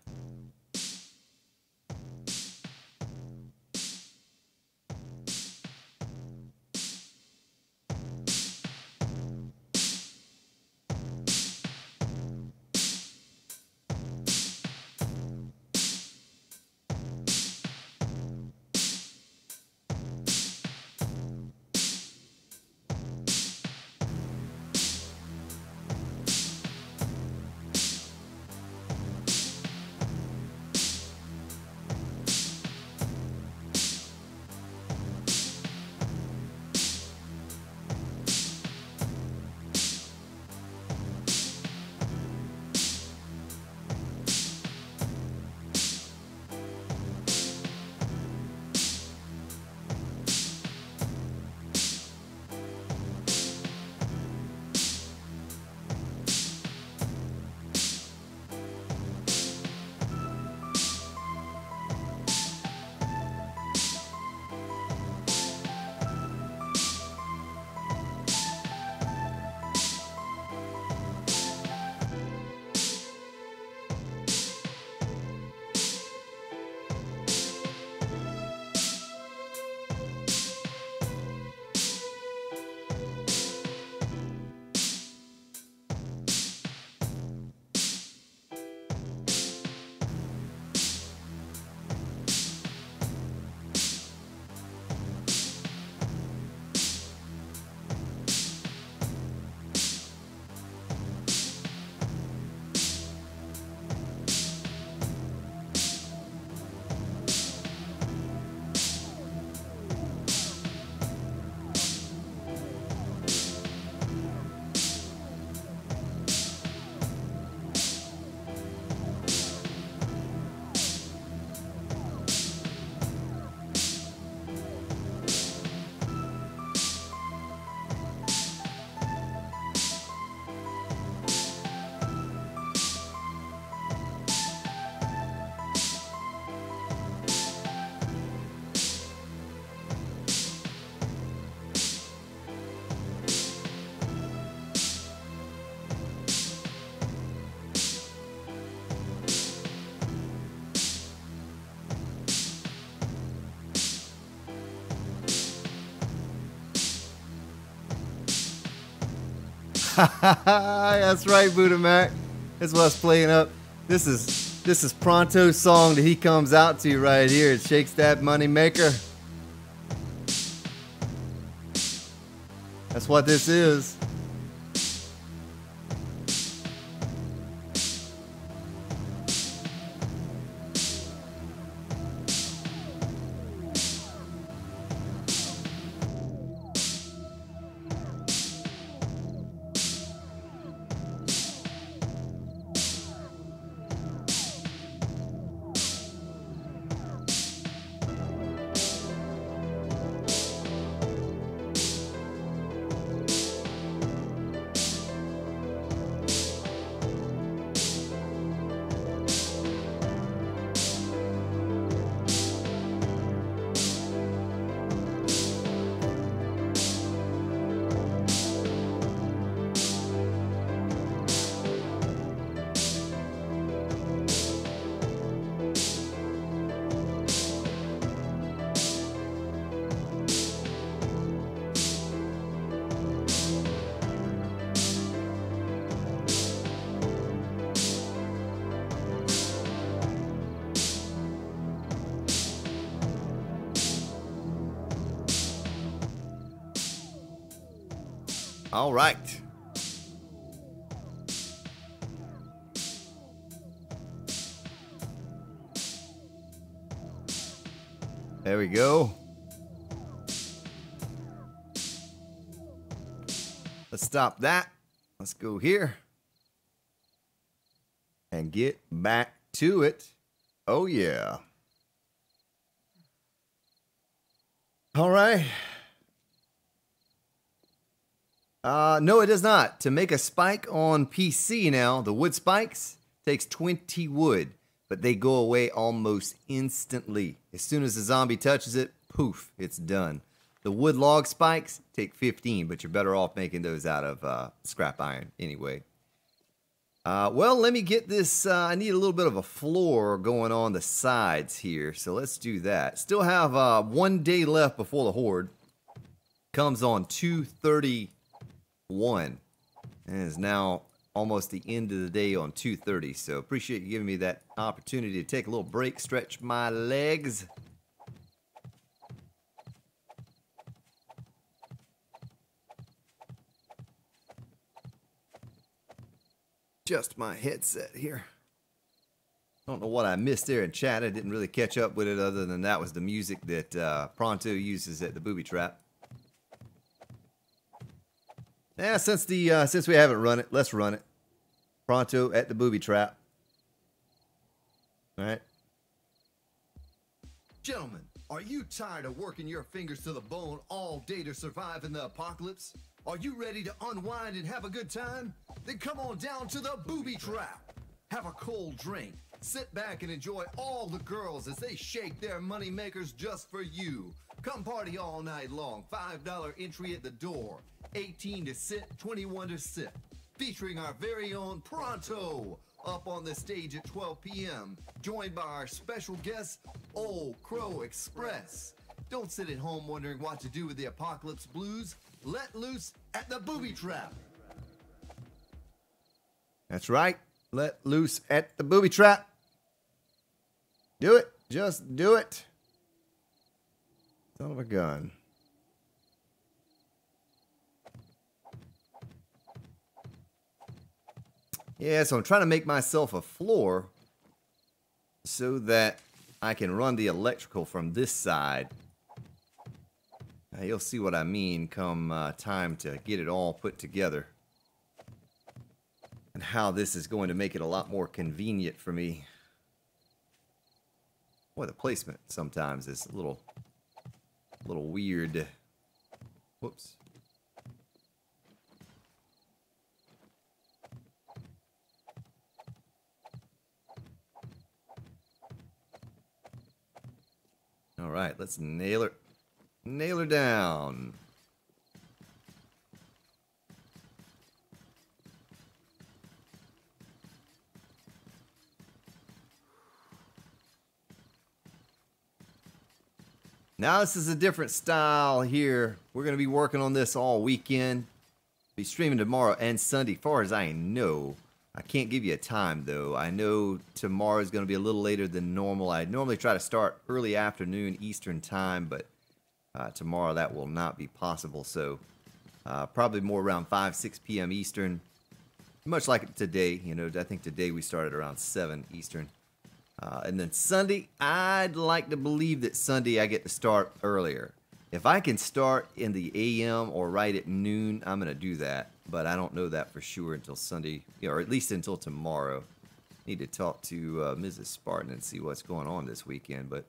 That's right, Buddha Mac. That's what's playing up. This is Pronto's song that he comes out to right here. It shakes that money maker. That's what this is. All right. There we go. Let's stop that. Let's go here. And get back to it. Oh, yeah. All right. No, it does not. To make a spike on PC now, the wood spikes takes 20 wood, but they go away almost instantly. As soon as the zombie touches it, poof, it's done. The wood log spikes take 15, but you're better off making those out of scrap iron anyway. Well, let me get this. I need a little bit of a floor going on the sides here, so let's do that. Still have 1 day left before the horde. Comes on 2:31, and is now almost the end of the day on 2:30. So appreciate you giving me that opportunity to take a little break, stretch my legs. Just my headset here. Don't know what I missed there in chat. I didn't really catch up with it other than that was the music that Pronto uses at the booby trap. Yeah, since we haven't run it, let's run it. Pronto at the booby trap. All right. Gentlemen, are you tired of working your fingers to the bone all day to survive in the apocalypse? Are you ready to unwind and have a good time? Then come on down to the booby trap. Have a cold drink. Sit back and enjoy all the girls as they shake their money makers just for you. Come party all night long. $5 entry at the door. 18 to sit, 21 to sit. Featuring our very own Pronto up on the stage at 12 p.m. Joined by our special guest, Old Crow Express. Don't sit at home wondering what to do with the apocalypse blues. Let loose at the booby trap. That's right. Let loose at the booby trap. Do it. Just do it. Son of a gun. Yeah, so I'm trying to make myself a floor so that I can run the electrical from this side. Now, you'll see what I mean come time to get it all put together. And how this is going to make it a lot more convenient for me. Boy, the placement sometimes is a little weird. Whoops. All right, let's nail her down. Now this is a different style here. We're going to be working on this all weekend. Be streaming tomorrow and Sunday, far as I know. I can't give you a time though. I know tomorrow is going to be a little later than normal. I normally try to start early afternoon Eastern time, but tomorrow that will not be possible. So probably more around 5-6 p.m. Eastern. Much like today, you know, I think today we started around 7 Eastern. And then Sunday, I'd like to believe that Sunday I get to start earlier. If I can start in the AM or right at noon, I'm going to do that. But I don't know that for sure until Sunday, or at least until tomorrow. Need to talk to Mrs. Spartan and see what's going on this weekend. But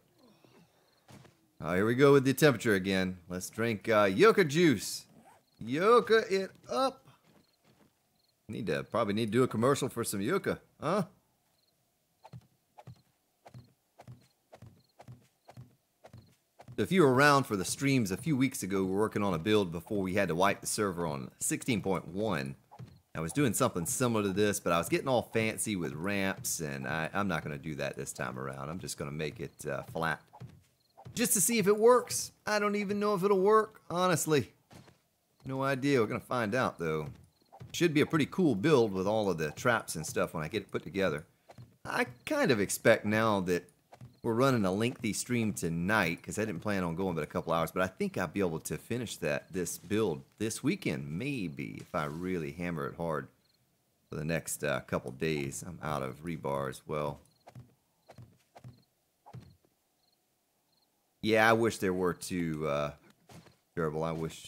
here we go with the temperature again. Let's drink yucca juice. Yucca it up. Probably need to do a commercial for some yucca, huh? If you were around for the streams a few weeks ago, we were working on a build before we had to wipe the server on 16.1. I was doing something similar to this, but I was getting all fancy with ramps, and I'm not going to do that this time around. I'm just going to make it flat. Just to see if it works. I don't even know if it'll work, honestly. No idea. We're going to find out, though. Should be a pretty cool build with all of the traps and stuff when I get it put together. I kind of expect now that we're running a lengthy stream tonight because I didn't plan on going but a couple hours, but I think I'll be able to finish this build this weekend, maybe, if I really hammer it hard for the next couple days. I'm out of rebar as well. Yeah, I wish there were two, Durable. I wish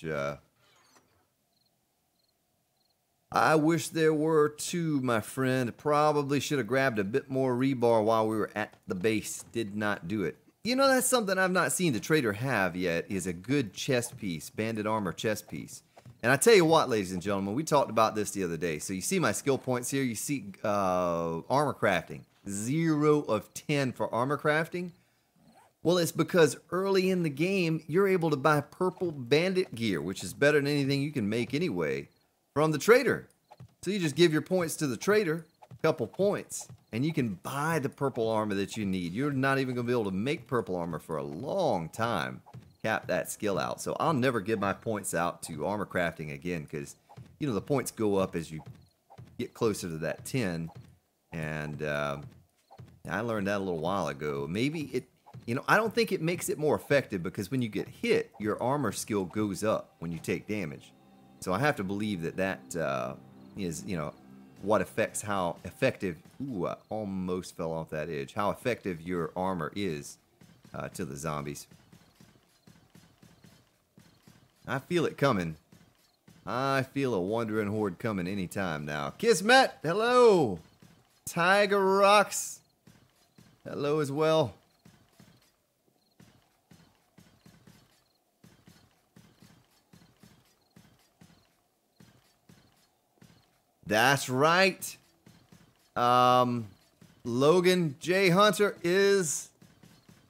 there were two, my friend. Probably should have grabbed a bit more rebar while we were at the base. Did not do it. You know, that's something I've not seen the trader have yet, is a good chest piece, banded armor chest piece. And I tell you what, ladies and gentlemen, we talked about this the other day. So you see my skill points here. You see armor crafting. 0 of 10 for armor crafting. Well, it's because early in the game, you're able to buy purple bandit gear, which is better than anything you can make anyway, from the trader. So you just give your points to the trader, a couple points, and you can buy the purple armor that you need. You're not even going to be able to make purple armor for a long time. Cap that skill out. So I'll never give my points out to armor crafting again, because, you know, the points go up as you get closer to that 10. And I learned that a little while ago. Maybe it... You know, I don't think it makes it more effective, because when you get hit, your armor skill goes up when you take damage. So I have to believe that that is, you know, what affects how effective... Ooh, I almost fell off that edge. How effective your armor is to the zombies. I feel it coming. I feel a wandering horde coming anytime now. Kismet, hello! Tiger Rocks, hello as well. That's right. Logan J. Hunter is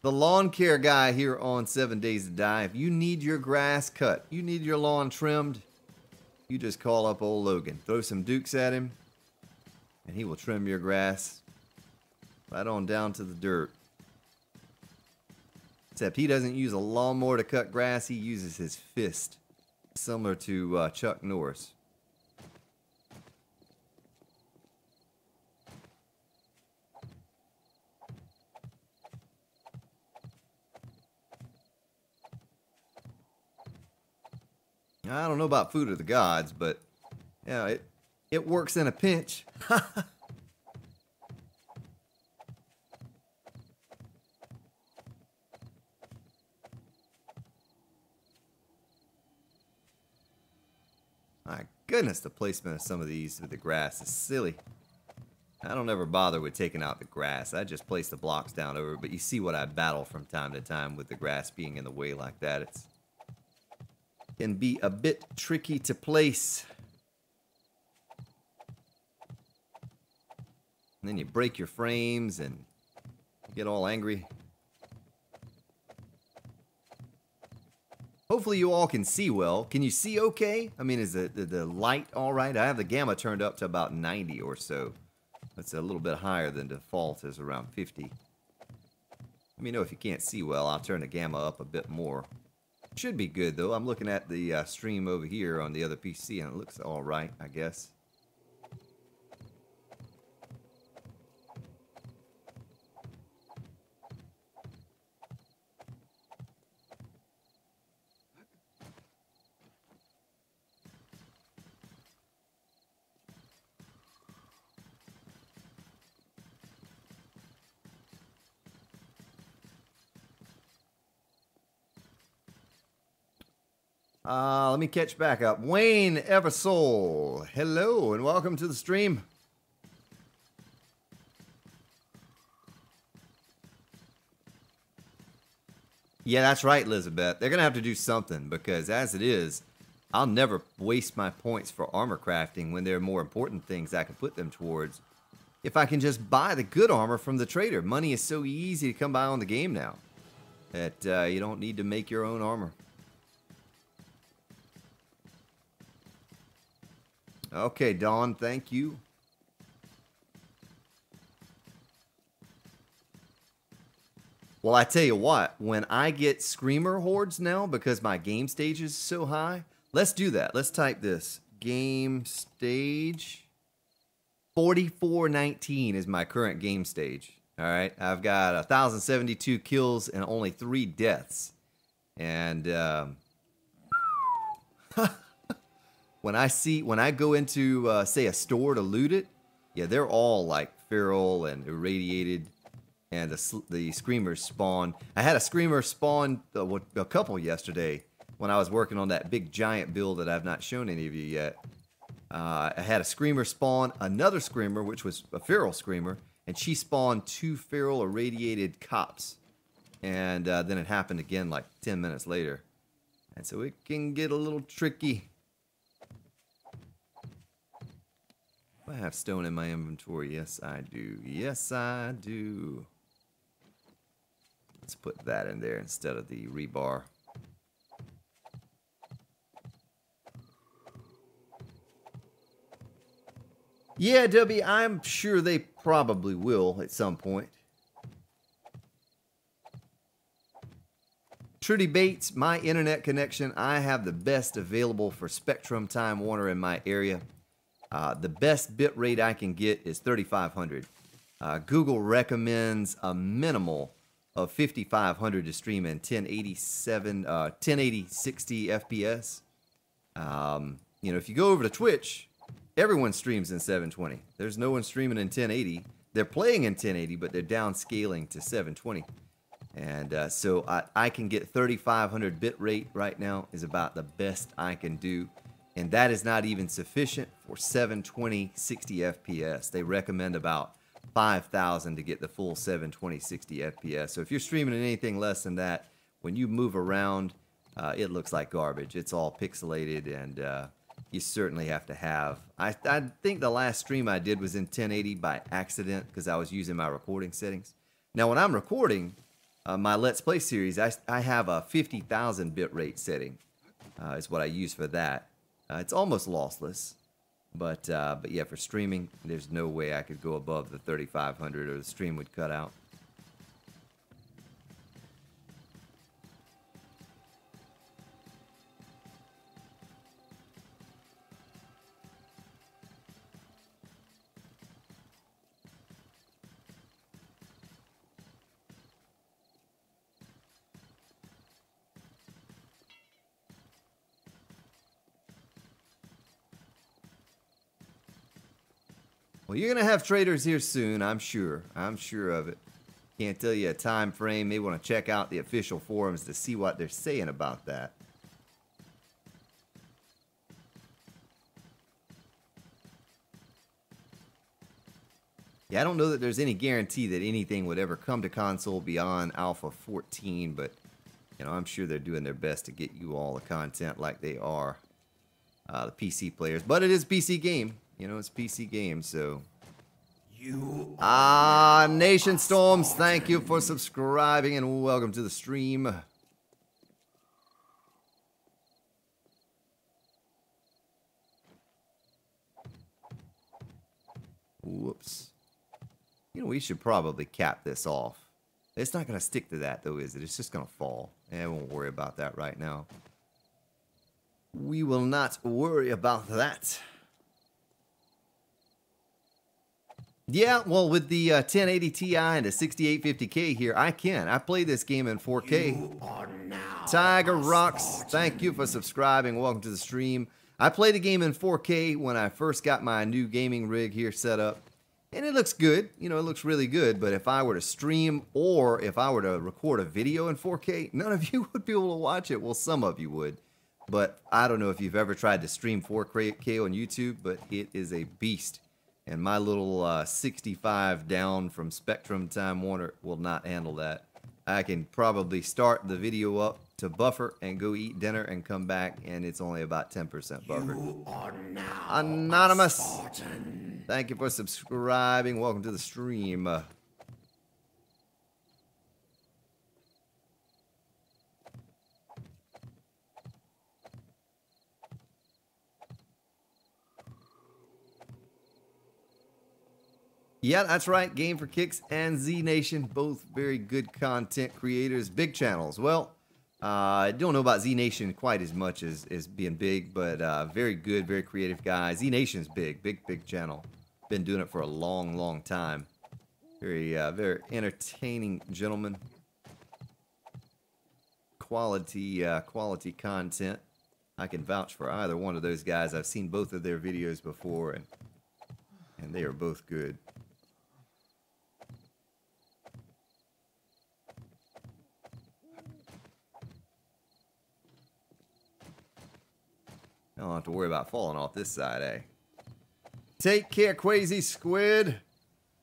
the lawn care guy here on 7 Days to Die. If you need your grass cut, you need your lawn trimmed, you just call up old Logan. Throw some dukes at him, and he will trim your grass right on down to the dirt. Except he doesn't use a lawnmower to cut grass, he uses his fist, similar to Chuck Norris. I don't know about food of the gods, but yeah, it works in a pinch. My goodness, the placement of some of these with the grass is silly. I don't ever bother with taking out the grass. I just place the blocks down over it, but you see what I battle from time to time with the grass being in the way like that. It's can be a bit tricky to place. And then you break your frames and get all angry. Hopefully you all can see well. Can you see okay? I mean, is the light all right? I have the gamma turned up to about 90 or so. That's a little bit higher than default, is around 50. Let me know if you can't see well. I'll turn the gamma up a bit more. Should be good though. I'm looking at the stream over here on the other PC and it looks all right, I guess. Let me catch back up. Wayne Eversoul, hello and welcome to the stream. Yeah, that's right, Elizabeth. They're going to have to do something because as it is, I'll never waste my points for armor crafting when there are more important things I can put them towards. If I can just buy the good armor from the trader. Money is so easy to come by on the game now that you don't need to make your own armor. Okay, Dawn, thank you. Well, I tell you what, when I get screamer hordes now, because my game stage is so high, let's do that. Let's type this. Game stage 4419 is my current game stage. All right, I've got 1,072 kills and only 3 deaths. And when I go into say a store to loot it, yeah, they're all like feral and irradiated. and the screamers spawn. I had a screamer spawn a couple yesterday when I was working on that big giant build that I've not shown any of you yet. I had a screamer spawn another screamer, which was a feral screamer, and she spawned 2 feral irradiated cops. And then it happened again like 10 minutes later. And so it can get a little tricky. Do I have stone in my inventory? Yes, I do. Yes, I do. Let's put that in there instead of the rebar. Yeah, W, I'm sure they probably will at some point. Trudy Bates, my internet connection, I have the best available for Spectrum Time Warner in my area. The best bit rate I can get is 3500. Google recommends a minimal of 5500 to stream in 1080 60 FPS. You know, if you go over to Twitch, everyone streams in 720. There's no one streaming in 1080. They're playing in 1080, but they're downscaling to 720. And so I can get 3500 bit rate right now is about the best I can do. And that is not even sufficient for 720 60 FPS. They recommend about 5,000 to get the full 720 60 FPS. So if you're streaming in anything less than that, when you move around, it looks like garbage. It's all pixelated, and you certainly have to have. I think the last stream I did was in 1080 by accident because I was using my recording settings. Now when I'm recording my Let's Play series, I have a 50,000 bit rate setting. Is what I use for that. It's almost lossless, but yeah, for streaming, there's no way I could go above the 3500 or the stream would cut out. Well, you're going to have traders here soon, I'm sure. I'm sure of it. Can't tell you a time frame. May want to check out the official forums to see what they're saying about that. Yeah, I don't know that there's any guarantee that anything would ever come to console beyond Alpha 14, but you know, I'm sure they're doing their best to get you all the content like they are, the PC players. But it is PC game. You know, it's PC game, so. Nation Storms, thank you for subscribing and welcome to the stream. Whoops. You know, we should probably cap this off. It's not going to stick to that, though, is it? It's just going to fall. I won't worry about that right now. We will not worry about that. Yeah, well, with the 1080 Ti and a 6850K here, I can. I play this game in 4K. Tiger Rocks, thank you for subscribing. Welcome to the stream. I played the game in 4K when I first got my new gaming rig here set up. And it looks good. You know, it looks really good. But if I were to stream or if I were to record a video in 4K, none of you would be able to watch it. Well, some of you would. But I don't know if you've ever tried to stream 4K on YouTube, but it is a beast. And my little 65 down from Spectrum Time Warner will not handle that. I can probably start the video up to buffer and go eat dinner and come back, and it's only about 10% buffered. You are now Anonymous, thank you for subscribing. Welcome to the stream. Yeah, that's right. Game for Kicks and Z Nation, both very good content creators, big channels. Well, I don't know about Z Nation quite as much as being big, but very good, very creative guy. Z Nation's big channel. Been doing it for a long time. Very entertaining gentleman. Quality content. I can vouch for either one of those guys. I've seen both of their videos before, and they are both good. to worry about falling off this side, eh? Take care, Crazy Squid.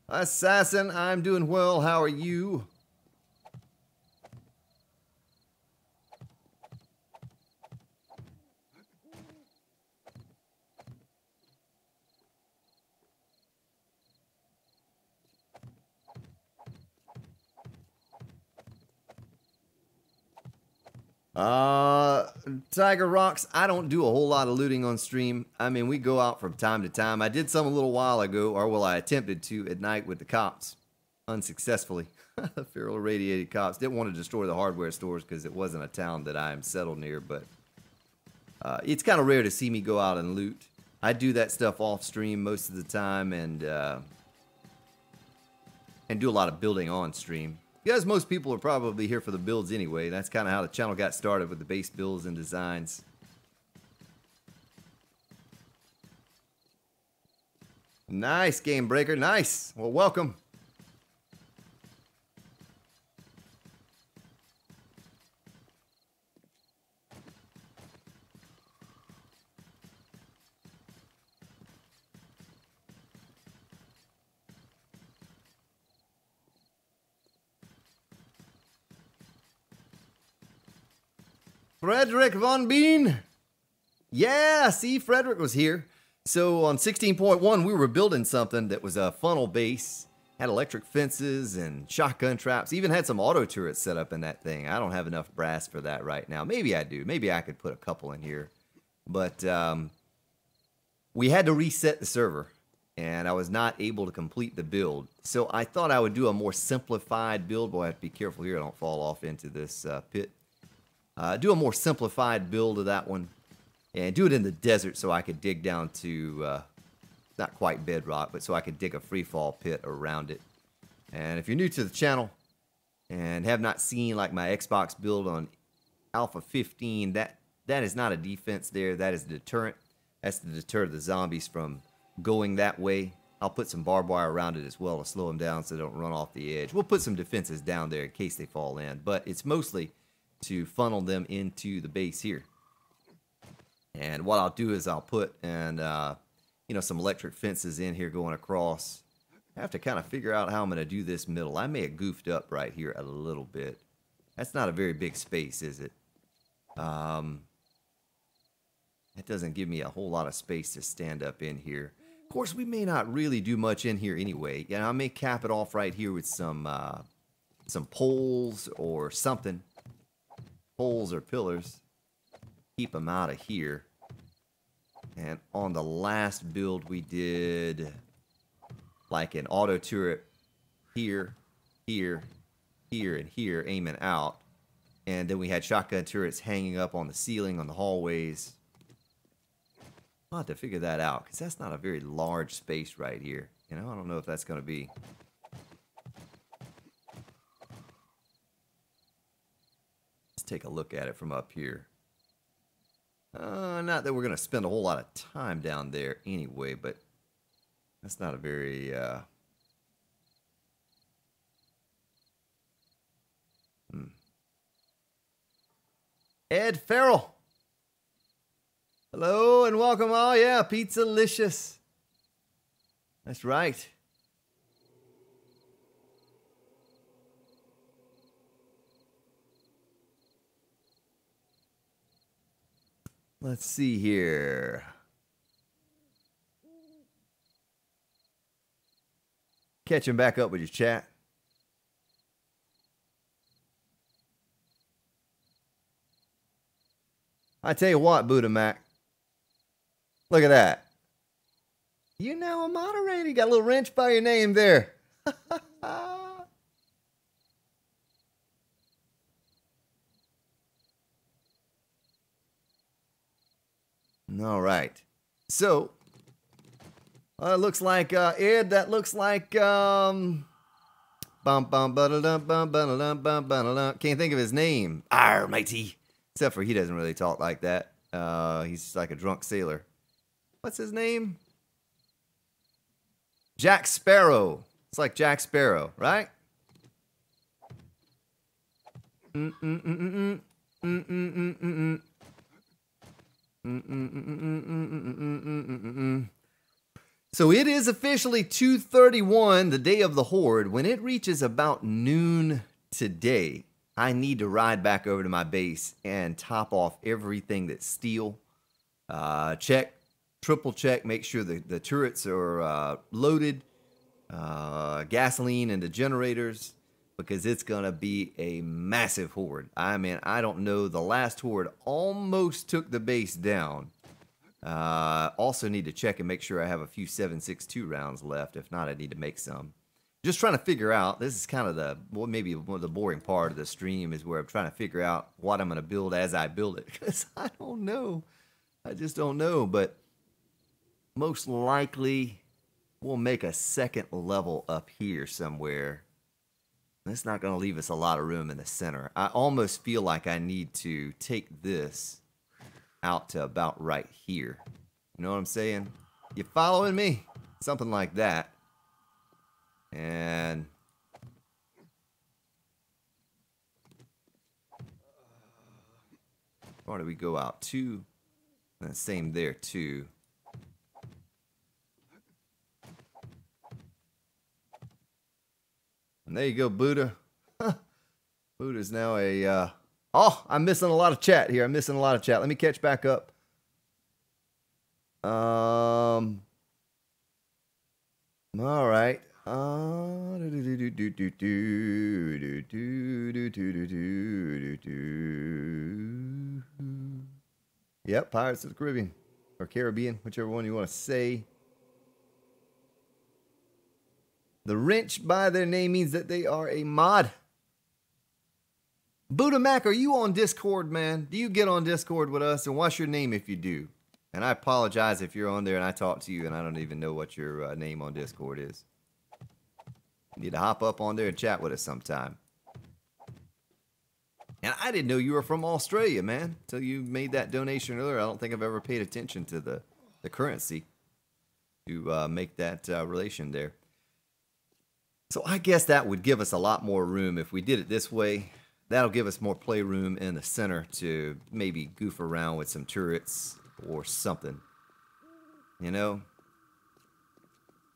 Assassin, I'm doing well. How are you? Tiger Rocks, I don't do a whole lot of looting on stream. I mean, we go out from time to time. I did some a little while ago, or well, I attempted to at night with the cops. Unsuccessfully. The feral irradiated cops didn't want to destroy the hardware stores because it wasn't a town that I am settled near, but it's kind of rare to see me go out and loot. I do that stuff off stream most of the time and do a lot of building on stream. Because most people are probably here for the builds anyway. That's kind of how the channel got started, with the base builds and designs. Nice, Game Breaker. Nice. Well, welcome. Frederick Von Bean. Yeah, see, Frederick was here. So on 16.1, we were building something that was a funnel base, had electric fences and shotgun traps, even had some auto turrets set up in that thing. I don't have enough brass for that right now. Maybe I do. Maybe I could put a couple in here. But we had to reset the server, and I was not able to complete the build. So I thought I would do a more simplified build. Boy, I have to be careful here I don't fall off into this pit. Do a more simplified build of that one, and do it in the desert so I could dig down to, not quite bedrock, but so I could dig a free fall pit around it. And if you're new to the channel and have not seen like my Xbox build on Alpha 15, that is not a defense there, that is a deterrent. That's to deter the zombies from going that way. I'll put some barbed wire around it as well to slow them down so they don't run off the edge. We'll put some defenses down there in case they fall in, but it's mostly to funnel them into the base here. And what I'll do is I'll put some electric fences in here going across. I have to kind of figure out how I'm going to do this middle. I may have goofed up right here a little bit. That's not a very big space, is it? It doesn't give me a whole lot of space to stand up in here. Of course, we may not really do much in here anyway. I may cap it off right here with some poles or something. Poles or pillars. Keep them out of here. And on the last build we did like an auto turret here, here, here, and here aiming out. And then we had shotgun turrets hanging up on the ceiling on the hallways. I'll have to figure that out because that's not a very large space right here. I don't know if that's going to be. Take a look at it from up here. Not that we're going to spend a whole lot of time down there anyway, but that's not a very Ed Farrell. Hello and welcome all. Yeah, Pizzalicious. That's right. Let's see here. Catching back up with your chat. I tell you what, Buddha Mac. Look at that. You now a moderator. You got a little wrench by your name there. All right. So, it looks like, Ed, that looks like, can't think of his name. Arr, matey. Except for he doesn't really talk like that. He's like a drunk sailor. What's his name? Jack Sparrow. It's like Jack Sparrow, right? So it is officially 2:31, the day of the Horde. When it reaches about noon today, I need to ride back over to my base and top off everything that's steel. Check, triple check, make sure the turrets are loaded. Gasoline and the generators, because it's gonna be a massive horde. I mean, I don't know, the last horde almost took the base down. Also need to check and make sure I have a few 7.62 rounds left. If not, I need to make some. Just trying to figure out, this is kind of maybe one of the boring part of the stream, is where I'm trying to figure out what I'm going to build as I build it, because I don't know. I just don't know, but most likely we'll make a second level up here somewhere. That's not going to leave us a lot of room in the center. I almost feel like I need to take this out to about right here. You know what I'm saying? You following me? Something like that. And or do we go out two? And the same there too. And there you go, Buddha. Buddha's now a oh, I'm missing a lot of chat here. I'm missing a lot of chat. Let me catch back up. All right. Yep, Pirates of the Caribbean or Caribbean, whichever one you want to say. The wrench by their name means that they are a mod. Buddha Mac, are you on Discord, man? Do you get on Discord with us? And what's your name if you do? And I apologize if you're on there and I talk to you and I don't even know what your name on Discord is. You need to hop up on there and chat with us sometime. And I didn't know you were from Australia, man. Until you made that donation earlier. I don't think I've ever paid attention to the currency to make that relation there. So I guess that would give us a lot more room if we did it this way. That'll give us more playroom in the center to maybe goof around with some turrets or something. You know?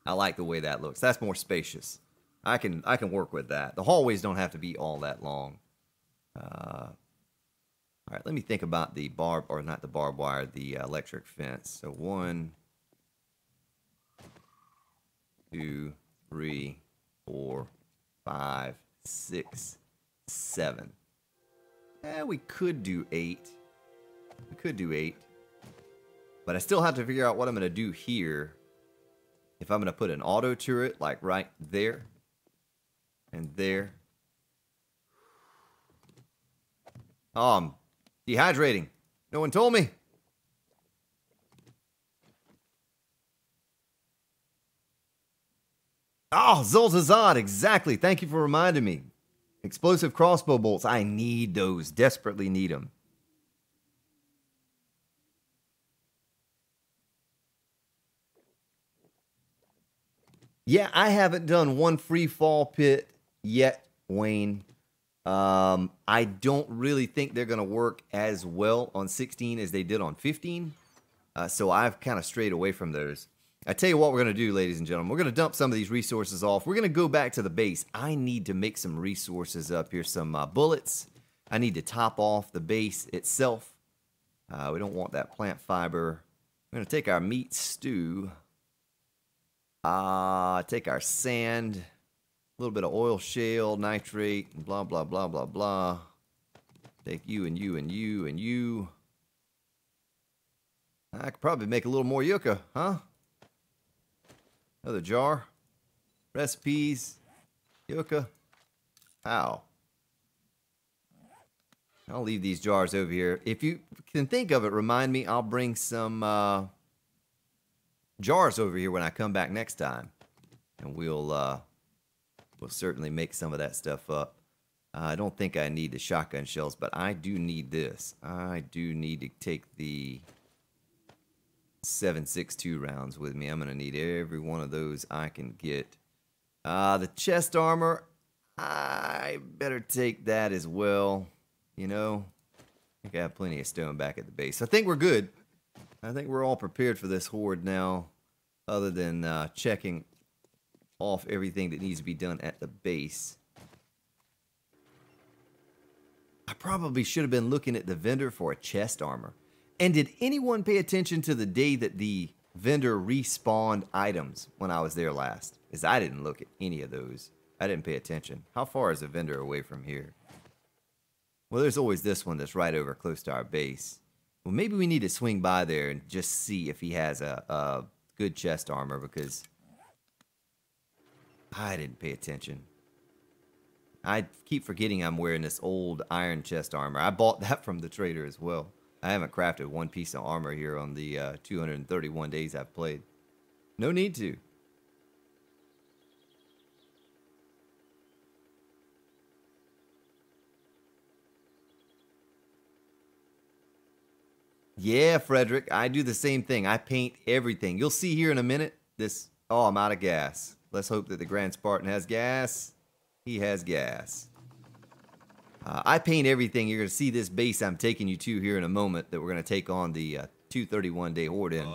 I like the way that looks. That's more spacious. I can work with that. The hallways don't have to be all that long. All right, let me think about the barbed wire, the electric fence. So 1, 2, 3, 4, 5, 6, 7. We could do 8. We could do 8. But I still have to figure out what I'm going to do here. If I'm going to put an auto turret like right there and there. Oh, I'm dehydrating. No one told me. Oh, Zoltazad, exactly. Thank you for reminding me. Explosive crossbow bolts. I need those. Desperately need them. Yeah, I haven't done one free fall pit yet, Wayne. I don't really think they're going to work as well on 16 as they did on 15. So I've kind of strayed away from those. I tell you what we're going to do, ladies and gentlemen. We're going to dump some of these resources off. We're going to go back to the base. I need to make some resources up here. Some bullets. I need to top off the base itself. We don't want that plant fiber. We're going to take our meat stew. Take our sand. A little bit of oil shale, nitrate, blah, blah, blah, blah, blah. Take you and you and you and you. I could probably make a little more yucca, huh? Another jar. Recipes. Yucca. Ow. I'll leave these jars over here. If you can think of it, remind me. I'll bring some jars over here when I come back next time. And we'll certainly make some of that stuff up. I don't think I need the shotgun shells, but I do need this. I do need to take the 7.62 rounds with me. I'm going to need every one of those I can get. The chest armor, I better take that as well. You know, I think I have plenty of stone back at the base. I think we're good. I think we're all prepared for this horde now, other than checking off everything that needs to be done at the base. I probably should have been looking at the vendor for a chest armor. And did anyone pay attention to the day that the vendor respawned items when I was there last? Because I didn't look at any of those. I didn't pay attention. How far is the vendor away from here? Well, there's always this one that's right over close to our base. Well, maybe we need to swing by there and just see if he has a good chest armor, because I didn't pay attention. I keep forgetting I'm wearing this old iron chest armor. I bought that from the trader as well. I haven't crafted one piece of armor here on the 231 days I've played. No need to. Yeah, Frederick, I do the same thing. I paint everything. You'll see here in a minute this... Oh, I'm out of gas. Let's hope that the Grand Spartan has gas. He has gas. I paint everything. You're going to see this base I'm taking you to here in a moment that we're going to take on the 231-day horde in.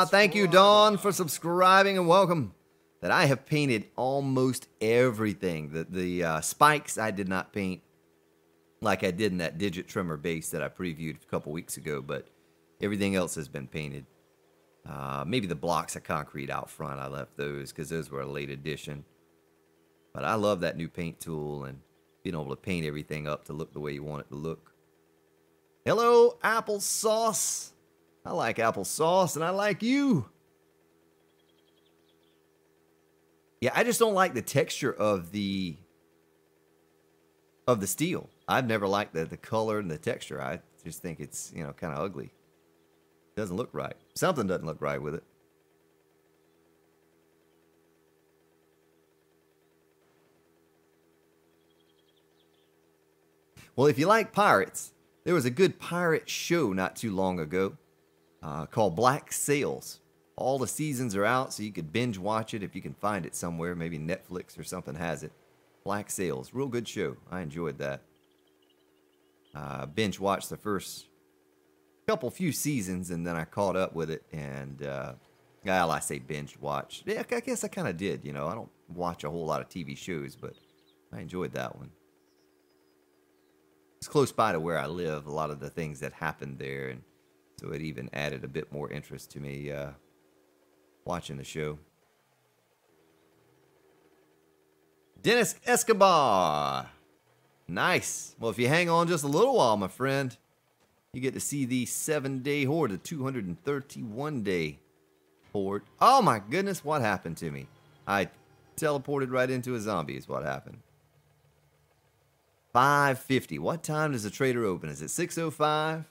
Thank you, Dawn, for subscribing and welcome. That I have painted almost everything. The spikes I did not paint like I did in that digit trimmer base that I previewed a couple weeks ago, but everything else has been painted. Maybe the blocks of concrete out front, I left those because those were a late addition. But I love that new paint tool and being able to paint everything up to look the way you want it to look. Hello, applesauce. I like applesauce, and I like you. Yeah, I just don't like the texture of the steel. I've never liked the color and the texture. I just think it's, you know, kind of ugly. Doesn't look right. Something doesn't look right with it. Well, if you like pirates, there was a good pirate show not too long ago called Black Sails. All the seasons are out, so you could binge watch it if you can find it somewhere. Maybe Netflix or something has it. Black Sails. Real good show. I enjoyed that. Binge watched the first few seasons, and then I caught up with it. And, well, I say binge watch. Yeah, I guess I kind of did. You know, I don't watch a whole lot of TV shows, but I enjoyed that one. It's close by to where I live, a lot of the things that happened there, and so it even added a bit more interest to me watching the show. Dennis Escobar. Nice. Well, if you hang on just a little while, my friend, you get to see the 7-day horde, the 231-day horde. Oh my goodness, what happened to me? I teleported right into a zombie is what happened. 5:50. What time does the trader open? Is it 6:05?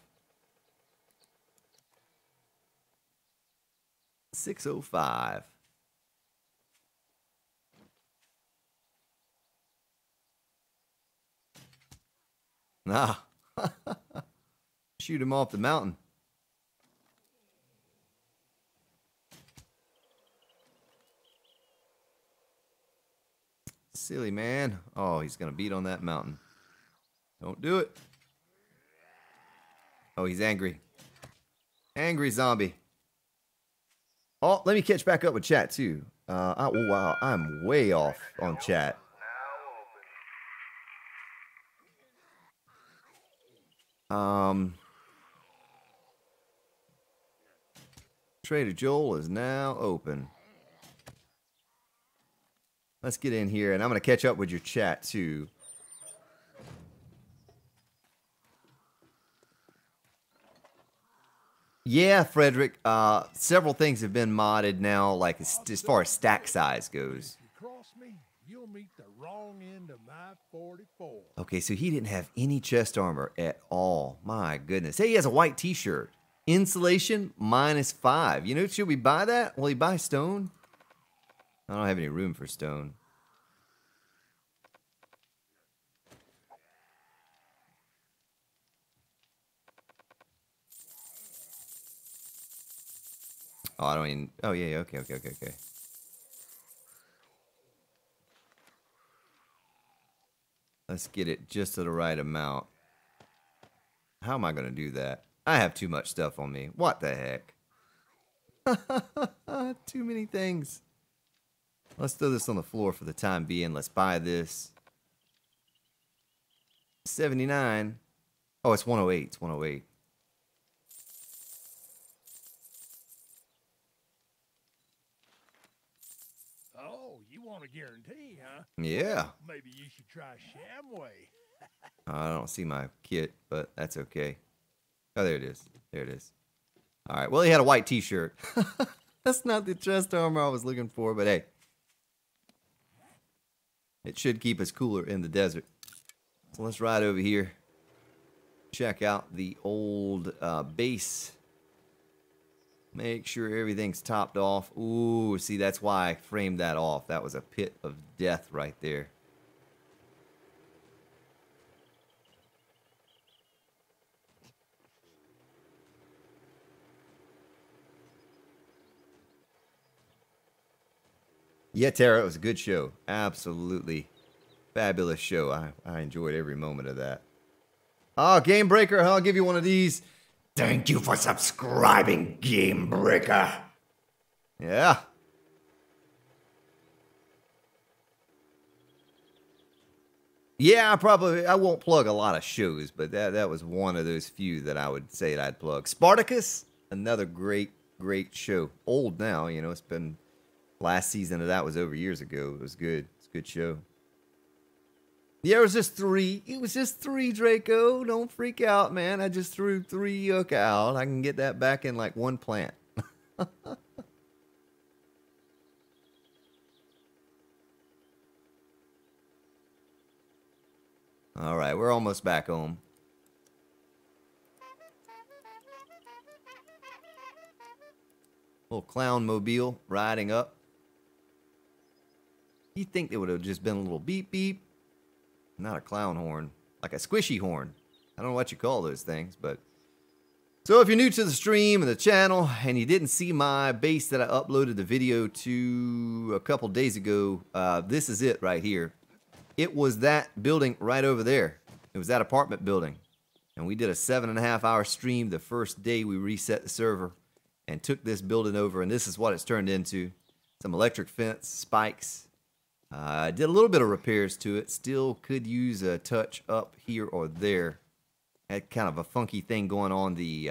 6:05. Ah. Shoot him off the mountain. Silly man. Oh, he's going to beat on that mountain. Don't do it. Oh, he's angry. Angry zombie. Oh, let me catch back up with chat, too. Oh, wow, I'm way off on chat. Trader Joel is now open. Let's get in here, and I'm going to catch up with your chat, too. Yeah, Frederick, several things have been modded now, like as far as stack size goes. If you cross me, you'll meet the wrong end of my 44. Okay, so he didn't have any chest armor at all. My goodness. Hey, he has a white t-shirt. Insulation, -5. You know, should we buy that? Will he buy stone? I don't have any room for stone. Oh, I don't even... Oh, yeah, okay. Let's get it just to the right amount. How am I going to do that? I have too much stuff on me. What the heck? Too many things. Let's throw this on the floor for the time being. Let's buy this. 79. Oh, it's 108. It's 108. Oh, you want a guarantee, huh? Yeah. Maybe you should try Shamway. I don't see my kit, but that's okay. Oh, there it is. There it is. All right. Well, he had a white t-shirt. That's not the chest armor I was looking for, but hey. It should keep us cooler in the desert. So let's ride over here. Check out the old base. Make sure everything's topped off. Ooh, see, that's why I framed that off. That was a pit of death right there. Yeah, Tara, it was a good show. Absolutely fabulous show. I enjoyed every moment of that. Oh, Game Breaker, I'll give you one of these. Thank you for subscribing, Game Breaker. Yeah. Yeah, I won't plug a lot of shows, but that was one of those few that I would say that I'd plug. Spartacus, another great show. Old now, you know, it's been... Last season of that was over years ago. It was good. It's a good show. Yeah, it was just 3. It was just 3, Draco. Don't freak out, man. I just threw 3 yoke out. I can get that back in like 1 plant. All right, we're almost back home. Little clown mobile riding up. You'd think it would have just been a little beep beep. Not a clown horn. Like a squishy horn. I don't know what you call those things, but... So if you're new to the stream and the channel, and you didn't see my base that I uploaded the video to a couple days ago, this is it right here. It was that building right over there. It was that apartment building. And we did a 7.5-hour stream the first day we reset the server and took this building over, and this is what it's turned into. Some electric fence, spikes. I did a little bit of repairs to it. Still could use a touch up here or there. Had kind of a funky thing going on the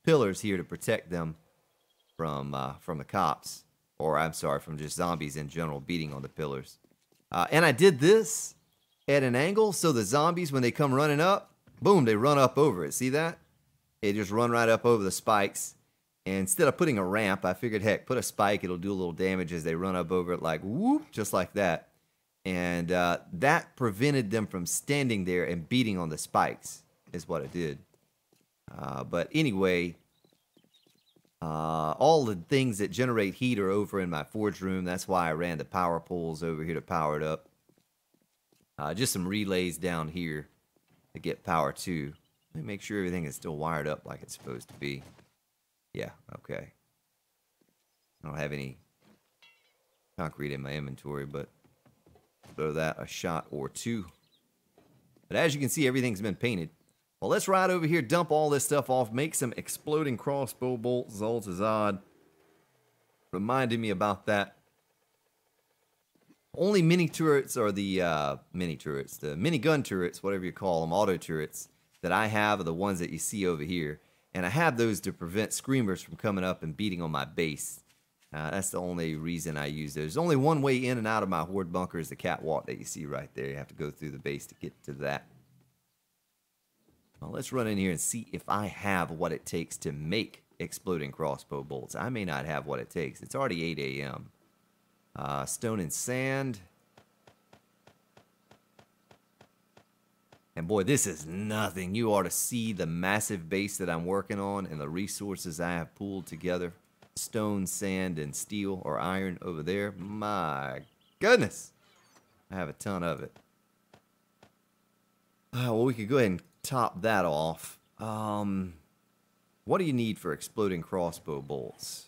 pillars here to protect them from the cops. Or, I'm sorry, from just zombies in general beating on the pillars. And I did this at an angle so the zombies, when they come running up, boom, they run up over it. See that? They just run right up over the spikes. And instead of putting a ramp, I figured, heck, put a spike. It'll do a little damage as they run up over it like, whoop, just like that. And that prevented them from standing there and beating on the spikes, is what it did. But anyway, all the things that generate heat are over in my forge room. That's why I ran the power poles over here to power it up. Just some relays down here to get power to. Let me make sure everything is still wired up like it's supposed to be. Yeah, okay. I don't have any concrete in my inventory, but throw that a shot or two. But as you can see, everything's been painted. Well, let's ride over here, dump all this stuff off, make some exploding crossbow bolts. Zoltazad reminded me about that. Only mini turrets are the mini turrets, the minigun turrets, whatever you call them, auto turrets that I have are the ones that you see over here. And I have those to prevent screamers from coming up and beating on my base. That's the only reason I use those. There's only one way in and out of my horde bunker is the catwalk that you see right there. You have to go through the base to get to that. Well, let's run in here and see if I have what it takes to make exploding crossbow bolts. I may not have what it takes. It's already 8 a.m. Stone and sand. And boy, this is nothing. You ought to see the massive base that I'm working on and the resources I have pulled together. Stone, sand, and steel or iron over there. My goodness. I have a ton of it. Well, we could go ahead and top that off. What do you need for exploding crossbow bolts?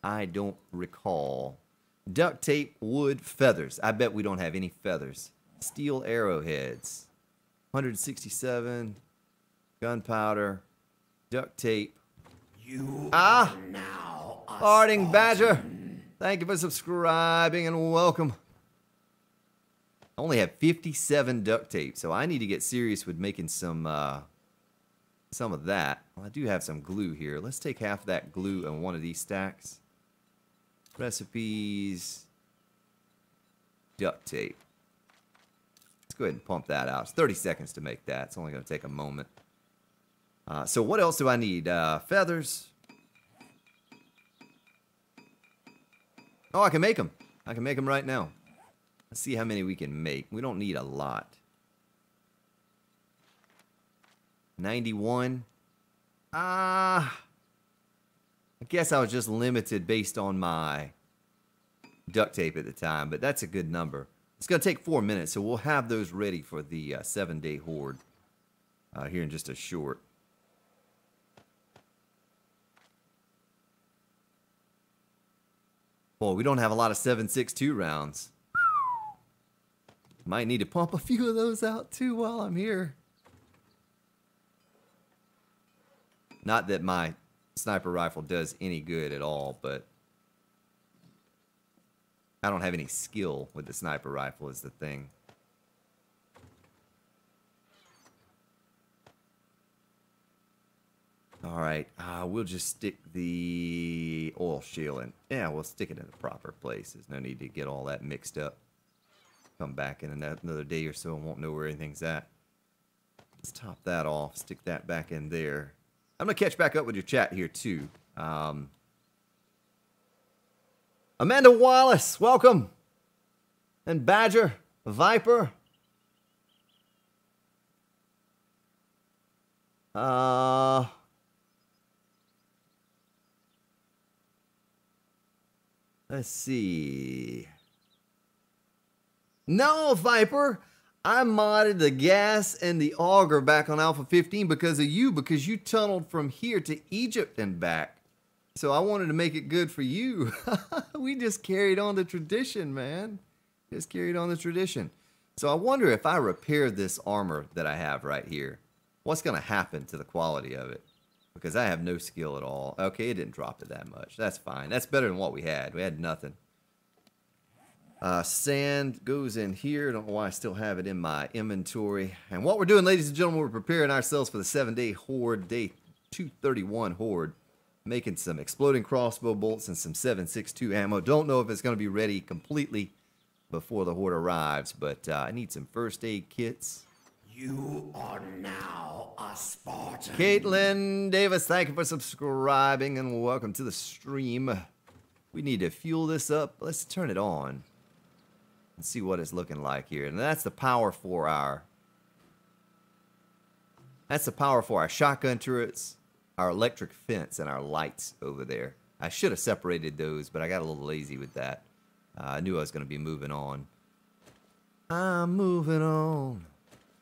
I don't recall. Duct tape, wood, feathers. I bet we don't have any feathers. Steel arrowheads. 167. gunpowder, duct tape. You are now a Farting Badger, thank you for subscribing and welcome. I only have 57 duct tape, so I need to get serious with making some of that. Well, I do have some glue here. Let's take half of that glue on one of these stacks. Recipes, duct tape. Let's go ahead and pump that out. It's 30 seconds to make that. It's only going to take a moment. So what else do I need? Feathers. Oh, I can make them. I can make them right now. Let's see how many we can make. We don't need a lot. 91. I guess I was just limited based on my duct tape at the time, but that's a good number. It's going to take 4 minutes, so we'll have those ready for the 7-day horde here in just a short. Well, we don't have a lot of 7.62 rounds. Might need to pump a few of those out too while I'm here. Not that my sniper rifle does any good at all, but I don't have any skill with the sniper rifle is the thing. Alright, we'll just stick the oil shale in. Yeah, we'll stick it in the proper place. There's no need to get all that mixed up. Come back in another day or so and won't know where anything's at. Let's top that off, stick that back in there. I'm going to catch back up with your chat here too. Amanda Wallace, welcome. And Badger, Viper. Let's see. No, Viper. I modded the gas and the auger back on Alpha 15 because of you, because you tunneled from here to Egypt and back. So I wanted to make it good for you. We just carried on the tradition, man. Just carried on the tradition. So I wonder if I repair this armor that I have right here, what's going to happen to the quality of it? Because I have no skill at all. Okay, it didn't drop it that much. That's fine. That's better than what we had. We had nothing. Sand goes in here. I don't know why I still have it in my inventory. And what we're doing, ladies and gentlemen, we're preparing ourselves for the 7-day horde, day 231 horde. Making some exploding crossbow bolts and some 7.62 ammo. Don't know if it's going to be ready completely before the horde arrives, but I need some first aid kits. You are now a Spartan. Caitlin Davis, thank you for subscribing and welcome to the stream. We need to fuel this up. Let's turn it on and see what it's looking like here. And that's the power for our shotgun turrets, our electric fence, and our lights over there. I should have separated those, but I got a little lazy with that. I knew I was going to be moving on. I'm moving on.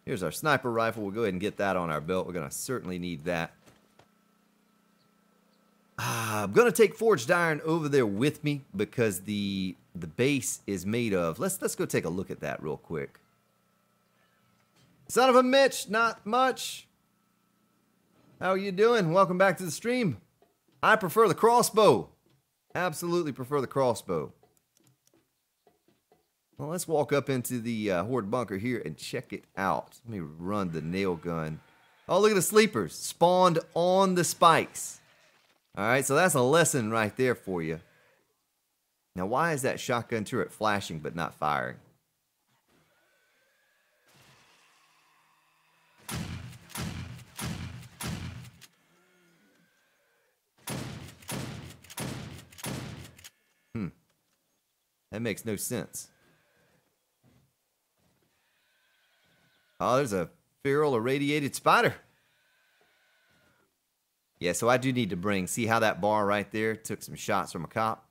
Here's our sniper rifle. We'll go ahead and get that on our belt. We're going to certainly need that. I'm going to take forged iron over there with me because the base is made of... Let's go take a look at that real quick. Son of a Mitch, not much. How are you doing? Welcome back to the stream. I prefer the crossbow. Absolutely prefer the crossbow. Well, let's walk up into the horde bunker here and check it out. Let me run the nail gun. Oh, look at the sleepers. Spawned on the spikes. All right, so that's a lesson right there for you. Now, why is that shotgun turret flashing but not firing? That makes no sense. Oh, there's a feral irradiated spider. Yeah, so I do need to bring... See how that bar right there took some shots from a cop?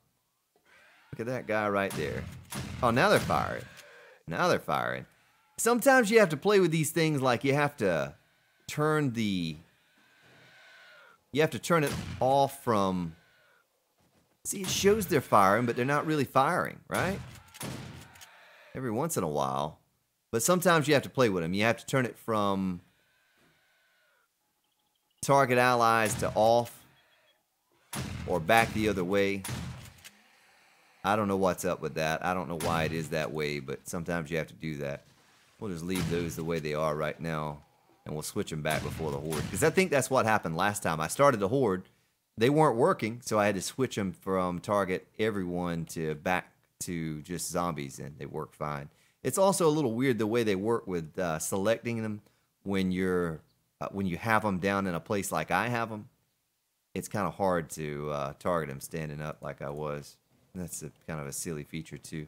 Look at that guy right there. Oh, now they're firing. Now they're firing. Sometimes you have to play with these things like you have to turn the... You have to turn it off from... See, it shows they're firing, but they're not really firing, right? Every once in a while. But sometimes you have to play with them. You have to turn it from target allies to off or back the other way. I don't know what's up with that. I don't know why it is that way, but sometimes you have to do that. We'll just leave those the way they are right now, and we'll switch them back before the horde. Because I think that's what happened last time. I started the horde. They weren't working, so I had to switch them from target everyone to back to just zombies, and they work fine. It's also a little weird the way they work with selecting them when you have them down in a place like I have them. It's kind of hard to target them standing up like I was. That's kind of a silly feature too.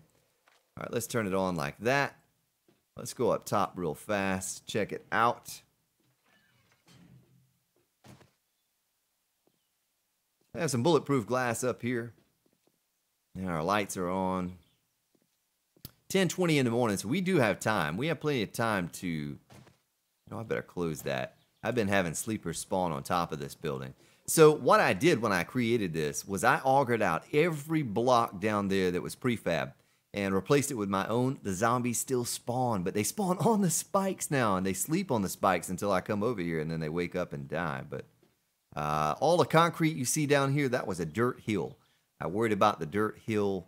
All right, let's turn it on like that. Let's go up top real fast. Check it out. I have some bulletproof glass up here. And our lights are on. 10:20 in the morning, so we do have time. We have plenty of time to... I better close that. I've been having sleepers spawn on top of this building. So what I did when I created this was I augured out every block down there that was prefab and replaced it with my own. The zombies still spawn, but they spawn on the spikes now, and they sleep on the spikes until I come over here, and then they wake up and die. But all the concrete you see down here, that was a dirt hill. I worried about the dirt hill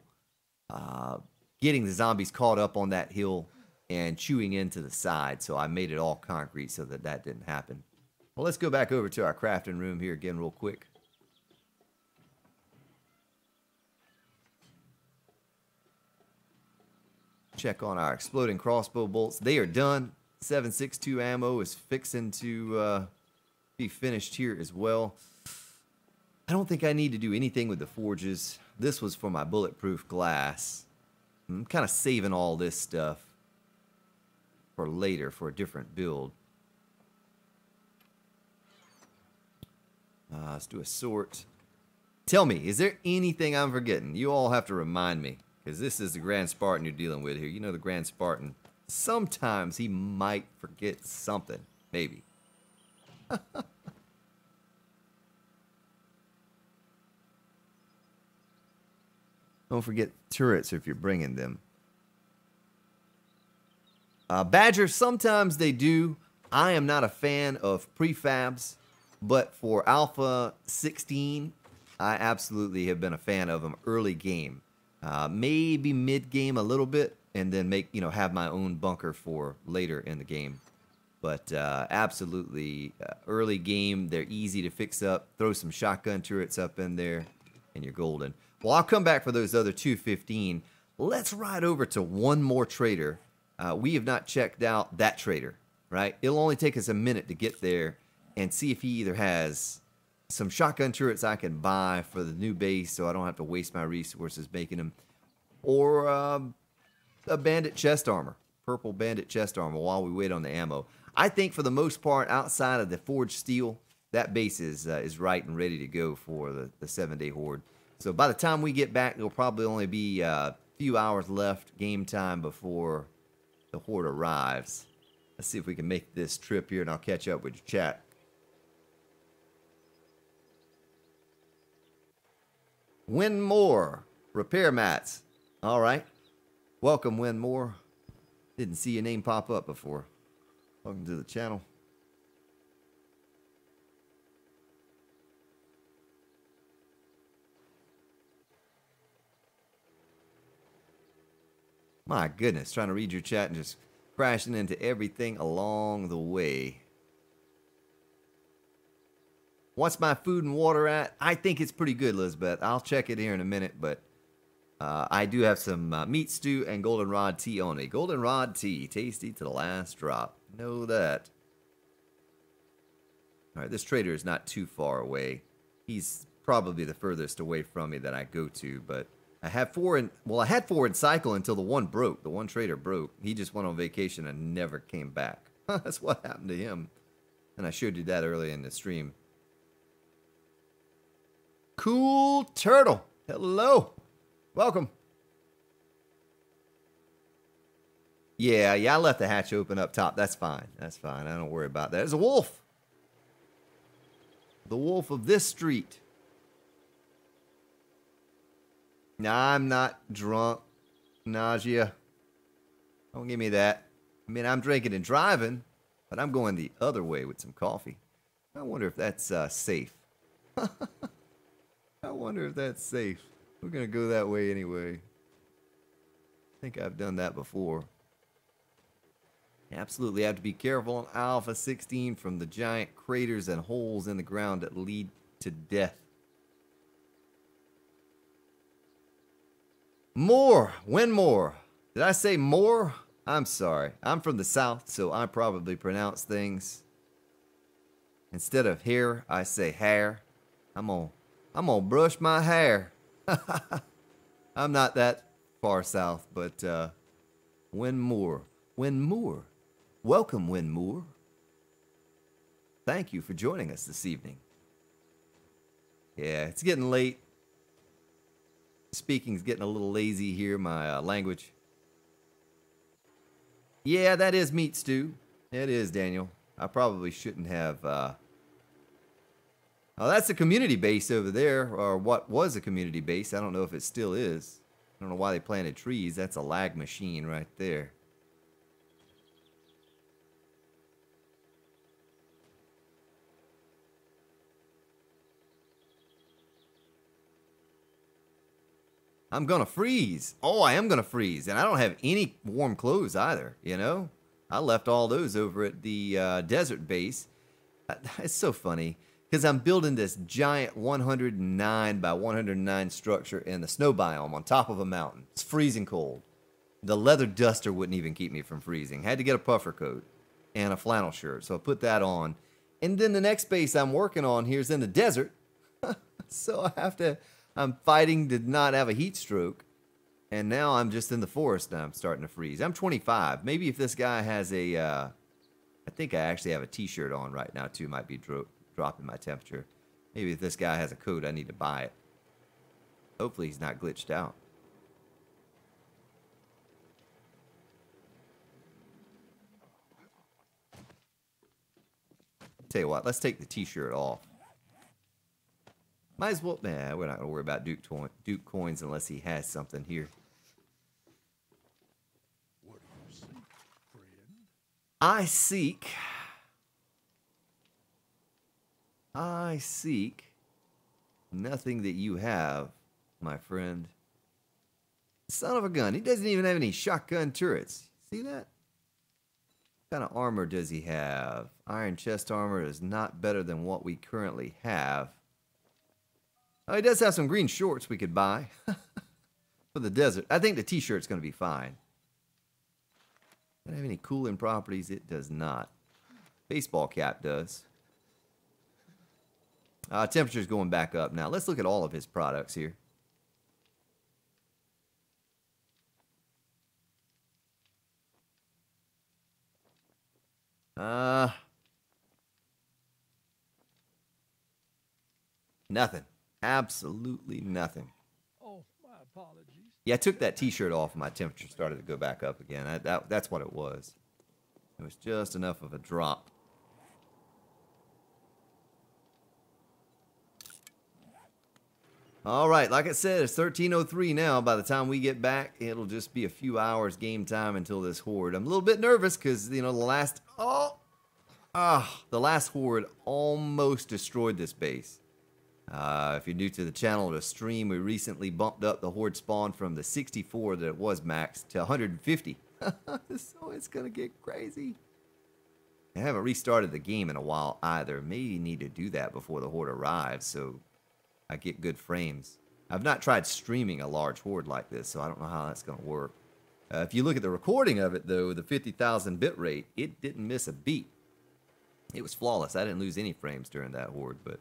getting the zombies caught up on that hill and chewing into the side, so I made it all concrete so that that didn't happen. Well, let's go back over to our crafting room here again real quick. Check on our exploding crossbow bolts. They are done. 7.62 ammo is fixing to be finished here as well. I don't think I need to do anything with the forges. This was for my bulletproof glass. I'm kind of saving all this stuff for later for a different build. Let's do a sort. Tell me, is there anything I'm forgetting? You all have to remind me, because this is the Grand Spartan you're dealing with here. You know the Grand Spartan. Sometimes he might forget something. Maybe. Don't forget turrets if you're bringing them. Badger, sometimes they do. I am not a fan of prefabs, but for Alpha 16, I absolutely have been a fan of them early game. Maybe mid game a little bit, and then have my own bunker for later in the game. But absolutely early game, they're easy to fix up. Throw some shotgun turrets up in there, and you're golden. Well, I'll come back for those other 215. Let's ride over to one more trader. We have not checked out that trader, right? It'll only take us a minute to get there and see if he either has some shotgun turrets I can buy for the new base so I don't have to waste my resources making them, or a bandit chest armor, purple bandit chest armor while we wait on the ammo. I think for the most part, outside of the forged steel, that base is right and ready to go for the 7-day horde. So by the time we get back, there'll probably only be a few hours left game time before the horde arrives. Let's see if we can make this trip here, and I'll catch up with your chat. Winmore repair mats. All right, welcome Winmore. Didn't see your name pop up before. Welcome to the channel. My goodness, trying to read your chat and just crashing into everything along the way. What's my food and water at? I think it's pretty good, Elizabeth. I'll check it here in a minute, but I do have some meat stew and goldenrod tea on me. Goldenrod tea, tasty to the last drop. Know that. All right, this trader is not too far away. He's probably the furthest away from me that I go to, but I have I had 4 in cycle until the one broke. The one trader broke. He just went on vacation and never came back. That's what happened to him. And I showed you that earlier in the stream. Cool Turtle. Hello. Welcome. Yeah, I left the hatch open up top. That's fine. That's fine. I don't worry about that. There's a wolf. The wolf of this street. Nah, I'm not drunk. Nausea. Don't give me that. I mean, I'm drinking and driving, but I'm going the other way with some coffee. I wonder if that's safe. I wonder if that's safe. We're going to go that way anyway. I think I've done that before. Absolutely have to be careful on Alpha 16 from the giant craters and holes in the ground that lead to death. More. When more. Did I say more? I'm sorry. I'm from the South, so I probably pronounce things. Instead of hair, I say hair. I'm gonna brush my hair. I'm not that far south, but when more. When more. Welcome, Win Moore. Thank you for joining us this evening. Yeah, it's getting late. Speaking's getting a little lazy here, my language. Yeah, that is meat stew. It is, Daniel. I probably shouldn't have... Oh, that's a community base over there, or what was a community base. I don't know if it still is. I don't know why they planted trees. That's a lag machine right there. I'm gonna freeze. Oh, I am gonna freeze. And I don't have any warm clothes either, you know? I left all those over at the desert base. It's so funny, because I'm building this giant 109 by 109 structure in the snow biome on top of a mountain. It's freezing cold. The leather duster wouldn't even keep me from freezing. Had to get a puffer coat and a flannel shirt, so I put that on. And then the next base I'm working on here is in the desert. So I have to... I'm fighting to not have a heat stroke, and now I'm just in the forest and I'm starting to freeze. I'm 25. Maybe if this guy has a, I think I actually have a t-shirt on right now too, might be dropping my temperature. Maybe if this guy has a coat, I need to buy it. Hopefully he's not glitched out. Tell you what, let's take the t-shirt off. Might as well, nah, we're not going to worry about Duke coins unless he has something here. What do you seek, friend? I seek nothing that you have, my friend. Son of a gun, he doesn't even have any shotgun turrets. See that? What kind of armor does he have? Iron chest armor is not better than what we currently have. Oh, he does have some green shorts we could buy for the desert. I think the t-shirt's going to be fine. Does it have any cooling properties? It does not. Baseball cap does. Temperature's going back up now. Let's look at all of his products here. Nothing. Absolutely nothing. Oh, my apologies. Yeah, I took that t-shirt off and my temperature started to go back up again. That's what it was. It was just enough of a drop. All right, like I said, it's 13:03 now. By the time we get back, it'll just be a few hours game time until this horde. I'm a little bit nervous because, you know, the last horde almost destroyed this base. If you're new to the channel or the stream, we recently bumped up the horde spawn from the 64 that it was max to 150. So it's going to get crazy. I haven't restarted the game in a while either. Maybe need to do that before the horde arrives so I get good frames. I've not tried streaming a large horde like this, so I don't know how that's going to work. If you look at the recording of it, though, the 50,000 bit rate, it didn't miss a beat. It was flawless. I didn't lose any frames during that horde, but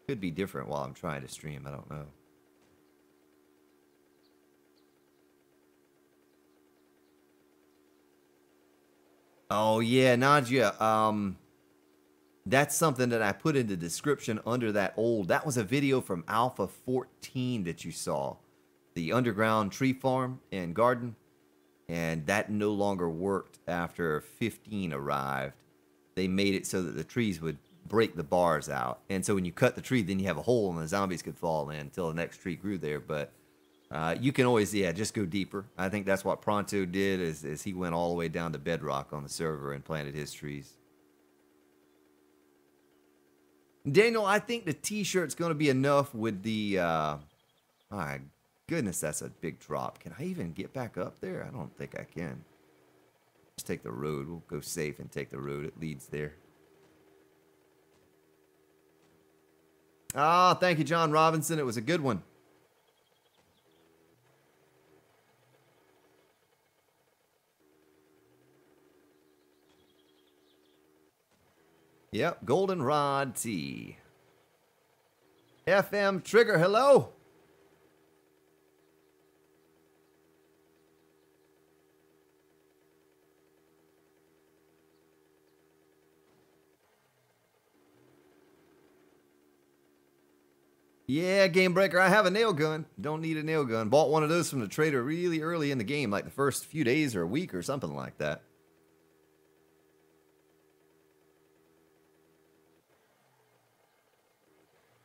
could be different while I'm trying to stream. I don't know. Oh, yeah, Nadia. That's something that I put in the description under that old... That was a video from Alpha 14 that you saw. The underground tree farm and garden. And that no longer worked after 15 arrived. They made it so that the trees would break the bars out. And so when you cut the tree, then you have a hole and the zombies could fall in until the next tree grew there. But you can always, yeah, just go deeper. I think that's what Pronto did is he went all the way down to bedrock on the server and planted his trees. Daniel, I think the t-shirt's going to be enough with the, my goodness, that's a big drop. Can I even get back up there? I don't think I can. Just take the road. We'll go safe and take the road. It leads there. Ah, thank you, John Robinson. It was a good one. Yep, Goldenrod T. FM Trigger, hello. Yeah, Game Breaker, I have a nail gun. Don't need a nail gun. Bought one of those from the trader really early in the game, like the first few days or a week or something like that.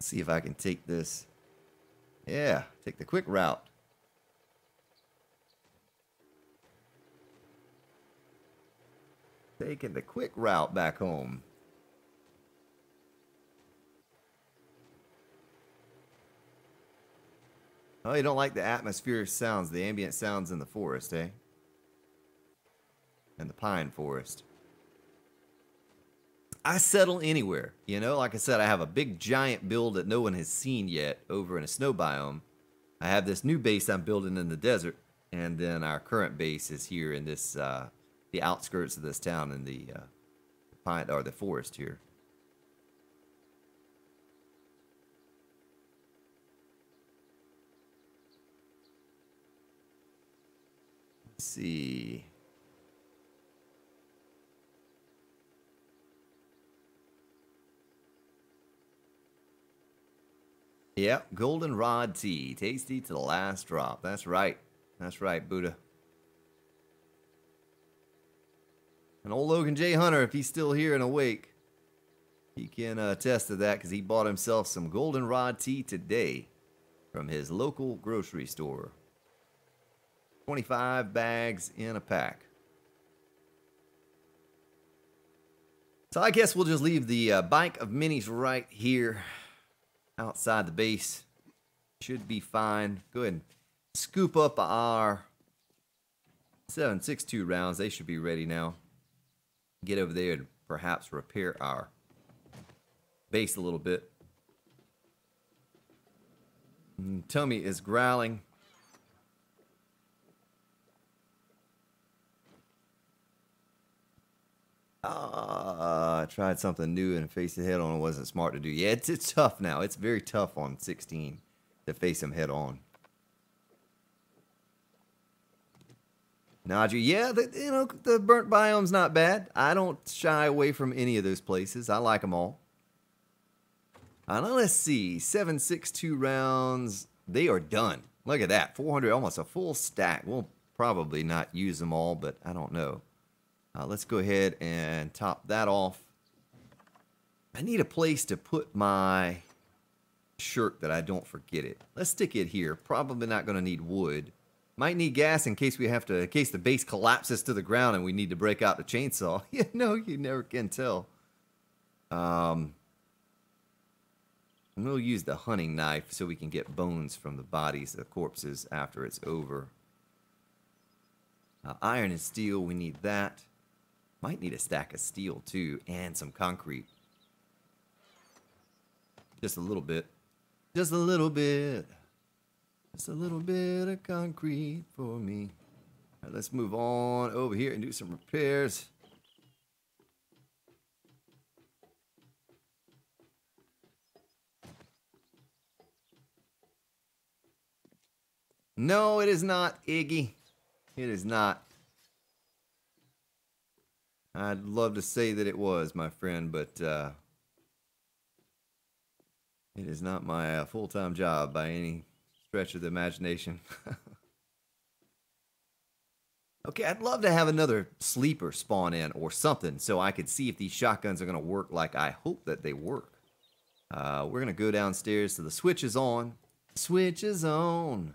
See if I can take this. Yeah, take the quick route. Taking the quick route back home. Oh, you don't like the atmospheric sounds, the ambient sounds in the forest, eh? And the pine forest. I settle anywhere, you know, like I said, I have a big giant build that no one has seen yet over in a snow biome. I have this new base I'm building in the desert, and then our current base is here in this, the outskirts of this town in the pine or the forest here. Let's see. Yep, Goldenrod tea. Tasty to the last drop. That's right. That's right, Buddha. And old Logan J. Hunter, if he's still here and awake, he can attest to that because he bought himself some Goldenrod tea today from his local grocery store. 25 bags in a pack. So I guess we'll just leave the bank of minis right here. Outside the base. Should be fine. Go ahead and scoop up our 7.62 rounds. They should be ready now. Get over there and perhaps repair our base a little bit. Tummy is growling. I tried something new and faced it head on. It wasn't smart to do. Yeah, it's tough now. It's very tough on 16 to face him head on. Najee, yeah, you know, the burnt biome's not bad. I don't shy away from any of those places. I like them all. Now let's see. 7.62 rounds. They are done. Look at that. 400, almost a full stack. We'll probably not use them all, but I don't know. Let's go ahead and top that off. I need a place to put my shirt that I don't forget it. Let's stick it here. Probably not going to need wood. Might need gas in case we have to, in case the base collapses to the ground and we need to break out the chainsaw. You know, you never can tell. And we'll use the hunting knife so we can get bones from the bodies of the corpses after it's over. Iron and steel, we need that. Might need a stack of steel too, and some concrete. Just a little bit. Just a little bit. Just a little bit of concrete for me. All right, let's move on over here and do some repairs. No, it is not, Iggy. It is not. I'd love to say that it was, my friend, but it is not my full-time job by any stretch of the imagination. Okay, I'd love to have another sleeper spawn in or something so I could see if these shotguns are going to work like I hope that they work. We're going to go downstairs to the switch is on. Switch is on.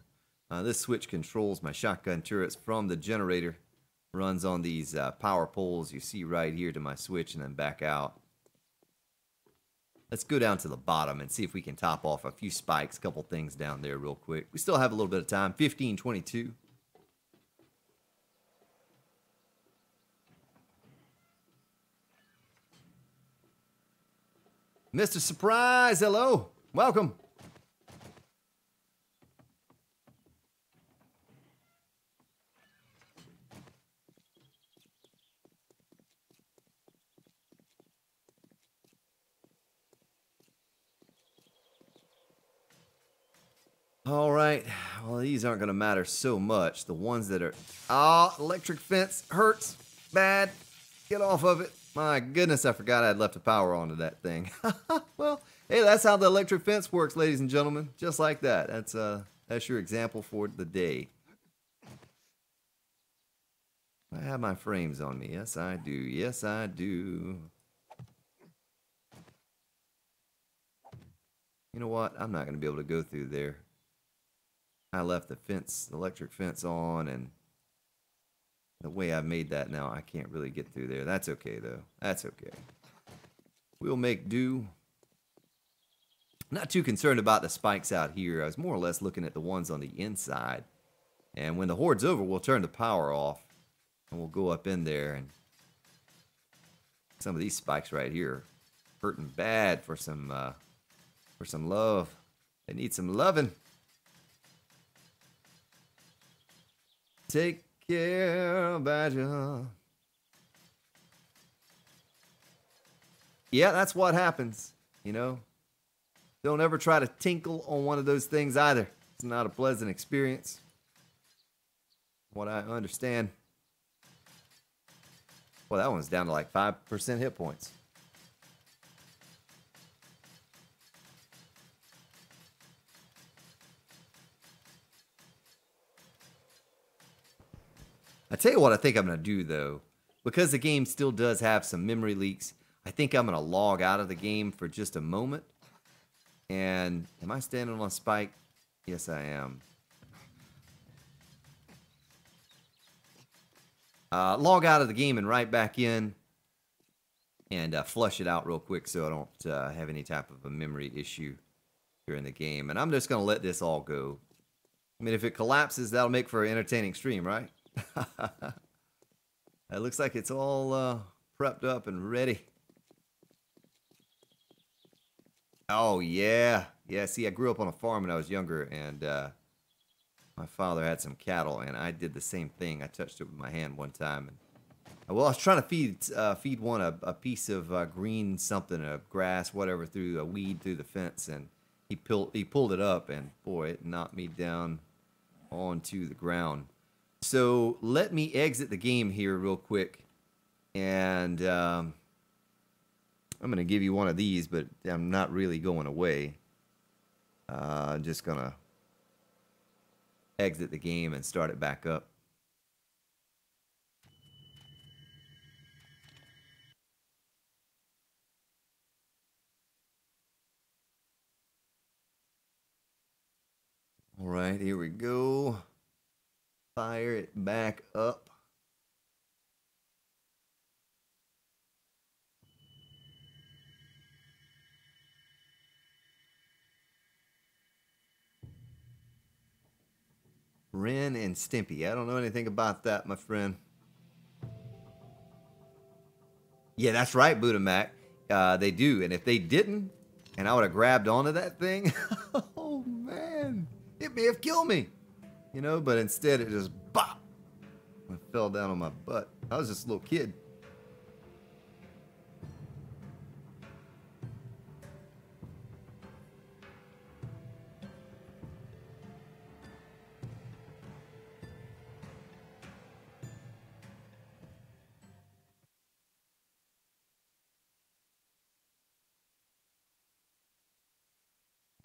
This switch controls my shotgun turrets from the generator. Runs on these power poles you see right here to my switch and then back out. let's go down to the bottom and see if we can top off a few spikes, a couple things down there real quick. We still have a little bit of time, 15:22. Mr. Surprise, hello, welcome. All right, well, these aren't going to matter so much. The ones that are... Oh, electric fence hurts bad. Get off of it. My goodness, I forgot I had left the power onto that thing. Well, hey, that's how the electric fence works, ladies and gentlemen. Just like that. That's your example for the day. I have my frames on me. Yes, I do. Yes, I do. You know what? I'm not going to be able to go through there. I left the fence, the electric fence on, and the way I've made that now, I can't really get through there. That's okay, though. That's okay. We'll make do. Not too concerned about the spikes out here. I was more or less looking at the ones on the inside. And when the horde's over, we'll turn the power off, and we'll go up in there. And some of these spikes right here hurting bad for some love. They need some loving. Take care about you. Yeah, that's what happens, you know. Don't ever try to tinkle on one of those things either. It's not a pleasant experience. What I understand. Well, that one's down to like 5% hit points. I tell you what I think I'm going to do, though. Because the game still does have some memory leaks, I think I'm going to log out of the game for just a moment. And am I standing on a spike? Yes, I am. Log out of the game and right back in. And flush it out real quick so I don't have any type of a memory issue during the game. And I'm just going to let this all go. I mean, if it collapses, that'll make for an entertaining stream, right? It looks like it's all prepped up and ready. Oh, yeah. Yeah, see, I grew up on a farm when I was younger, and my father had some cattle, and I did the same thing. I touched it with my hand one time. And, well, I was trying to feed one a piece of green something, a grass, whatever, through a weed through the fence, and he pulled it up, and, boy, it knocked me down onto the ground. So let me exit the game here real quick, and I'm going to give you one of these, but I'm not really going away. I'm just going to exit the game and start it back up. All right, here we go. Fire it back up. Ren and Stimpy. I don't know anything about that, my friend. Yeah, that's right, Buddha Mac. They do, and if they didn't, and I would have grabbed onto that thing, oh man, it may have killed me. You know, but instead it just bop. I fell down on my butt. I was just a little kid.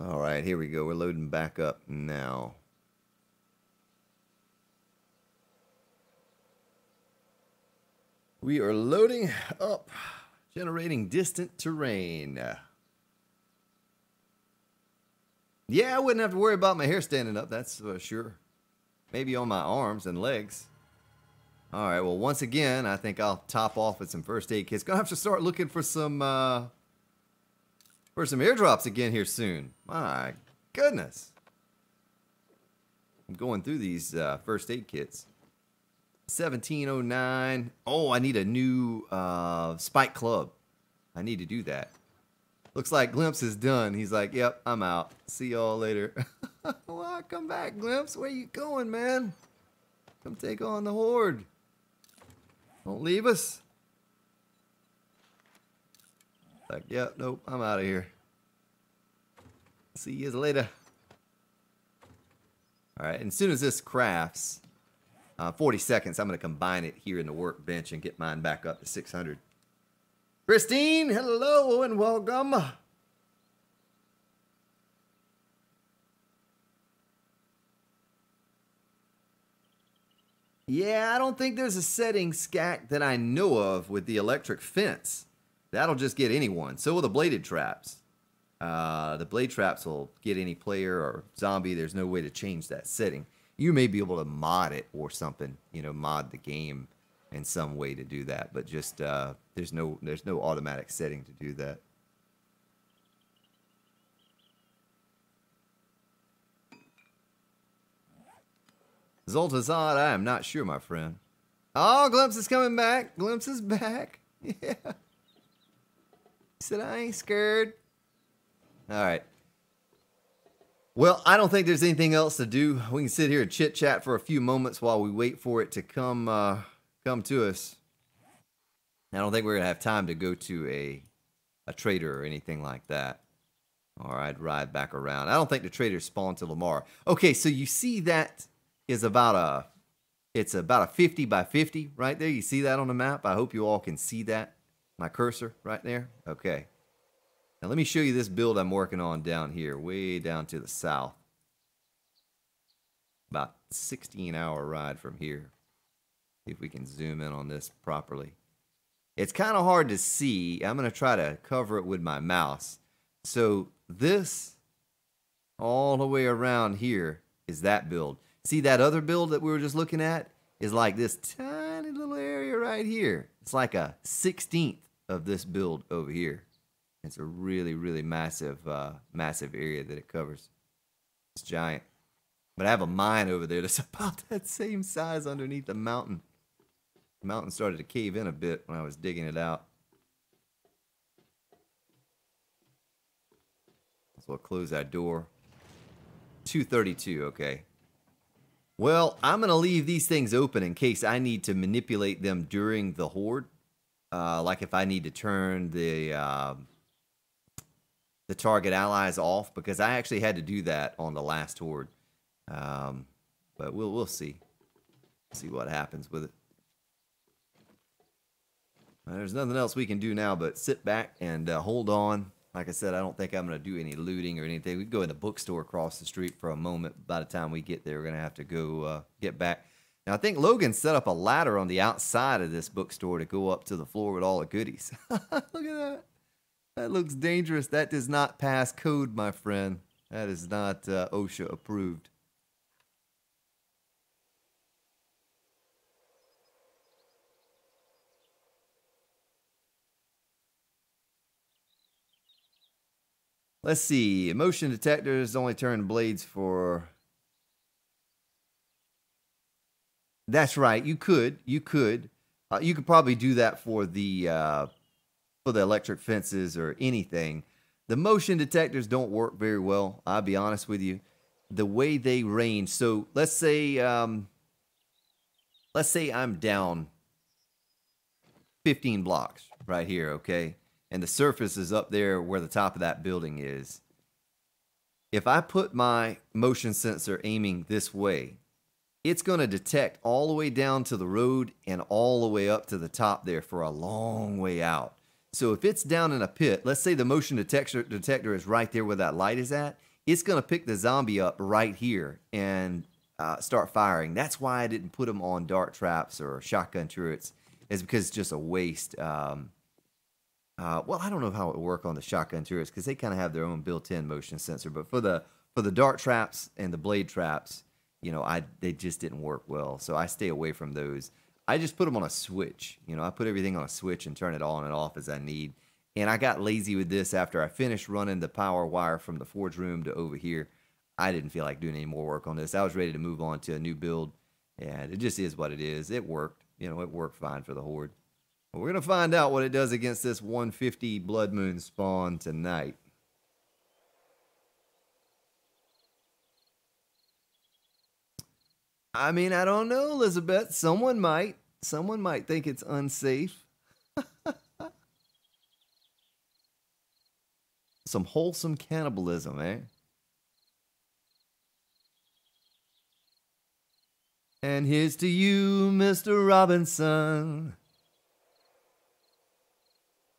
All right, here we go. We're loading back up now. We are loading up, generating distant terrain. Yeah, I wouldn't have to worry about my hair standing up, that's sure. Maybe on my arms and legs. All right, well, once again, I think I'll top off with some first aid kits. Gonna have to start looking for some for some airdrops again here soon. My goodness. I'm going through these first aid kits. 1709. Oh, I need a new spike club. I need to do that. Looks like Glimpse is done. He's like, yep, I'm out. See y'all later. Well, come back, Glimpse. Where you going, man? Come take on the horde. Don't leave us. Like, yep, nope, I'm out of here. See you later. All right, and as soon as this crafts, 40 seconds, I'm going to combine it here in the workbench and get mine back up to 600. Christine, hello and welcome. Yeah, I don't think there's a setting, Skak, that I know of with the electric fence. That'll just get anyone. So will the bladed traps. The blade traps will get any player or zombie. There's no way to change that setting. You may be able to mod it or something, you know, mod the game in some way to do that, but just there's no automatic setting to do that. Zoltazad, I am not sure, my friend. Oh, Glimpse is coming back. Glimpse is back. Yeah. He said, I ain't scared. All right. Well, I don't think there's anything else to do. We can sit here and chit-chat for a few moments while we wait for it to come to us. I don't think we're going to have time to go to a trader or anything like that. All right, ride back around. I don't think the traders spawn till tomorrow. Okay, so you see that is about a 50 by 50 right there. You see that on the map? I hope you all can see that. My cursor right there. Okay. Now let me show you this build I'm working on down here, way down to the south. About 16-hour ride from here. See if we can zoom in on this properly. It's kind of hard to see. I'm going to try to cover it with my mouse. So this all the way around here is that build. See that other build that we were just looking at is like this tiny little area right here. It's like a 16th of this build over here. It's a really, really massive, massive area that it covers. It's giant. But I have a mine over there that's about that same size underneath the mountain. The mountain started to cave in a bit when I was digging it out. So we'll close that door. 232, okay. Well, I'm going to leave these things open in case I need to manipulate them during the horde. Like if I need to turn the target allies off, because I actually had to do that on the last horde. But we'll see. See what happens with it. There's nothing else we can do now but sit back and hold on. Like I said, I don't think I'm going to do any looting or anything. We can go in the bookstore across the street for a moment. By the time we get there, we're going to have to go get back. Now, I think Logan set up a ladder on the outside of this bookstore to go up to the floor with all the goodies. Look at that. That looks dangerous. That does not pass code, my friend. That is not OSHA approved. Let's see. Motion detectors only turn blades for... That's right. You could. You could probably do that for the electric fences or anything. The motion detectors don't work very well. I'll be honest with you. The way they range. So let's say I'm down 15 blocks right here. Okay. And the surface is up there where the top of that building is. If I put my motion sensor aiming this way, it's going to detect all the way down to the road and all the way up to the top there for a long way out. So if it's down in a pit, let's say the motion detector is right there where that light is at, it's going to pick the zombie up right here and start firing. That's why I didn't put them on dart traps or shotgun turrets, is because it's just a waste. Well, I don't know how it would work on the shotgun turrets because they kind of have their own built-in motion sensor. But for the dart traps and the blade traps, you know, they just didn't work well. So I stay away from those. I just put them on a switch. You know, I put everything on a switch and turn it on and off as I need. And I got lazy with this after I finished running the power wire from the forge room to over here. I didn't feel like doing any more work on this. I was ready to move on to a new build, and it just is what it is. It worked. You know, it worked fine for the Horde. But we're going to find out what it does against this 150 Blood Moon spawn tonight. I mean, I don't know, Elizabeth. Someone might think it's unsafe. Some wholesome cannibalism, eh? And here's to you, Mr. Robinson.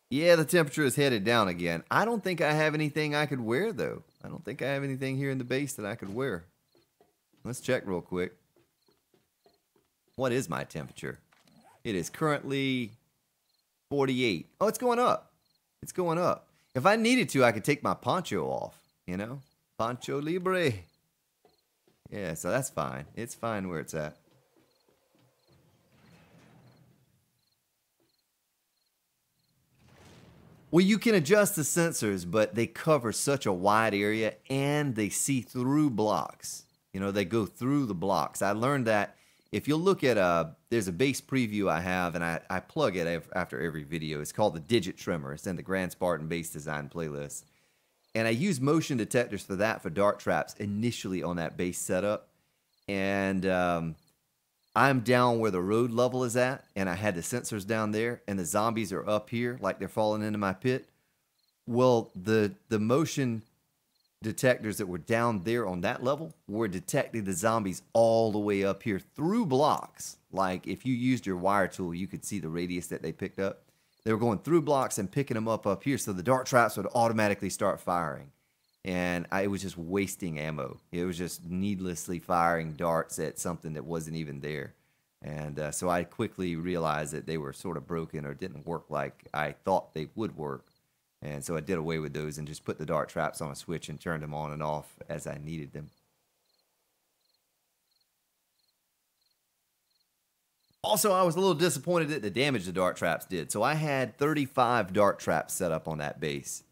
Yeah, the temperature is headed down again. I don't think I have anything I could wear, though. I don't think I have anything here in the base that I could wear. Let's check real quick. What is my temperature? It is currently 48. Oh, it's going up. It's going up. If I needed to, I could take my poncho off, you know? Poncho libre. Yeah, so that's fine. It's fine where it's at. Well, you can adjust the sensors, but they cover such a wide area and they see through blocks. You know, they go through the blocks. I learned that if you look at there's a base preview I have, and I plug it after every video. It's called the Digit Trimmer. It's in the Grand Spartan Base Design playlist. And I use motion detectors for that, for dart traps, initially on that base setup. And I'm down where the road level is at, and I had the sensors down there, and the zombies are up here, like they're falling into my pit. Well, the motion detectors that were down there on that level were detecting the zombies all the way up here through blocks. Like, if you used your wire tool, you could see the radius that they picked up. They were going through blocks and picking them up here, so the dart traps would automatically start firing. And it was just wasting ammo. It was just needlessly firing darts at something that wasn't even there. And so I quickly realized that they were sort of broken or didn't work like I thought they would work. And so I did away with those and just put the dart traps on a switch and turned them on and off as I needed them. Also, I was a little disappointed at the damage the dart traps did. So I had 35 dart traps set up on that base.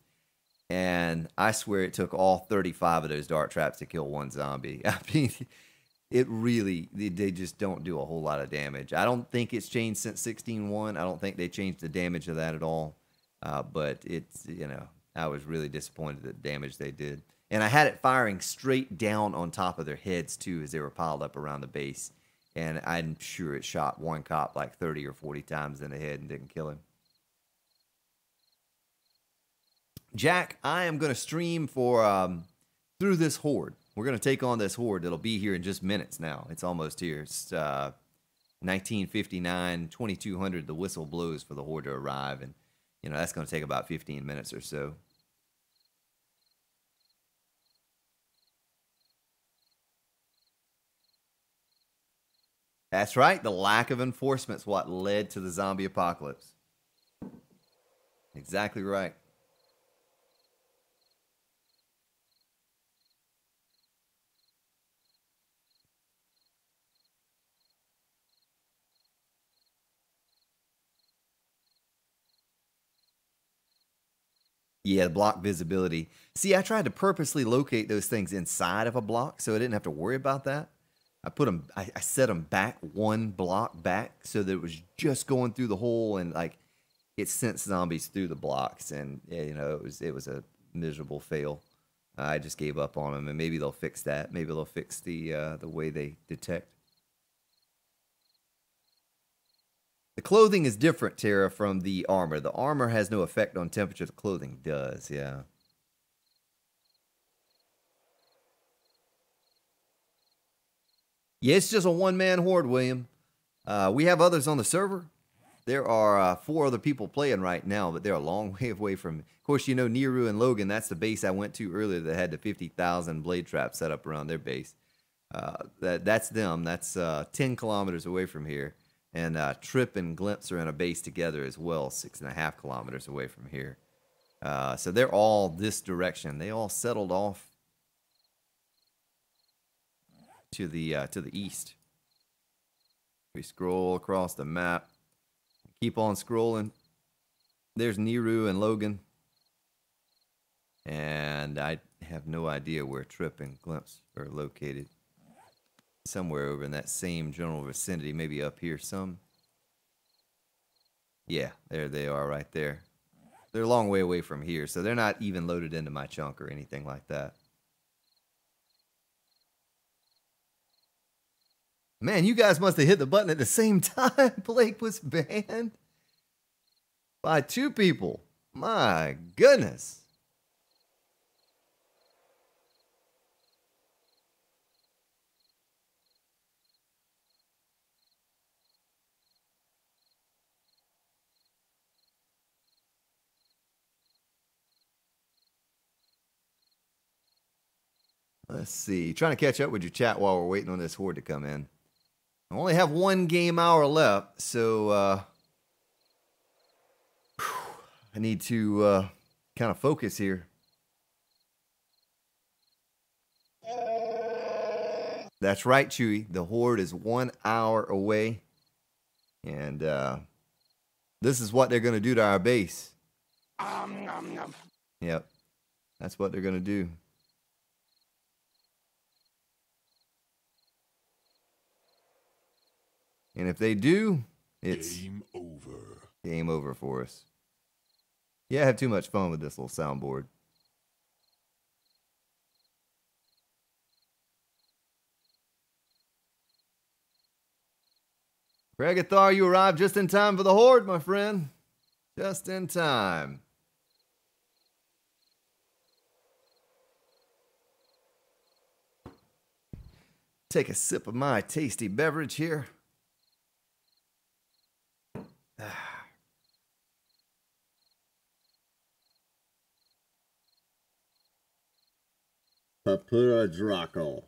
And I swear it took all 35 of those dart traps to kill one zombie. I mean, they just don't do a whole lot of damage. I don't think it's changed since 16.1. I don't think they changed the damage of that at all. But it's, you know, I was really disappointed at the damage they did. And I had it firing straight down on top of their heads, too, as they were piled up around the base. And I'm sure it shot one cop like 30 or 40 times in the head and didn't kill him. Jack, I am going to stream for through this horde. We're going to take on this horde. It'll be here in just minutes now. It's almost here. It's 1959, 2200. The whistle blows for the horde to arrive. And, you know, that's going to take about 15 minutes or so. That's right. The lack of enforcement is what led to the zombie apocalypse. Exactly right. Yeah, the block visibility. See, I tried to purposely locate those things inside of a block so I didn't have to worry about that. I put them, I set them back one block back so that it was just going through the hole, and like it sent zombies through the blocks, and yeah, you know, it was a miserable fail. I just gave up on them, and maybe they'll fix that. Maybe they'll fix the way they detect. The clothing is different, Tara, from the armor. The armor has no effect on temperature. The clothing does, yeah. Yeah, it's just a one-man horde, William. We have others on the server. There are 4 other people playing right now, but they're a long way away from... Of course, you know, Neru and Logan, that's the base I went to earlier that had the 50,000 blade traps set up around their base. That's them. That's 10 kilometers away from here. And Trip and Glimpse are in a base together as well, 6.5 kilometers away from here. So they're all this direction. They all settled off to the east. We scroll across the map. Keep on scrolling. There's Niru and Logan. And I have no idea where Trip and Glimpse are located. Somewhere over in that same general vicinity, maybe up here some. Yeah, there they are right there. They're a long way away from here, so they're not even loaded into my chunk or anything like that. Man, you guys must have hit the button at the same time. Blake was banned by 2 people. My goodness. Let's see. Trying to catch up with your chat while we're waiting on this horde to come in. I only have 1 game hour left, so I need to kind of focus here. That's right, Chewy. The horde is 1 hour away. And this is what they're going to do to our base. Yep. That's what they're going to do. And if they do, it's Game over. Game over for us. Yeah, I have too much fun with this little soundboard. Regathar, you arrived just in time for the horde, my friend. Just in time. Take a sip of my tasty beverage here. Papura Draco.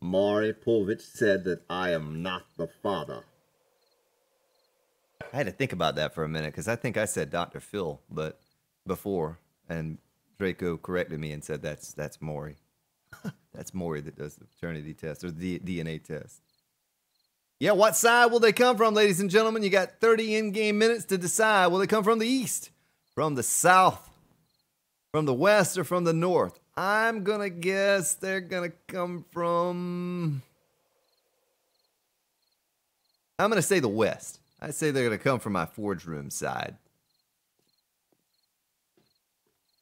Mari Povich said that I am not the father. I had to think about that for a minute because I think I said Dr. Phil, but before, and Draco corrected me and said that's Maury. That's Maury that does the paternity test or the DNA test. Yeah, what side will they come from, ladies and gentlemen? You got 30 in-game minutes to decide. Will they come from the east, from the south, from the west, or from the north? I'm going to guess they're going to come from... I'm going to say the west. I say they're going to come from my forge room side.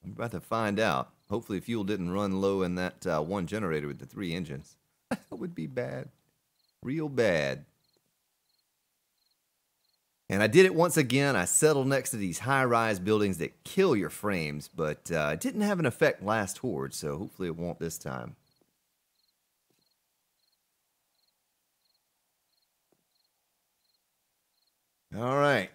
I'm about to find out. Hopefully fuel didn't run low in that one generator with the 3 engines. That would be bad. Real bad. And I did it once again. I settled next to these high-rise buildings that kill your frames, but it didn't have an effect last horde, so hopefully it won't this time. All right.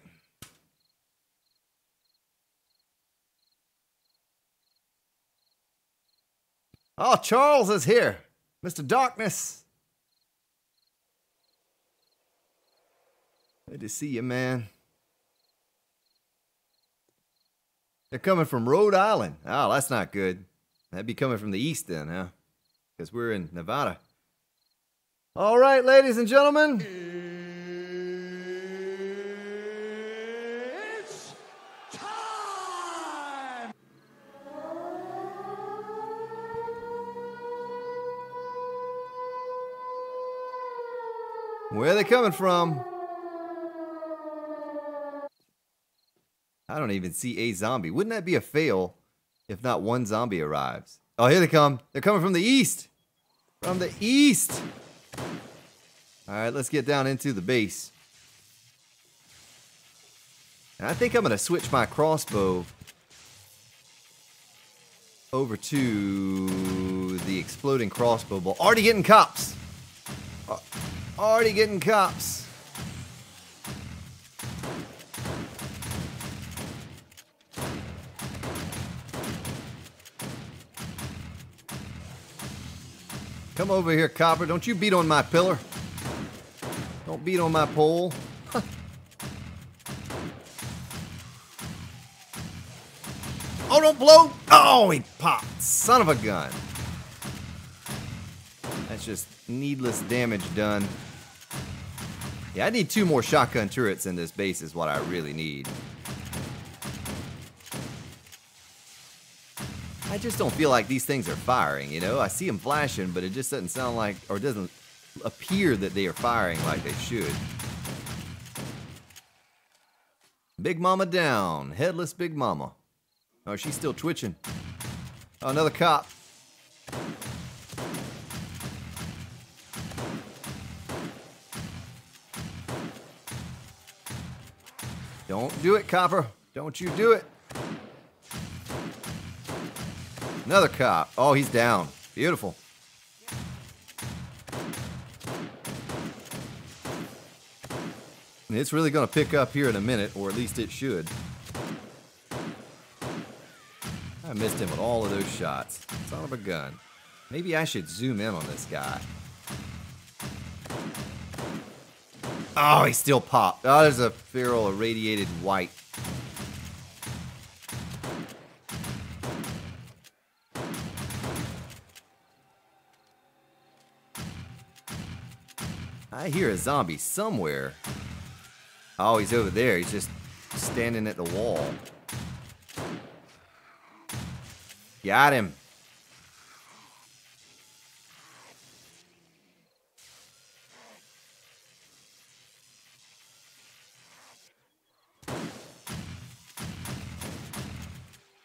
Oh, Charles is here. Mr. Darkness. Good to see you, man. They're coming from Rhode Island. Oh, that's not good. That'd be coming from the east then, huh? Because we're in Nevada. All right, ladies and gentlemen. It's time! Where are they coming from? I don't even see a zombie. Wouldn't that be a fail if not one zombie arrives? Oh, here they come. They're coming from the east. From the east. All right, let's get down into the base. And I think I'm going to switch my crossbow over to the exploding crossbow bolt. Already getting cops. Already getting cops. Come over here, copper. Don't you beat on my pillar. Don't beat on my pole. Oh, don't blow. Oh, he popped. Son of a gun. That's just needless damage done. Yeah, I need 2 more shotgun turrets in this base is what I really need. I just don't feel like these things are firing, you know? I see them flashing, but it just doesn't sound like, or doesn't appear that they are firing like they should. Big Mama down. Headless Big Mama. Oh, she's still twitching. Oh, another cop. Don't do it, Copper. Don't you do it. Another cop. Oh, he's down. Beautiful. It's really going to pick up here in a minute, or at least it should. I missed him with all of those shots. Son of a gun. Maybe I should zoom in on this guy. Oh, he still popped. Oh, there's a feral irradiated white. I hear a zombie somewhere. Oh, he's over there. He's just standing at the wall. Got him.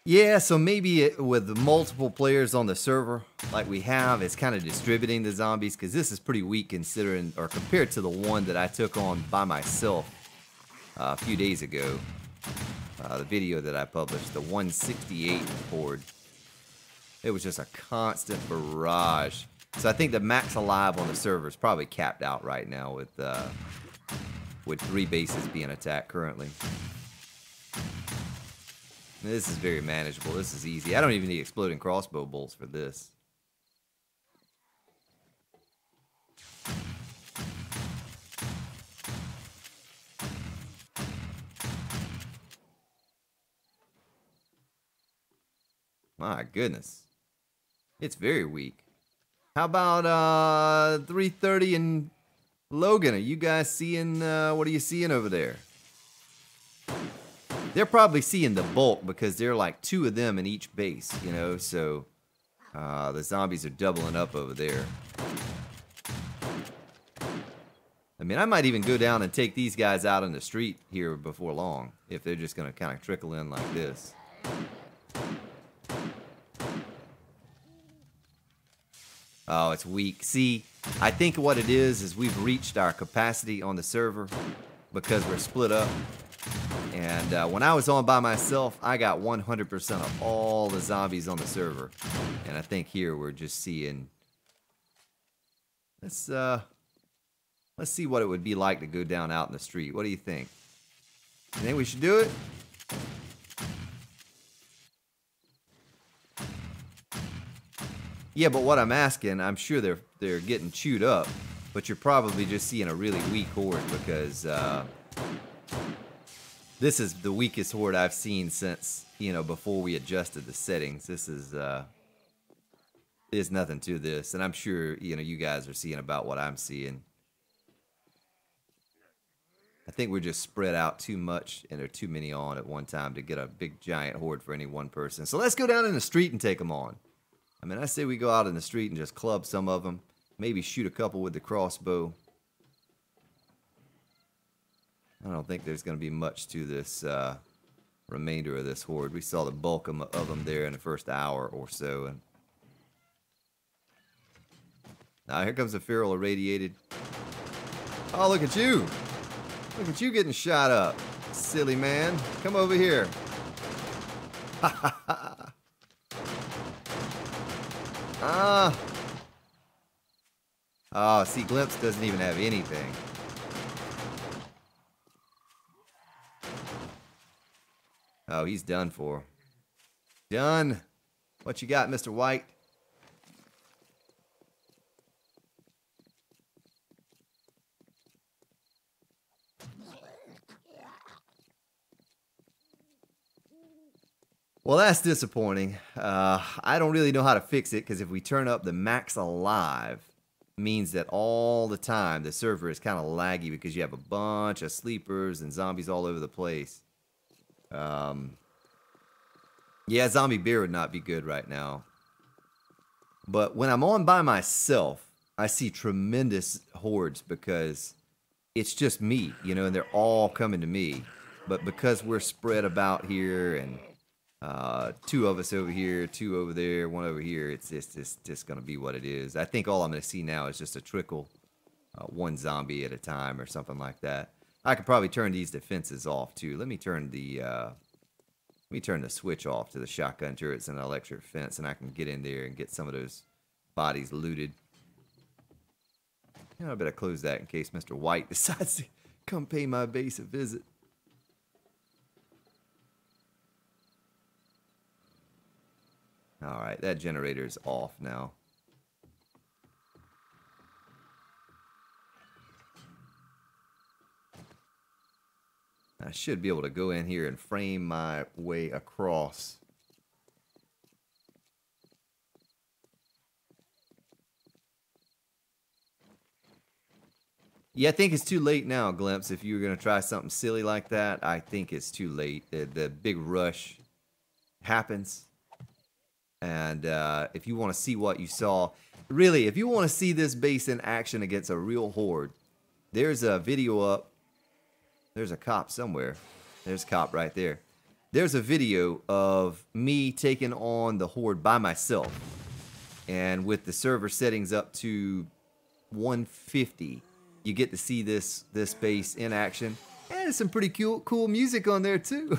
Yeah, so maybe with multiple players on the server like we have, it's kind of distributing the zombies, because this is pretty weak considering, or compared to the one that I took on by myself a few days ago. The video that I published, the 168 horde. It was just a constant barrage. So I think the max alive on the server is probably capped out right now with 3 bases being attacked currently. This is very manageable. This is easy. I don't even need exploding crossbow bolts for this. My goodness. It's very weak. How about 330 and Logan? Are you guys seeing, what are you seeing over there? They're probably seeing the bulk because there are like 2 of them in each base, you know, so the zombies are doubling up over there. I mean, I might even go down and take these guys out in the street here before long, if they're just going to kind of trickle in like this. Oh, it's weak. See, I think what it is we've reached our capacity on the server because we're split up. And when I was on by myself, I got 100% of all the zombies on the server. And I think here we're just seeing... Let's see what it would be like to go down out in the street. What do you think? You think we should do it? Yeah, but what I'm asking, I'm sure they're getting chewed up, but you're probably just seeing a really weak horde because this is the weakest horde I've seen since, you know, before we adjusted the settings. This is there's nothing to this, and I'm sure, you know, you guys are seeing about what I'm seeing. I think we're just spread out too much, and there are too many on at one time to get a big giant horde for any one person. So let's go down in the street and take them on. I mean, I say we go out in the street and just club some of them. Maybe shoot a couple with the crossbow. I don't think there's going to be much to this remainder of this horde. We saw the bulk of them there in the first hour or so. And now here comes a feral irradiated. Oh, look at you. Look at you getting shot up. Silly man. Come over here. Ha ha ha. Oh, see, Glimpse doesn't even have anything. Oh, he's done for. Done. What you got, Mr. White? Well, that's disappointing. I don't really know how to fix it, because if we turn up the max alive, means that all the time the server is kind of laggy because you have a bunch of sleepers and zombies all over the place. Yeah, zombie beer would not be good right now. But when I'm on by myself, I see tremendous hordes because it's just me, you know, and they're all coming to me. But because we're spread about here and 2 of us over here, 2 over there, 1 over here, it's just going to be what it is. I think all I'm going to see now is just a trickle, 1 zombie at a time or something like that. I could probably turn these defenses off too. Let me turn the switch off to the shotgun turrets and electric fence, and I can get in there and get some of those bodies looted. You know, I better close that in case Mr. White decides to come pay my base a visit. Alright, that generator's off now. I should be able to go in here and frame my way across. Yeah, I think it's too late now, Glimpse. If you were going to try something silly like that, I think it's too late. The big rush happens. And if you want to see what you saw, really, if you want to see this base in action against a real horde, there's a video up. There's a cop somewhere. There's a cop right there. There's a video of me taking on the horde by myself. And with the server settings up to 150, you get to see this base in action. And there's some pretty cool music on there too.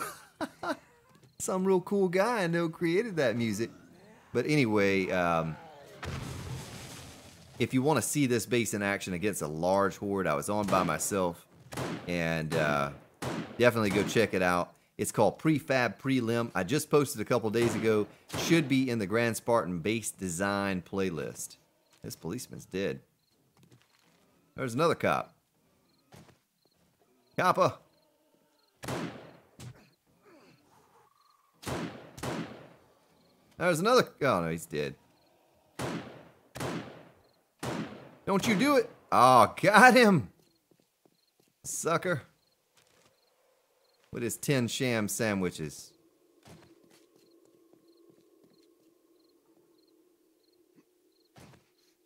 Some real cool guy I know created that music. But anyway, if you want to see this base in action against a large horde, I was on by myself. And definitely go check it out. It's called Prefab Prelim. I just posted a couple days ago. Should be in the Grand Spartan base design playlist. This policeman's dead. There's another cop. Copper. There's another. Oh no, he's dead. Don't you do it. Oh, got him. Sucker. With his 10 sham sandwiches.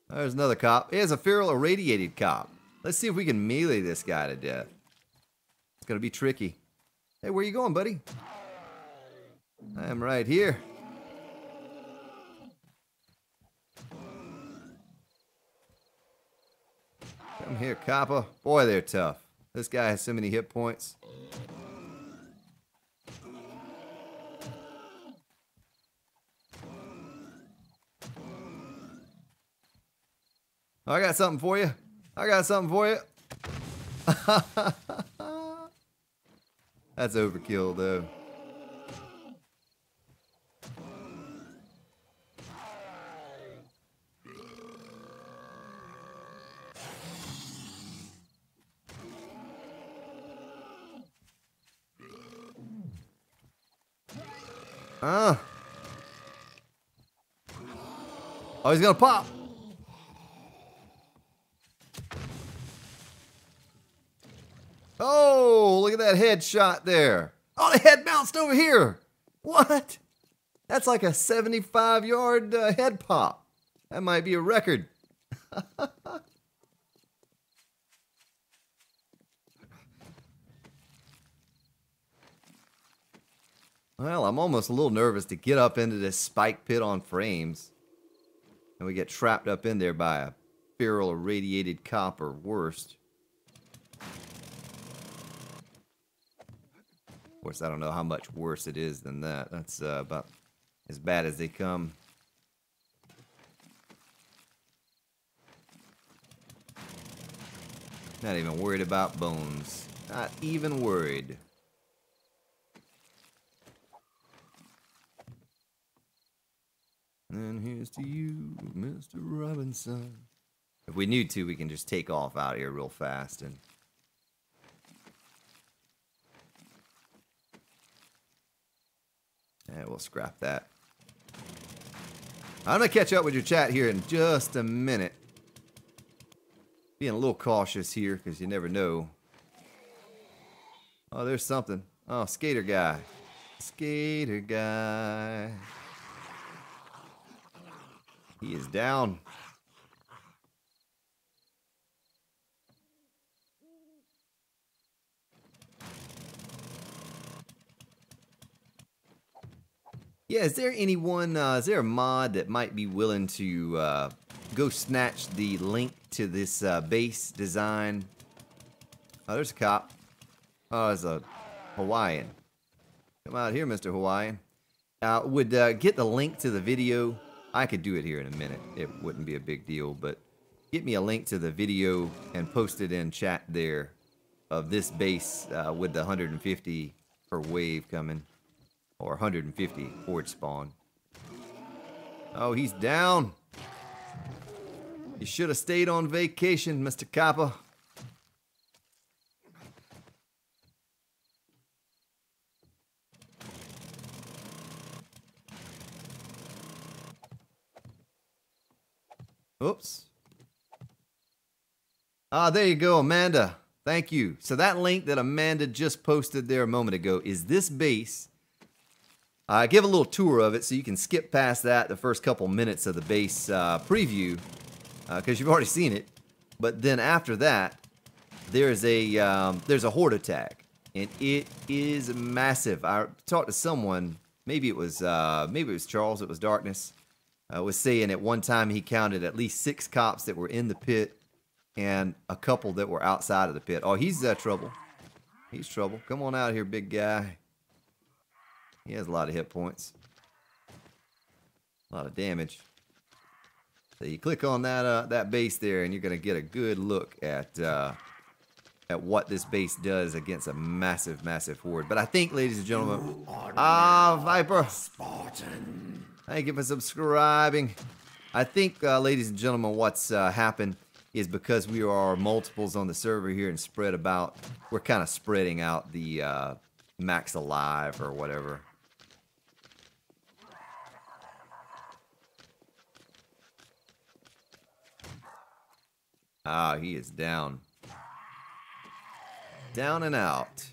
There's another cop. Here's a feral irradiated cop. Let's see if we can melee this guy to death. It's gonna be tricky. Hey, where you going, buddy? I am right here. Come here, copper. Boy, they're tough. This guy has so many hit points. I got something for you. I got something for you. That's overkill, though. Oh, he's gonna pop. Oh, look at that headshot there. Oh, the head bounced over here. What? That's like a 75-yard head pop. That might be a record. Well, I'm almost a little nervous to get up into this spike pit on frames. And we get trapped up in there by a feral irradiated cop or worse. Of course, I don't know how much worse it is than that. That's about as bad as they come. Not even worried about bones. Not even worried. And here's to you, Mr. Robinson. If we need to, we can just take off out here real fast and... Yeah, we'll scrap that. I'm going to catch up with your chat here in just a minute. being a little cautious here because you never know. Oh, there's something. Oh, skater guy. Skater guy. He is down. Yeah, is there anyone, is there a mod that might be willing to go snatch the link to this base design? Oh, there's a cop. Oh, there's a Hawaiian. Come out here, Mr. Hawaiian. Would get the link to the video. I could do it here in a minute. It wouldn't be a big deal, but get me a link to the video and post it in chat there of this base with the 150 per wave coming. Or 150 horde spawn. Oh, he's down. You should have stayed on vacation, Mr. Kappa. Oops. Ah, there you go, Amanda. Thank you. So that link that Amanda just posted there a moment ago is this base. I give a little tour of it so you can skip past that the first couple minutes of the base preview because you've already seen it. But then after that, there's a horde attack, and it is massive. I talked to someone, maybe it was Charles. It was Darkness. Was saying at one time he counted at least 6 cops that were in the pit and a couple that were outside of the pit. Oh, he's trouble. He's trouble. Come on out here, big guy. He has a lot of hit points. A lot of damage. So you click on that base there, and you're going to get a good look at what this base does against a massive, massive horde. But I think, ladies and gentlemen, Viper, Spartan. Thank you for subscribing. I think, ladies and gentlemen, what's happened is because we are multiples on the server here and spread about, we're kind of spreading out the max alive or whatever. Ah, he is down. Down and out.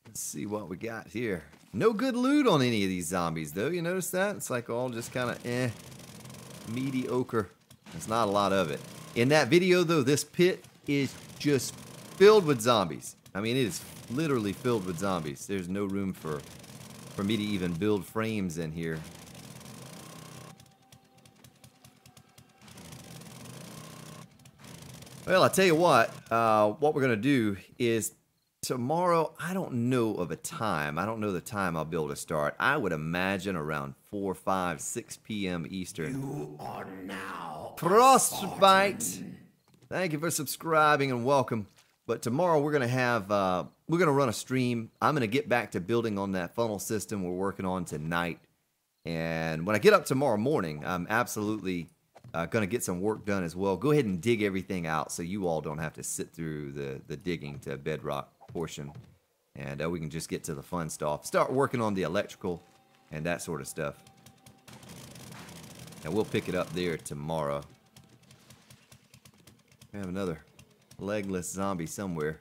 Let's see what we got here. No good loot on any of these zombies, though. You notice that? It's like all just kind of mediocre. There's not a lot of it. In that video, though, this pit is just filled with zombies. I mean, it is literally filled with zombies. There's no room for me to even build frames in here. Well, I'll tell you what we're going to do is tomorrow, I don't know of a time. I don't know the time I'll be able to start. I would imagine around 4, 5, 6 p.m. Eastern. You are now Frostbite. Thank you for subscribing and welcome. But tomorrow we're gonna have we're gonna run a stream. I'm gonna get back to building on that funnel system we're working on tonight. And when I get up tomorrow morning, I'm absolutely gonna get some work done as well. Go ahead and dig everything out so you all don't have to sit through the digging to bedrock portion, and we can just get to the fun stuff. Start working on the electrical and that sort of stuff. And we'll pick it up there tomorrow. We have another legless zombie somewhere.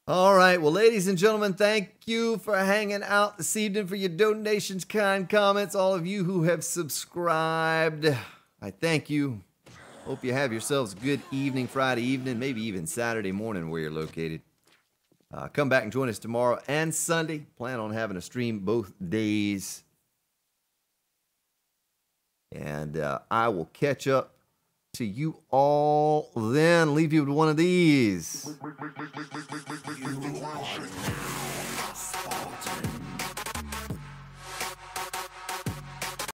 All right, well, ladies and gentlemen, thank you for hanging out this evening, for your donations, kind comments, all of you who have subscribed. I thank you. Hope you have yourselves a good evening, Friday evening, maybe even Saturday morning where you're located. Come back and join us tomorrow and Sunday. Plan on having a stream both days. And I will catch up to you all then. Leave you with one of these.